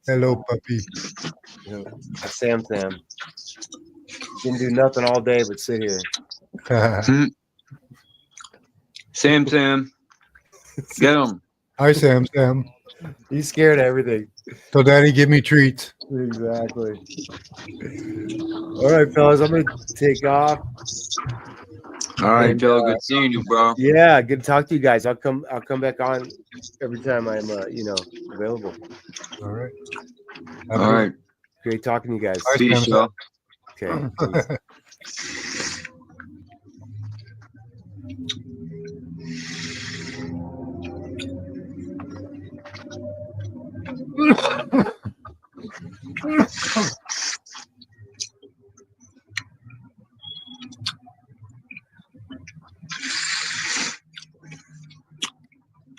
Hello, puppy. Sam. Didn't do nothing all day but sit here. Sam. Get him. Hi, Sam. He's scared of everything. So, Daddy, give me treats. Exactly. All right, fellas, I'm going to take off. All right, Joe. Good seeing you, bro. Yeah, good to talk to you guys. I'll come back on every time I'm available. All right. All right. Great talking to you guys. Peace, Joe. Okay.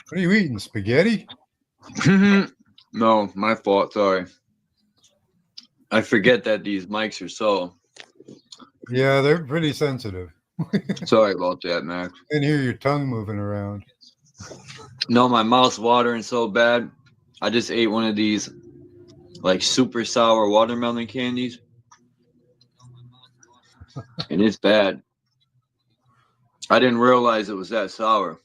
What are you eating? Spaghetti? No, my fault. Sorry. I forget that these mics are so. Yeah, they're pretty sensitive. Sorry about that, Max. I can hear your tongue moving around. No, my mouth's watering so bad. I just ate one of these, like, super sour watermelon candies. And it's bad. I didn't realize it was that sour.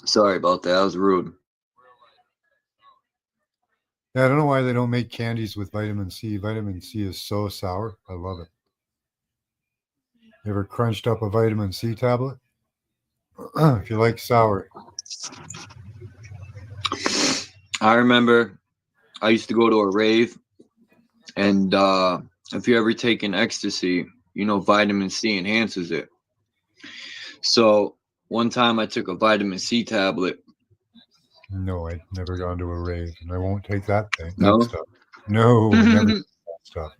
Sorry about that. That was rude. Yeah, I don't know why they don't make candies with vitamin C. Vitamin C is so sour. I love it. You ever crunched up a vitamin C tablet? If you like sour. I remember I used to go to a rave, and if you ever taken ecstasy, vitamin C enhances it. So one time I took a vitamin C tablet. No, I've never gone to a rave, and I won't take that thing. No? That stuff. No, never take that stuff.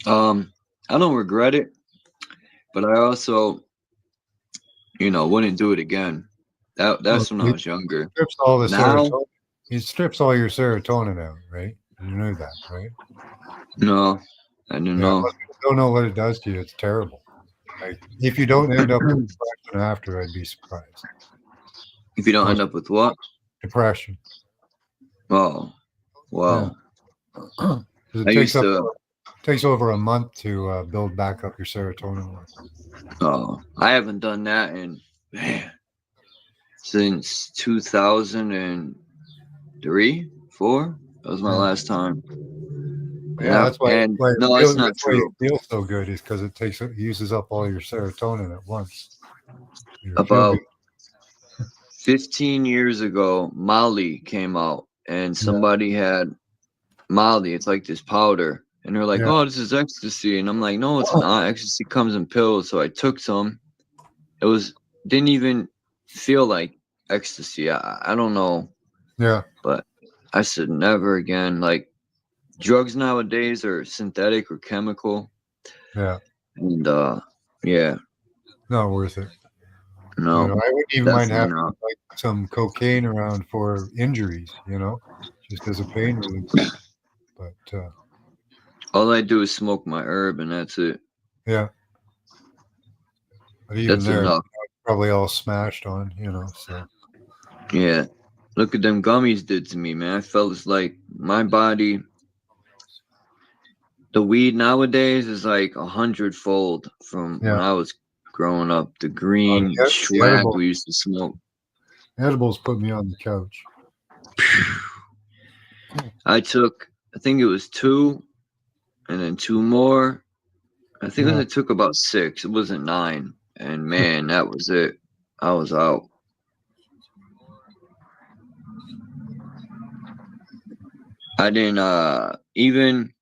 I don't regret it, but I also, wouldn't do it again. That's when I was younger. He strips all your serotonin out, right? You knew that, right? No, I didn't know. I don't know what it does to you. It's terrible. Like, if you don't end up with depression after, I'd be surprised. If you don't end up with what? Depression. Oh, wow. Because it I takes used to. takes over a month to build back up your serotonin. Oh, I haven't done that in since 2003, 4. That was my last time. Yeah, that's why. And no, that's not That's why you true. feel so good. Is because it uses up all your serotonin at once. You feel About good. 15 years ago, Molly came out, and somebody had Molly. It's like this powder, and they're like, Yeah. "Oh, this is ecstasy," and I'm like, "No, it's not. Ecstasy comes in pills." So I took some. It didn't even feel like ecstasy. I don't know, Yeah. but I said never again. Like drugs nowadays are synthetic or chemical, Yeah. and yeah, Not worth it. no, I wouldn't even mind definitely having not. like some cocaine around for injuries. Just as a pain relief. But All I do is smoke my herb, and that's it. yeah. But even That's there, enough. probably all smashed on. So Yeah. Look at them gummies did to me, man. I felt it's like my body. The weed nowadays is like 100-fold from when yeah. I was growing up. The green The swag we used to smoke. edibles put me on the couch. I think it was 2, and then 2 more. I think Yeah. I took about 6. It wasn't 9. And man, that was it. I was out. I didn't even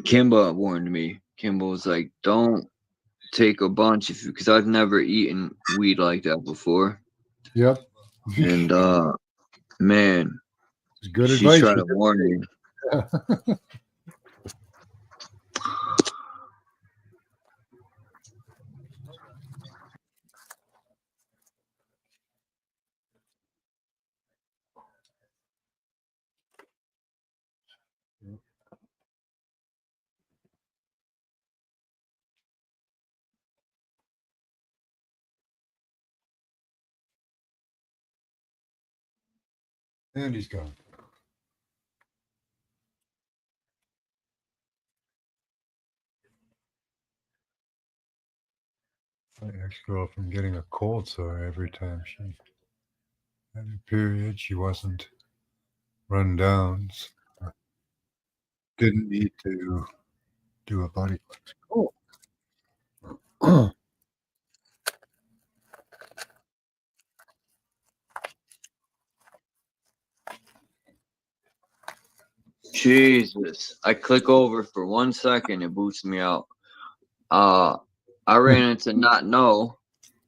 Kimba warned me. Kimba was like, "Don't take a bunch because I've never eaten weed like that before." Yep. And man, It's good she advice. tried to warn me. And he's gone. My ex-girlfriend getting a cold sore every time she had her period. She wasn't run down. So didn't need to do a body cleanse. Oh. Jesus, I click over for 1 second, it boots me out. I ran into Not Know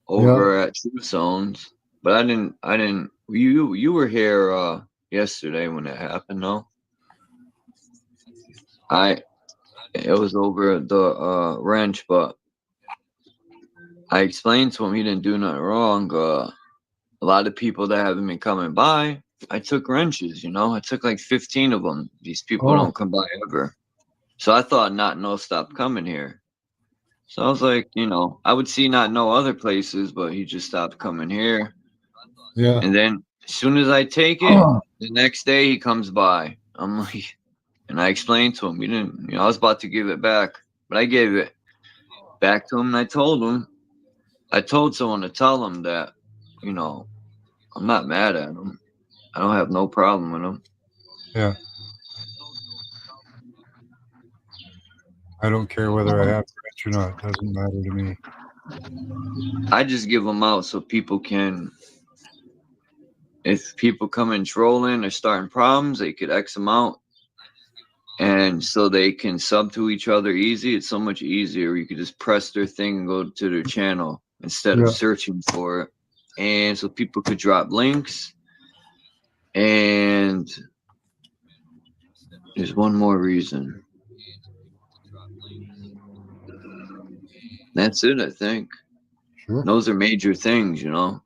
over at True Zones, but I didn't. You were here yesterday when it happened, no? It was over the wrench, but I explained to him he didn't do nothing wrong. A lot of people that haven't been coming by, I took wrenches, I took like 15 of them. These people don't come by ever. So I thought Not Know stopped coming here. So I was like, I would see Not Know other places, but he just stopped coming here. Yeah. And then as soon as I take it, the next day he comes by. I'm like, and I explained to him, he didn't, I was about to give it back, but I gave it back to him. And I told someone to tell him that, I'm not mad at him. I don't have no problem with him. Yeah. I don't care whether I have rents or not. It doesn't matter to me. I just give them out so people can, if people come in trolling or starting problems, they could X them out. And so they can sub to each other easy. It's so much easier. You could just press their thing and go to their channel instead of searching for it. And so people could drop links. And there's one more reason. That's it, I think. Sure. Those are major things, Yeah.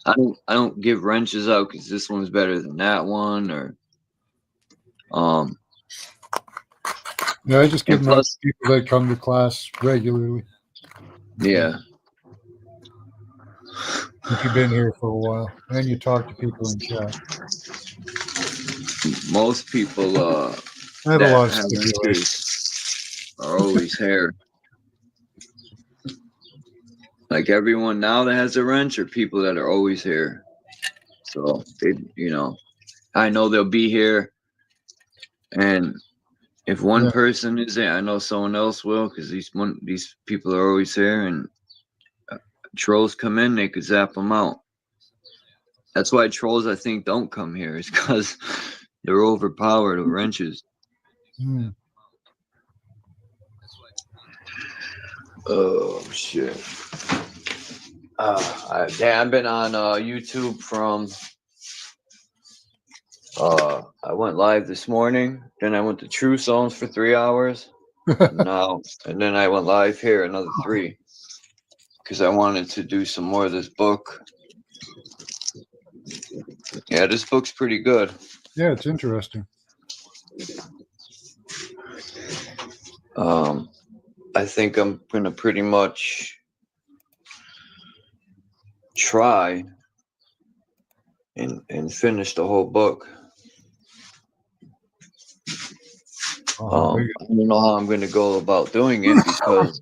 I don't give wrenches out because this one's better than that one, or Yeah, I just give And them out plus, to people that come to class regularly. yeah, If you've been here for a while, and you talk to people in chat. most people I have a that lot of have stipulations. wrenches are always here. Like everyone now that has a wrench are people that are always here. So they, I know they'll be here, and if one Yeah. person isn't, I know someone else will, because these people are always here, and trolls come in, they could zap them out. That's why trolls, I think, don't come here. Is because they're overpowered with wrenches. Hmm. Oh shit! I've been on YouTube from. I went live this morning. Then I went to True Songs for 3 hours. And then I went live here another 3 because I wanted to do some more of this book. Yeah, this book's pretty good. Yeah, it's interesting. I think I'm gonna pretty much try and finish the whole book. I don't know how I'm gonna go about doing it, because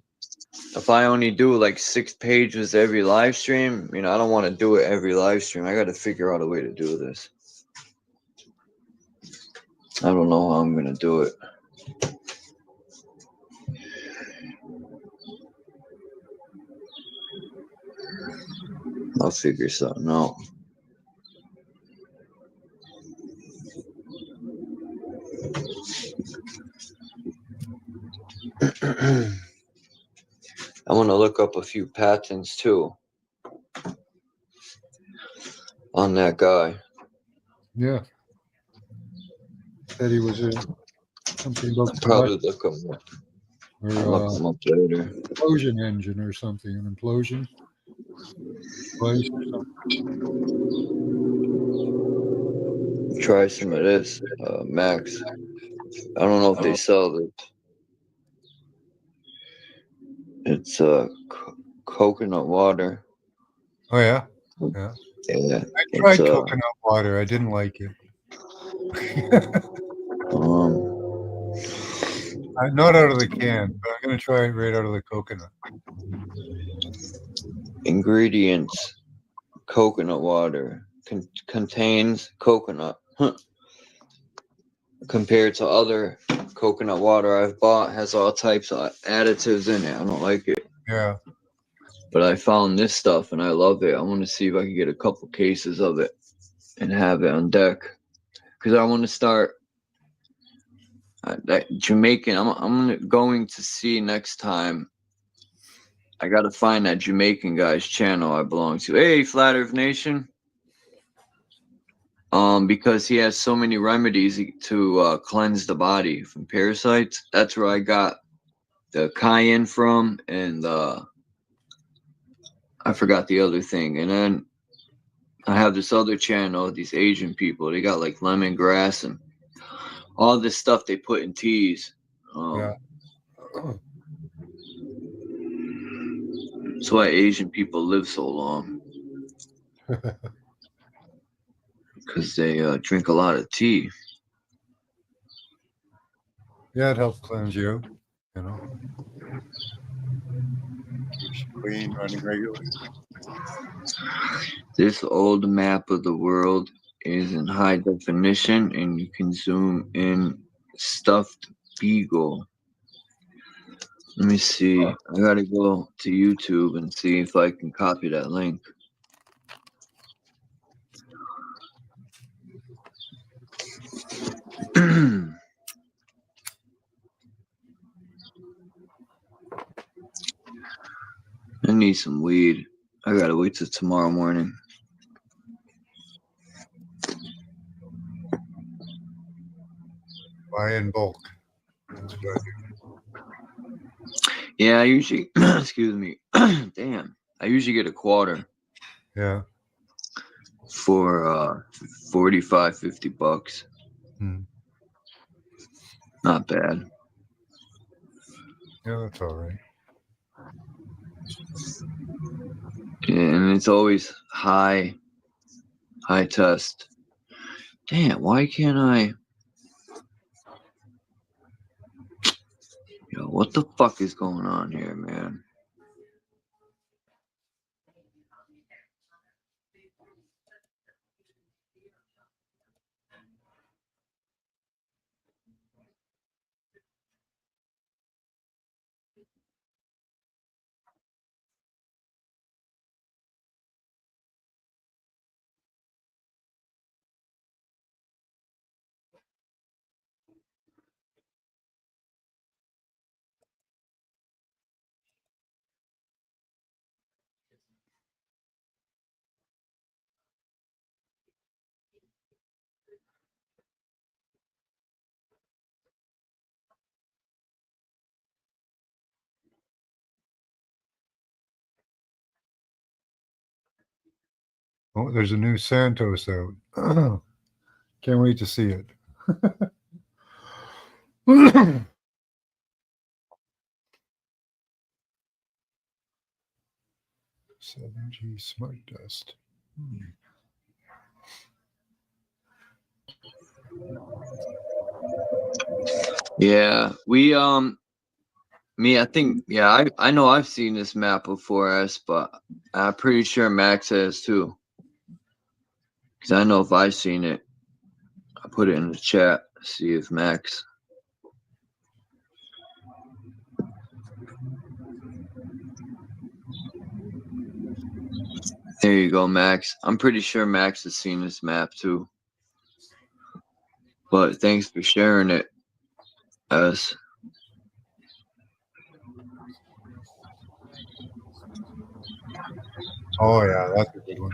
if I only do like 6 pages every live stream, I don't want to do it every live stream. I got to figure out a way to do this. I don't know how I'm gonna do it. I'll figure something out. I want to look up a few patents too on that guy. Yeah. Said he was something about I'll probably look him up. or I'll look him up later. implosion engine or something, an implosion device or something. Try some of this, Max. I don't know if they sell this. It's coconut water. Oh yeah, yeah. Yeah, I tried coconut water. I didn't like it. Not out of the can, but I'm gonna try it right out of the coconut. Ingredients: coconut water contains coconut. Compared to other coconut water I've bought, has all types of additives in it. I don't like it. Yeah. But I found this stuff and I love it. I want to see if I can get a couple cases of it and have it on deck, because I want to start that Jamaican. I'm going to see next time. I got to find that Jamaican guy's channel I belong to. Hey, Flat Earth Nation. Because he has so many remedies to cleanse the body from parasites. That's where I got the cayenne from, and I forgot the other thing. And then I have this other channel, these Asian people. They got like lemongrass and all this stuff they put in teas. Yeah. That's why Asian people live so long. Because they drink a lot of tea. Yeah, it helps cleanse you, keeps you clean, running regularly. This old map of the world is in high definition, and you can zoom in. Stuffed beagle. Let me see. I gotta go to YouTube and see if I can copy that link. I need some weed. I gotta wait till tomorrow morning. Buy in bulk. That's what I do. Yeah, I usually, excuse me, damn. I usually get a quarter. Yeah. For $45, $50. Hmm. Not bad. Yeah, that's all right. And it's always high test. Damn, why can't I? Yo, what the fuck is going on here, man? Oh, there's a new Santos out. Can't wait to see it. 7G Smart Dust. Yeah, I think, yeah, I know I've seen this map before, but I'm pretty sure Max has too. Because I know if I've seen it, I put it in the chat, see if Max. There you go, Max. I'm pretty sure Max has seen this map too. But thanks for sharing it, us. Oh yeah, that's a good one.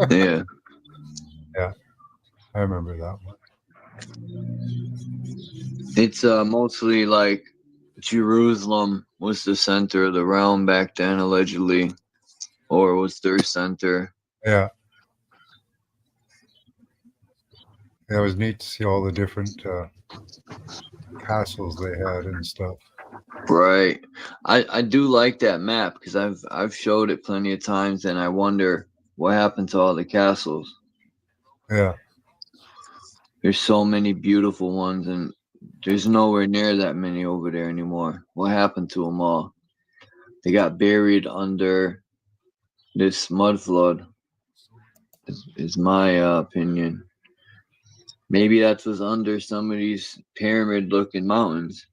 Yeah. Yeah, I remember that one. It's mostly like Jerusalem was the center of the realm back then, allegedly, or was their center. Yeah. Yeah, it was neat to see all the different castles they had and stuff. Right. I do like that map because I've showed it plenty of times, and I wonder what happened to all the castles. Yeah. There's so many beautiful ones, and there's nowhere near that many over there anymore. What happened to them all? They got buried under this mud flood, is my opinion. Maybe that was under some of these pyramid-looking mountains.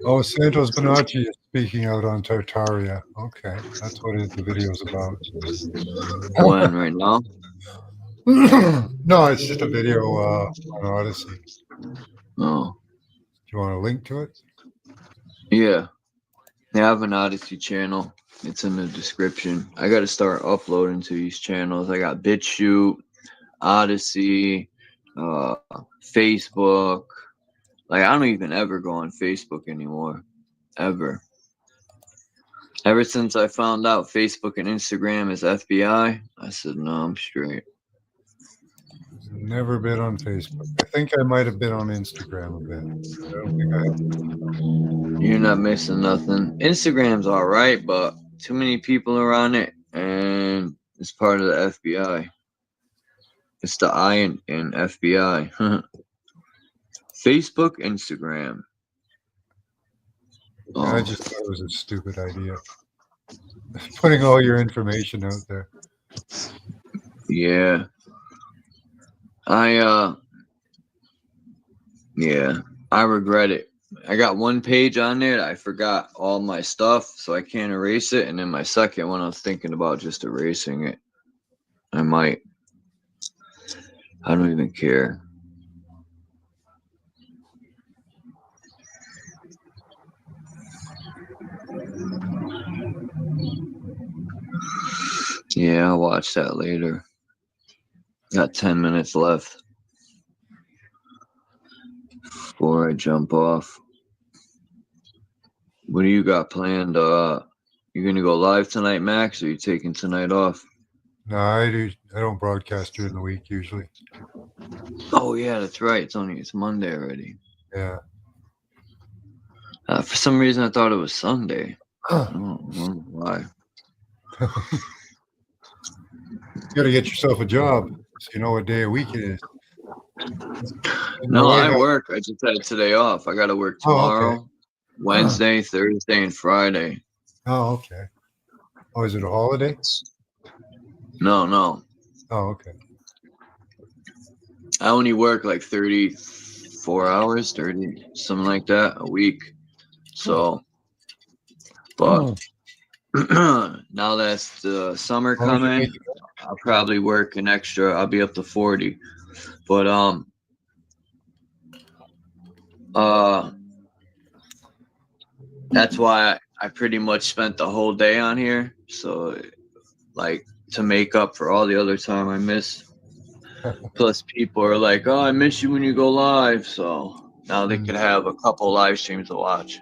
Oh, Santos Bonacci is speaking out on Tartaria. Okay, that's what the video's about. When, right now? No, it's just a video on Odyssey. Oh. Do you want a link to it? Yeah. They have an Odyssey channel. It's in the description. I got to start uploading to these channels. I got BitChute, Odyssey, Facebook. Like, I don't even ever go on Facebook anymore. Ever. Ever since I found out Facebook and Instagram is FBI, I said, no, I'm straight. Never been on Facebook. I think I might have been on Instagram a bit. I don't think I have. You're not missing nothing. Instagram's all right, but too many people are on it, and it's part of the FBI. It's the I in FBI. Facebook, Instagram. Oh. I just thought it was a stupid idea. Putting all your information out there. Yeah. I regret it. I got one page on there that I forgot all my stuff, so I can't erase it. And then my second one, I was thinking about just erasing it. I might. I don't even care. Yeah, I'll watch that later. Got 10 minutes left. before I jump off, what do you got planned? You gonna go live tonight, Max, or are you taking tonight off? No, I don't broadcast during the week usually. Oh yeah, that's right. It's Monday already. Yeah. For some reason, I thought it was Sunday. I don't know why. You got to get yourself a job so you know what day of week it is. No, I work. I just had today off. I got to work tomorrow, Oh, okay. Wednesday, Thursday, and Friday. Oh, okay. Oh, is it a holiday? No. Oh, okay. I only work like 34 hours, 30, something like that a week. So, but now that's the summer coming, I'll probably work an extra. I'll be up to 40. But that's why I pretty much spent the whole day on here. So, like, to make up for all the other time I miss. Plus, people are like, "Oh, I miss you when you go live." So now they could have a couple live streams to watch.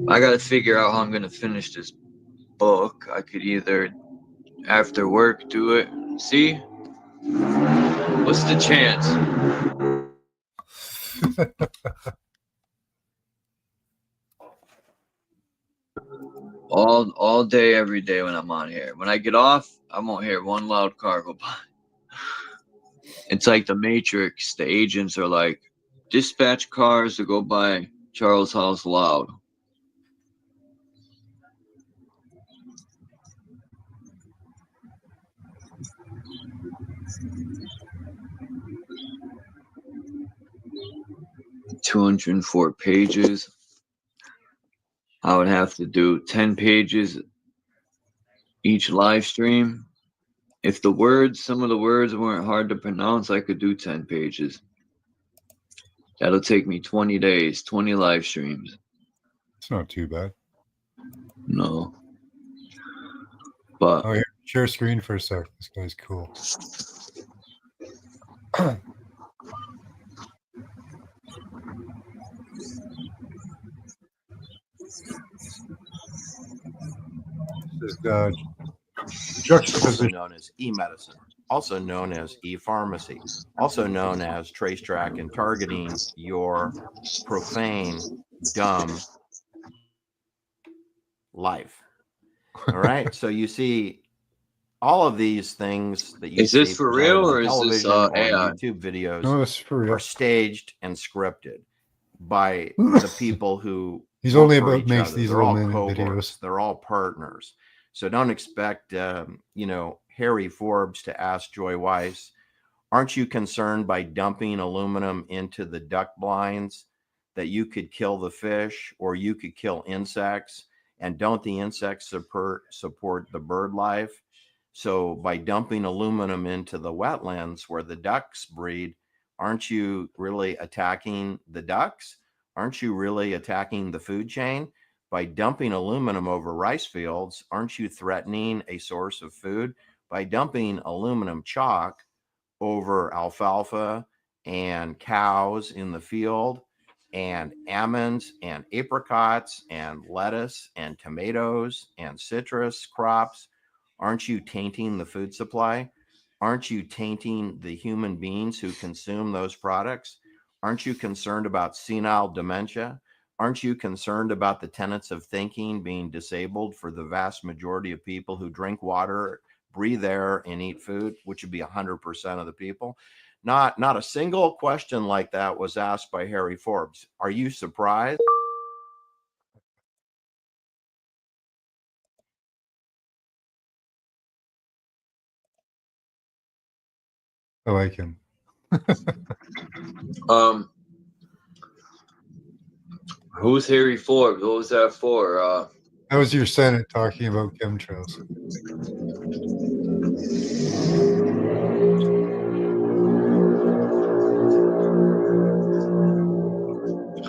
I got to figure out how I'm gonna finish this book. I could either after work do it. See, what's the chance? all day, every day when I'm on here. When I get off, I won't hear one loud car go by. It's like the Matrix. The agents are like, dispatch cars to go by Charles' house loud. $204 pages. I would have to do 10 pages each live stream. If some of the words weren't hard to pronounce, I could do 10 pages. That'll take me 20 days, 20 live streams. It's not too bad. No. But here, share screen for a sec. This guy's cool. This is juxtaposition. Known as e-medicine, also known as e-pharmacy, also known as trace track and targeting your profane, dumb life. All right. So you see all of these things that you see. Is this for real or is this AI? YouTube videos No, it's for real. are staged and scripted by the people who He's only work for about each makes other. these They're little all minute cohorts. videos. They're all partners. So don't expect, Harry Forbes to ask Joy Weiss, aren't you concerned by dumping aluminum into the duck blinds that you could kill the fish or you could kill insects? And don't the insects support the bird life? So by dumping aluminum into the wetlands where the ducks breed, aren't you really attacking the ducks? Aren't you really attacking the food chain? By dumping aluminum over rice fields, aren't you threatening a source of food? By dumping aluminum chalk over alfalfa and cows in the field and almonds and apricots and lettuce and tomatoes and citrus crops, aren't you tainting the food supply? Aren't you tainting the human beings who consume those products? Aren't you concerned about senile dementia? Aren't you concerned about the tenets of thinking being disabled for the vast majority of people who drink water, breathe air, and eat food, which would be 100% of the people? Not a single question like that was asked by Harry Forbes. Are you surprised? I like him. Who's Harry Forbes? What was that for? That was your Senate talking about chemtrails.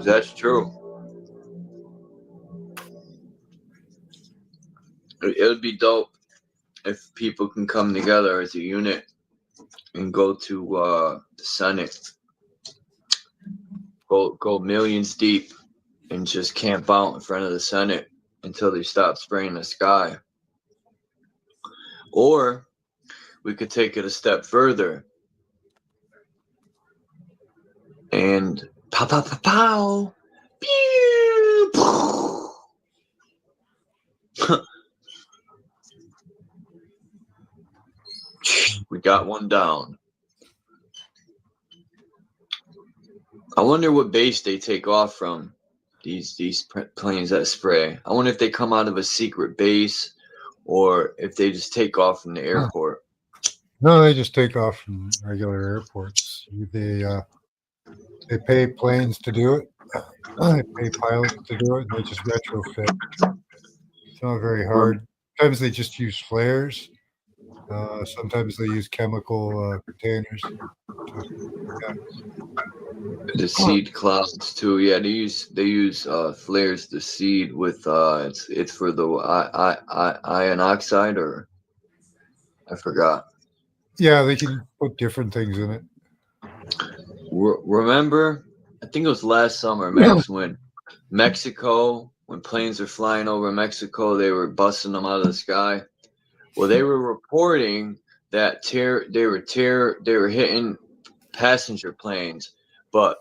That's true. It would be dope if people can come together as a unit and go to the Senate. Go millions deep and just camp out in front of the Senate until they stop spraying the sky. Or we could take it a step further and pow, pow, pow, pow. Pew, we got one down. I wonder what base they take off from, these planes that spray. I wonder if they come out of a secret base or if they just take off from the airport. No, they just take off from regular airports. They pay planes to do it. They pay pilots to do it. And they just retrofit. It's not very hard. Sometimes they just use flares. Sometimes they use chemical containers. The seed clouds too. Yeah, they use flares to seed with it's for the iron oxide, or I forgot. Yeah, they can put different things in it. Remember, I think it was last summer, Max, when planes are flying over Mexico, they were busting them out of the sky. Well, they were reporting that they were hitting passenger planes, but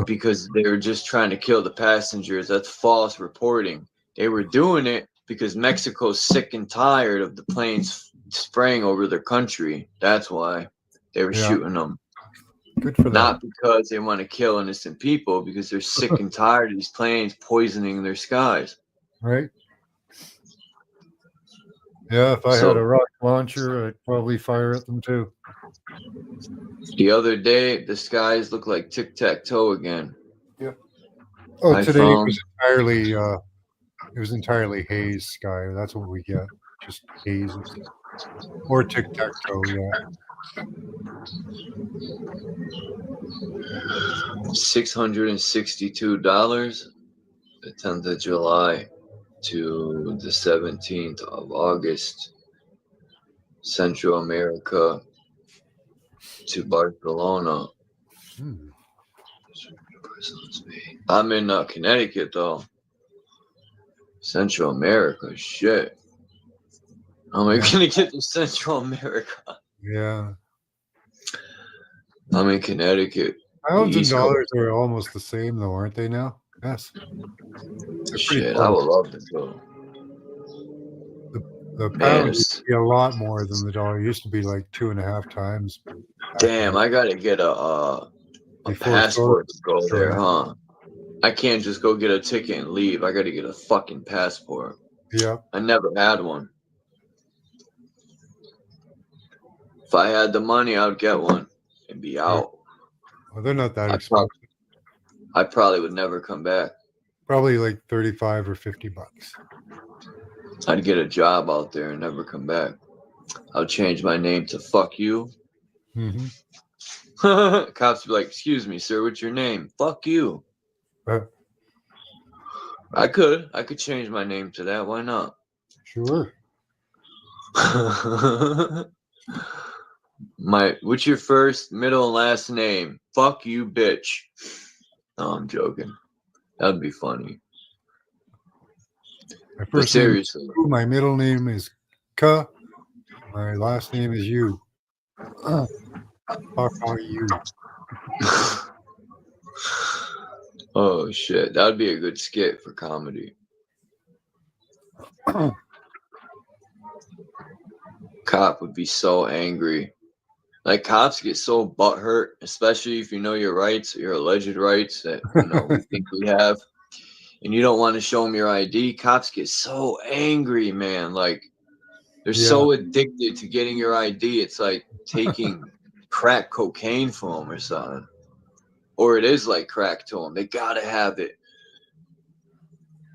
because they were just trying to kill the passengers, that's false reporting. They were doing it because Mexico's sick and tired of the planes spraying over their country. That's why they were shooting them. Good for them. Not because they want to kill innocent people, because they're sick and tired of these planes poisoning their skies. Right. Yeah, if I had a rocket launcher, I'd probably fire at them too. The other day, the skies look like tic-tac-toe again. Yeah. Oh, today it was entirely haze sky. That's what we get. Just haze or tic-tac-toe, yeah. $662, the 10th of July to the 17th of August, Central America to Barcelona. I'm in Connecticut, though. Central America, shit. How am I gonna get to Central America? Yeah. I'm in Connecticut. Pounds and dollars are almost the same, though, aren't they now? Yes. Shit, I would love to go. The pound used to be a lot more than the dollar. It used to be like 2.5 times. Damn, I gotta get a passport to go there, huh? I can't just go get a ticket and leave. I gotta get a fucking passport. Yeah. I never had one. If I had the money, I would get one and be out. Well, they're not that expensive. I probably would never come back. Probably like $35 or $50. I'd get a job out there and never come back. I'll change my name to Fuck You. Mm-hmm. Cops would be like, "Excuse me, sir, what's your name?" Fuck you. I could change my name to that. Why not? Sure. What's your first, middle, and last name? Fuck you, bitch. No, I'm joking. That'd be funny. My first name is U, my middle name is Ka. My last name is You. Fuck you. Oh shit, that'd be a good skit for comedy. Cop would be so angry. Like, cops get so butthurt, especially if you know your rights, your alleged rights that we think we have, and you don't want to show them your ID. Cops get so angry, man. Like, they're so addicted to getting your ID. It's like taking crack cocaine from them or something. Or it is like crack to them. They gotta have it.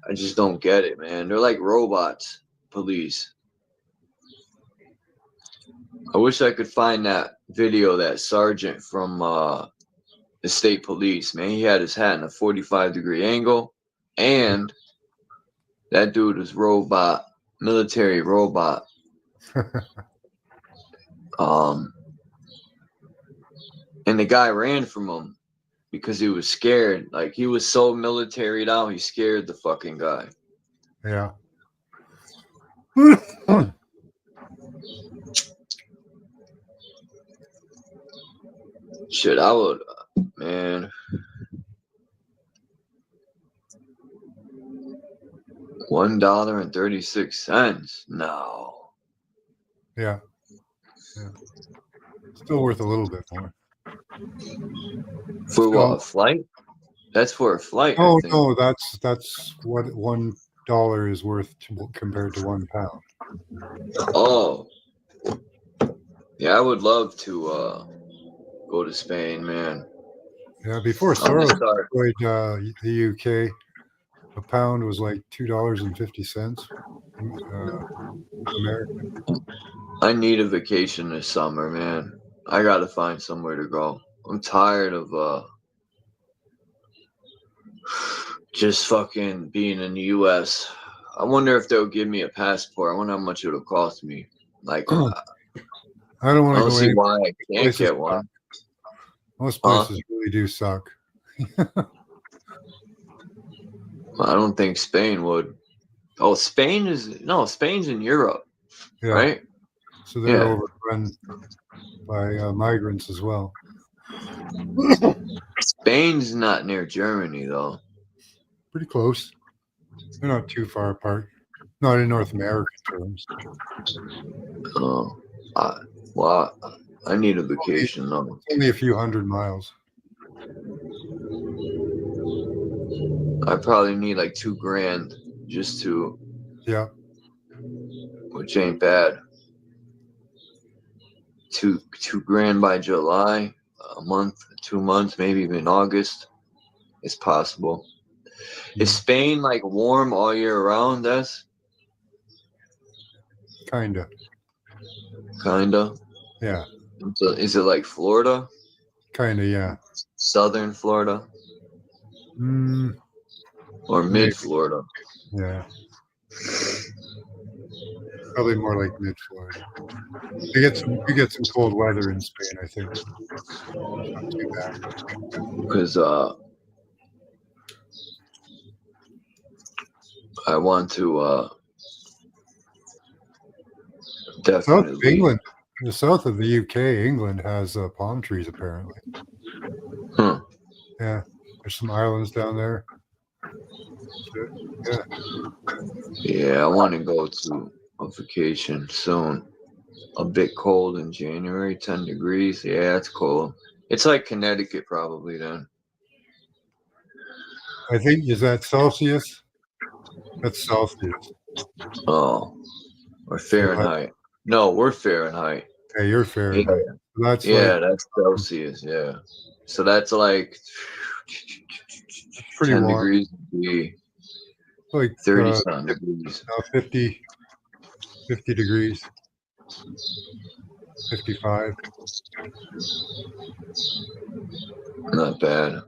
I just don't get it, man. They're like robots, police. I wish I could find that video, that sergeant from the state police, man. He had his hat in a 45-degree angle, and that dude was military robot. And the guy ran from him because he was scared. Like, he was so militaried out, he scared the fucking guy. Yeah. Shit, I would, man. $1.36. No. Yeah. Still worth a little bit more. For what, a flight? That's for a flight, I Oh think. no, that's what $1 is worth compared to £1. Oh. Yeah, I would love to go to Spain, man. Yeah, before I'm gonna Soros start. destroyed the UK, a pound was like $2.50 American. I need a vacation this summer, man. I gotta find somewhere to go. I'm tired of just fucking being in the US. I wonder if they'll give me a passport. I wonder how much it'll cost me. Like, I don't I want to don't go see anywhere. why I can't Places get one. Most places really do suck. I don't think Spain would. Oh, Spain's in Europe, Yeah. right? So they're overrun by migrants as well. Spain's not near Germany, though. Pretty close. They're not too far apart. Not in North American terms. Oh, well, I need a vacation, though. It's only a few hundred miles. I probably need like $2,000 just to. Yeah. Which ain't bad. $2,000 by July, a month, 2 months, maybe even August. It's possible. Is Spain like warm all year round? That's Kinda. Yeah. Is it like Florida? Kinda, yeah. Southern Florida? Or mid Florida? Yeah. Probably more like mid Florida. You get some cold weather in Spain, I think. Not too bad. Because I want to definitely. South of England, the south of the UK, England has palm trees apparently. Huh. Yeah, there's some islands down there. Yeah. Yeah, I want to go to a vacation soon. A bit cold in January, 10 degrees. Yeah, it's cold. It's like Connecticut probably then. I think, is that Celsius? That's Celsius. Oh, or Fahrenheit. No, we're Fahrenheit. Hey, you're Fahrenheit. Yeah. That's That's Celsius. Yeah. So that's like pretty 10 warm. degrees would be Like 30 something degrees. 50 degrees. 55. Not bad.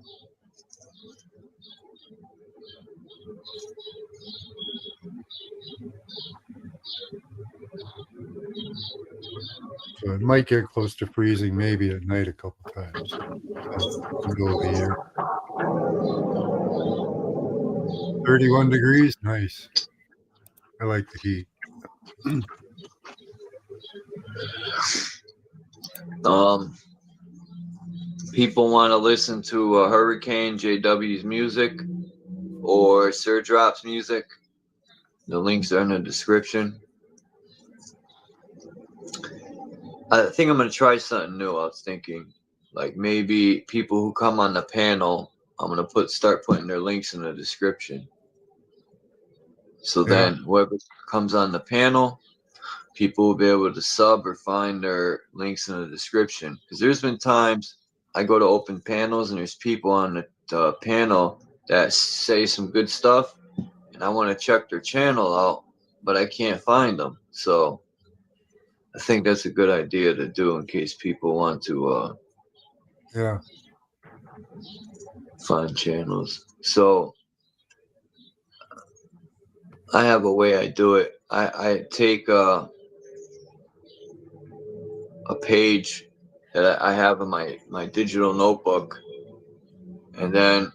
So it might get close to freezing maybe at night a couple times. Middle of the year. 31 degrees, nice. I like the heat. People want to listen to Hurricane JW's music or Sir Drop's music. The links are in the description. I think I'm going to try something new. I was thinking, like, maybe people who come on the panel, I'm going to start putting their links in the description. So then whoever comes on the panel, people will be able to sub or find their links in the description. Because there's been times I go to open panels and there's people on the panel that say some good stuff, and I want to check their channel out, but I can't find them. So I think that's a good idea to do in case people want to find channels. So I have a way I do it. I take a page that I have in my digital notebook, and then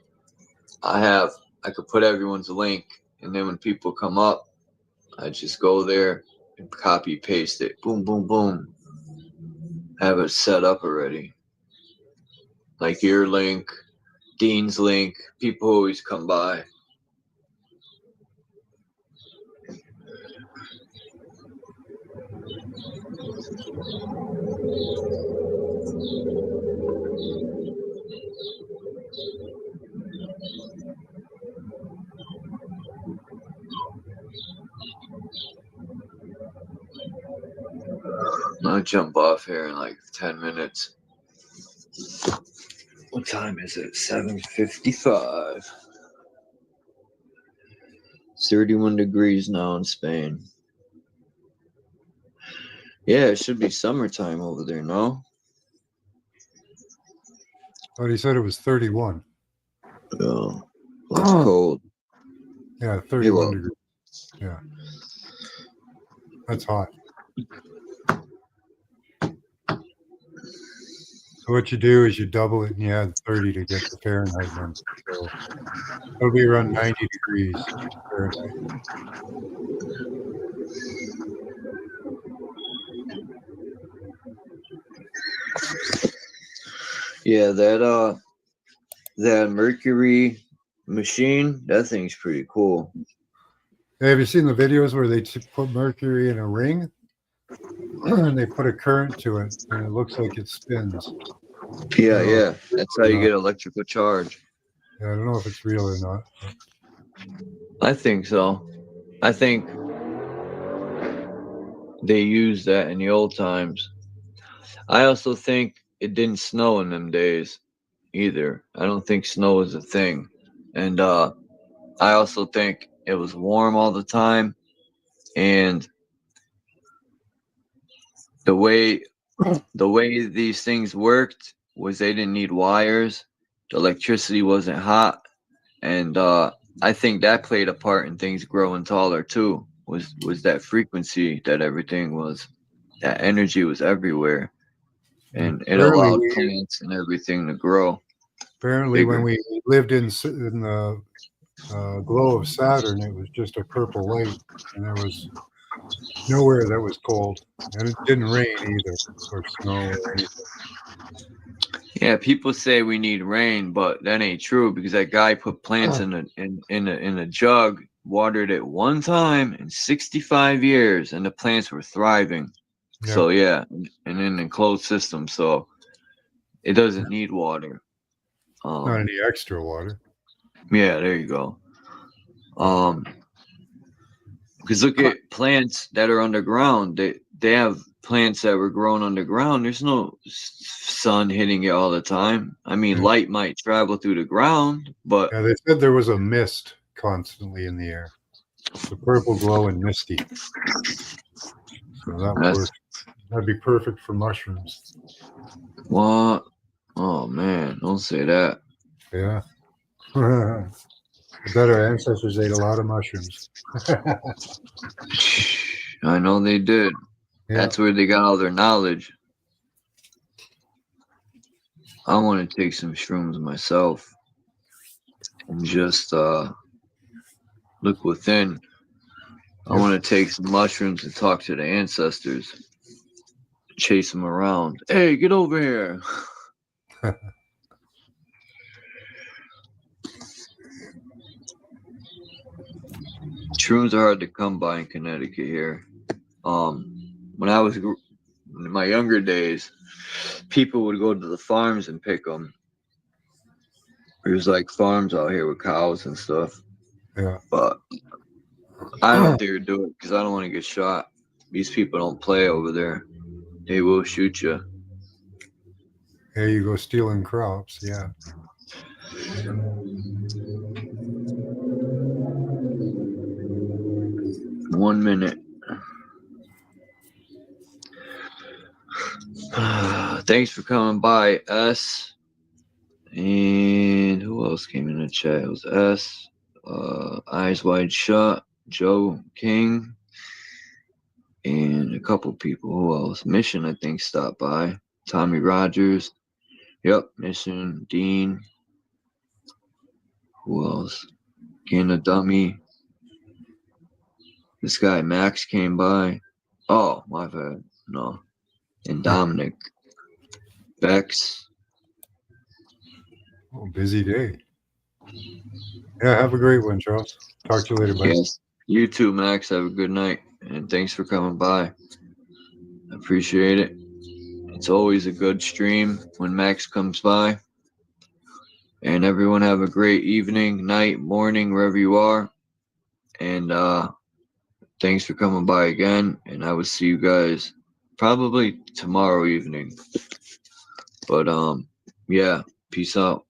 I could put everyone's link, and then when people come up, I just go there and copy paste it. Boom, boom, boom. Have it set up already. Like your link, Dean's link. People always come by. I'll jump off here in like 10 minutes. What time is it? 7:55. It's 31 degrees now in Spain. Yeah, it should be summertime over there, no? But he said it was 31. Oh, it's cold. Yeah, 31 degrees. Yeah. That's hot. So what you do is you double it and you add 30 to get the Fahrenheit number. So it'll be around 90 degrees Fahrenheit. Yeah, that Mercury machine, that thing's pretty cool. Hey, have you seen the videos where they put mercury in a ring and they put a current to it and it looks like it spins? Yeah, yeah. That's how you get electrical charge. Yeah, I don't know if it's real or not. I think so. I think they used that in the old times. I also think it didn't snow in them days either. I don't think snow was a thing. And I also think it was warm all the time. And the way these things worked was they didn't need wires. The electricity wasn't hot. And I think that played a part in things growing taller too. Was that frequency that everything was, that energy was everywhere, and it allowed plants and everything to grow. Apparently, when we lived in the glow of Saturn, it was just a purple light, and there was nowhere that was cold, and it didn't rain either, or snow or anything. Yeah, people say we need rain, but that ain't true because that guy put plants in a jug, watered it one time in 65 years, and the plants were thriving. Yeah. So yeah, and in an enclosed system, so it doesn't need water. Not any extra water. Yeah, there you go. Because look at plants that are underground. They have plants that were grown underground. There's no sun hitting it all the time. I mean, light might travel through the ground, but yeah, they said there was a mist constantly in the air. The purple glow and misty. So that works. That'd be perfect for mushrooms. What? Oh man, don't say that. Yeah. I bet our ancestors ate a lot of mushrooms. I know they did. Yeah. That's where they got all their knowledge. I want to take some shrooms myself and just look within. I want to take some mushrooms and talk to the ancestors. Chase them around. Hey, get over here. Shrooms are hard to come by in Connecticut here. When I was in my younger days, people would go to the farms and pick them. There's like farms out here with cows and stuff. Yeah. But I don't dare do it because I don't want to get shot. These people don't play over there. They will shoot you. There you go, stealing crops. Yeah. 1 minute. Thanks for coming by, S. And who else came in the chat? It was S. Eyes Wide Shut, Joe King, and a couple people. Who else? Mission, I think, stopped by. Tommy Rogers. Yep, Mission, Dean. Who else? Canna Dummy. This guy Max came by. Oh, my bad. No. And Dominic. Bex. Oh, busy day. Yeah, have a great one, Charles. Talk to you later, buddy. Yes. You too, Max. Have a good night. And thanks for coming by. I appreciate it. It's always a good stream when Max comes by. And everyone have a great evening, night, morning, wherever you are. And thanks for coming by again. And I will see you guys probably tomorrow evening. But yeah, peace out.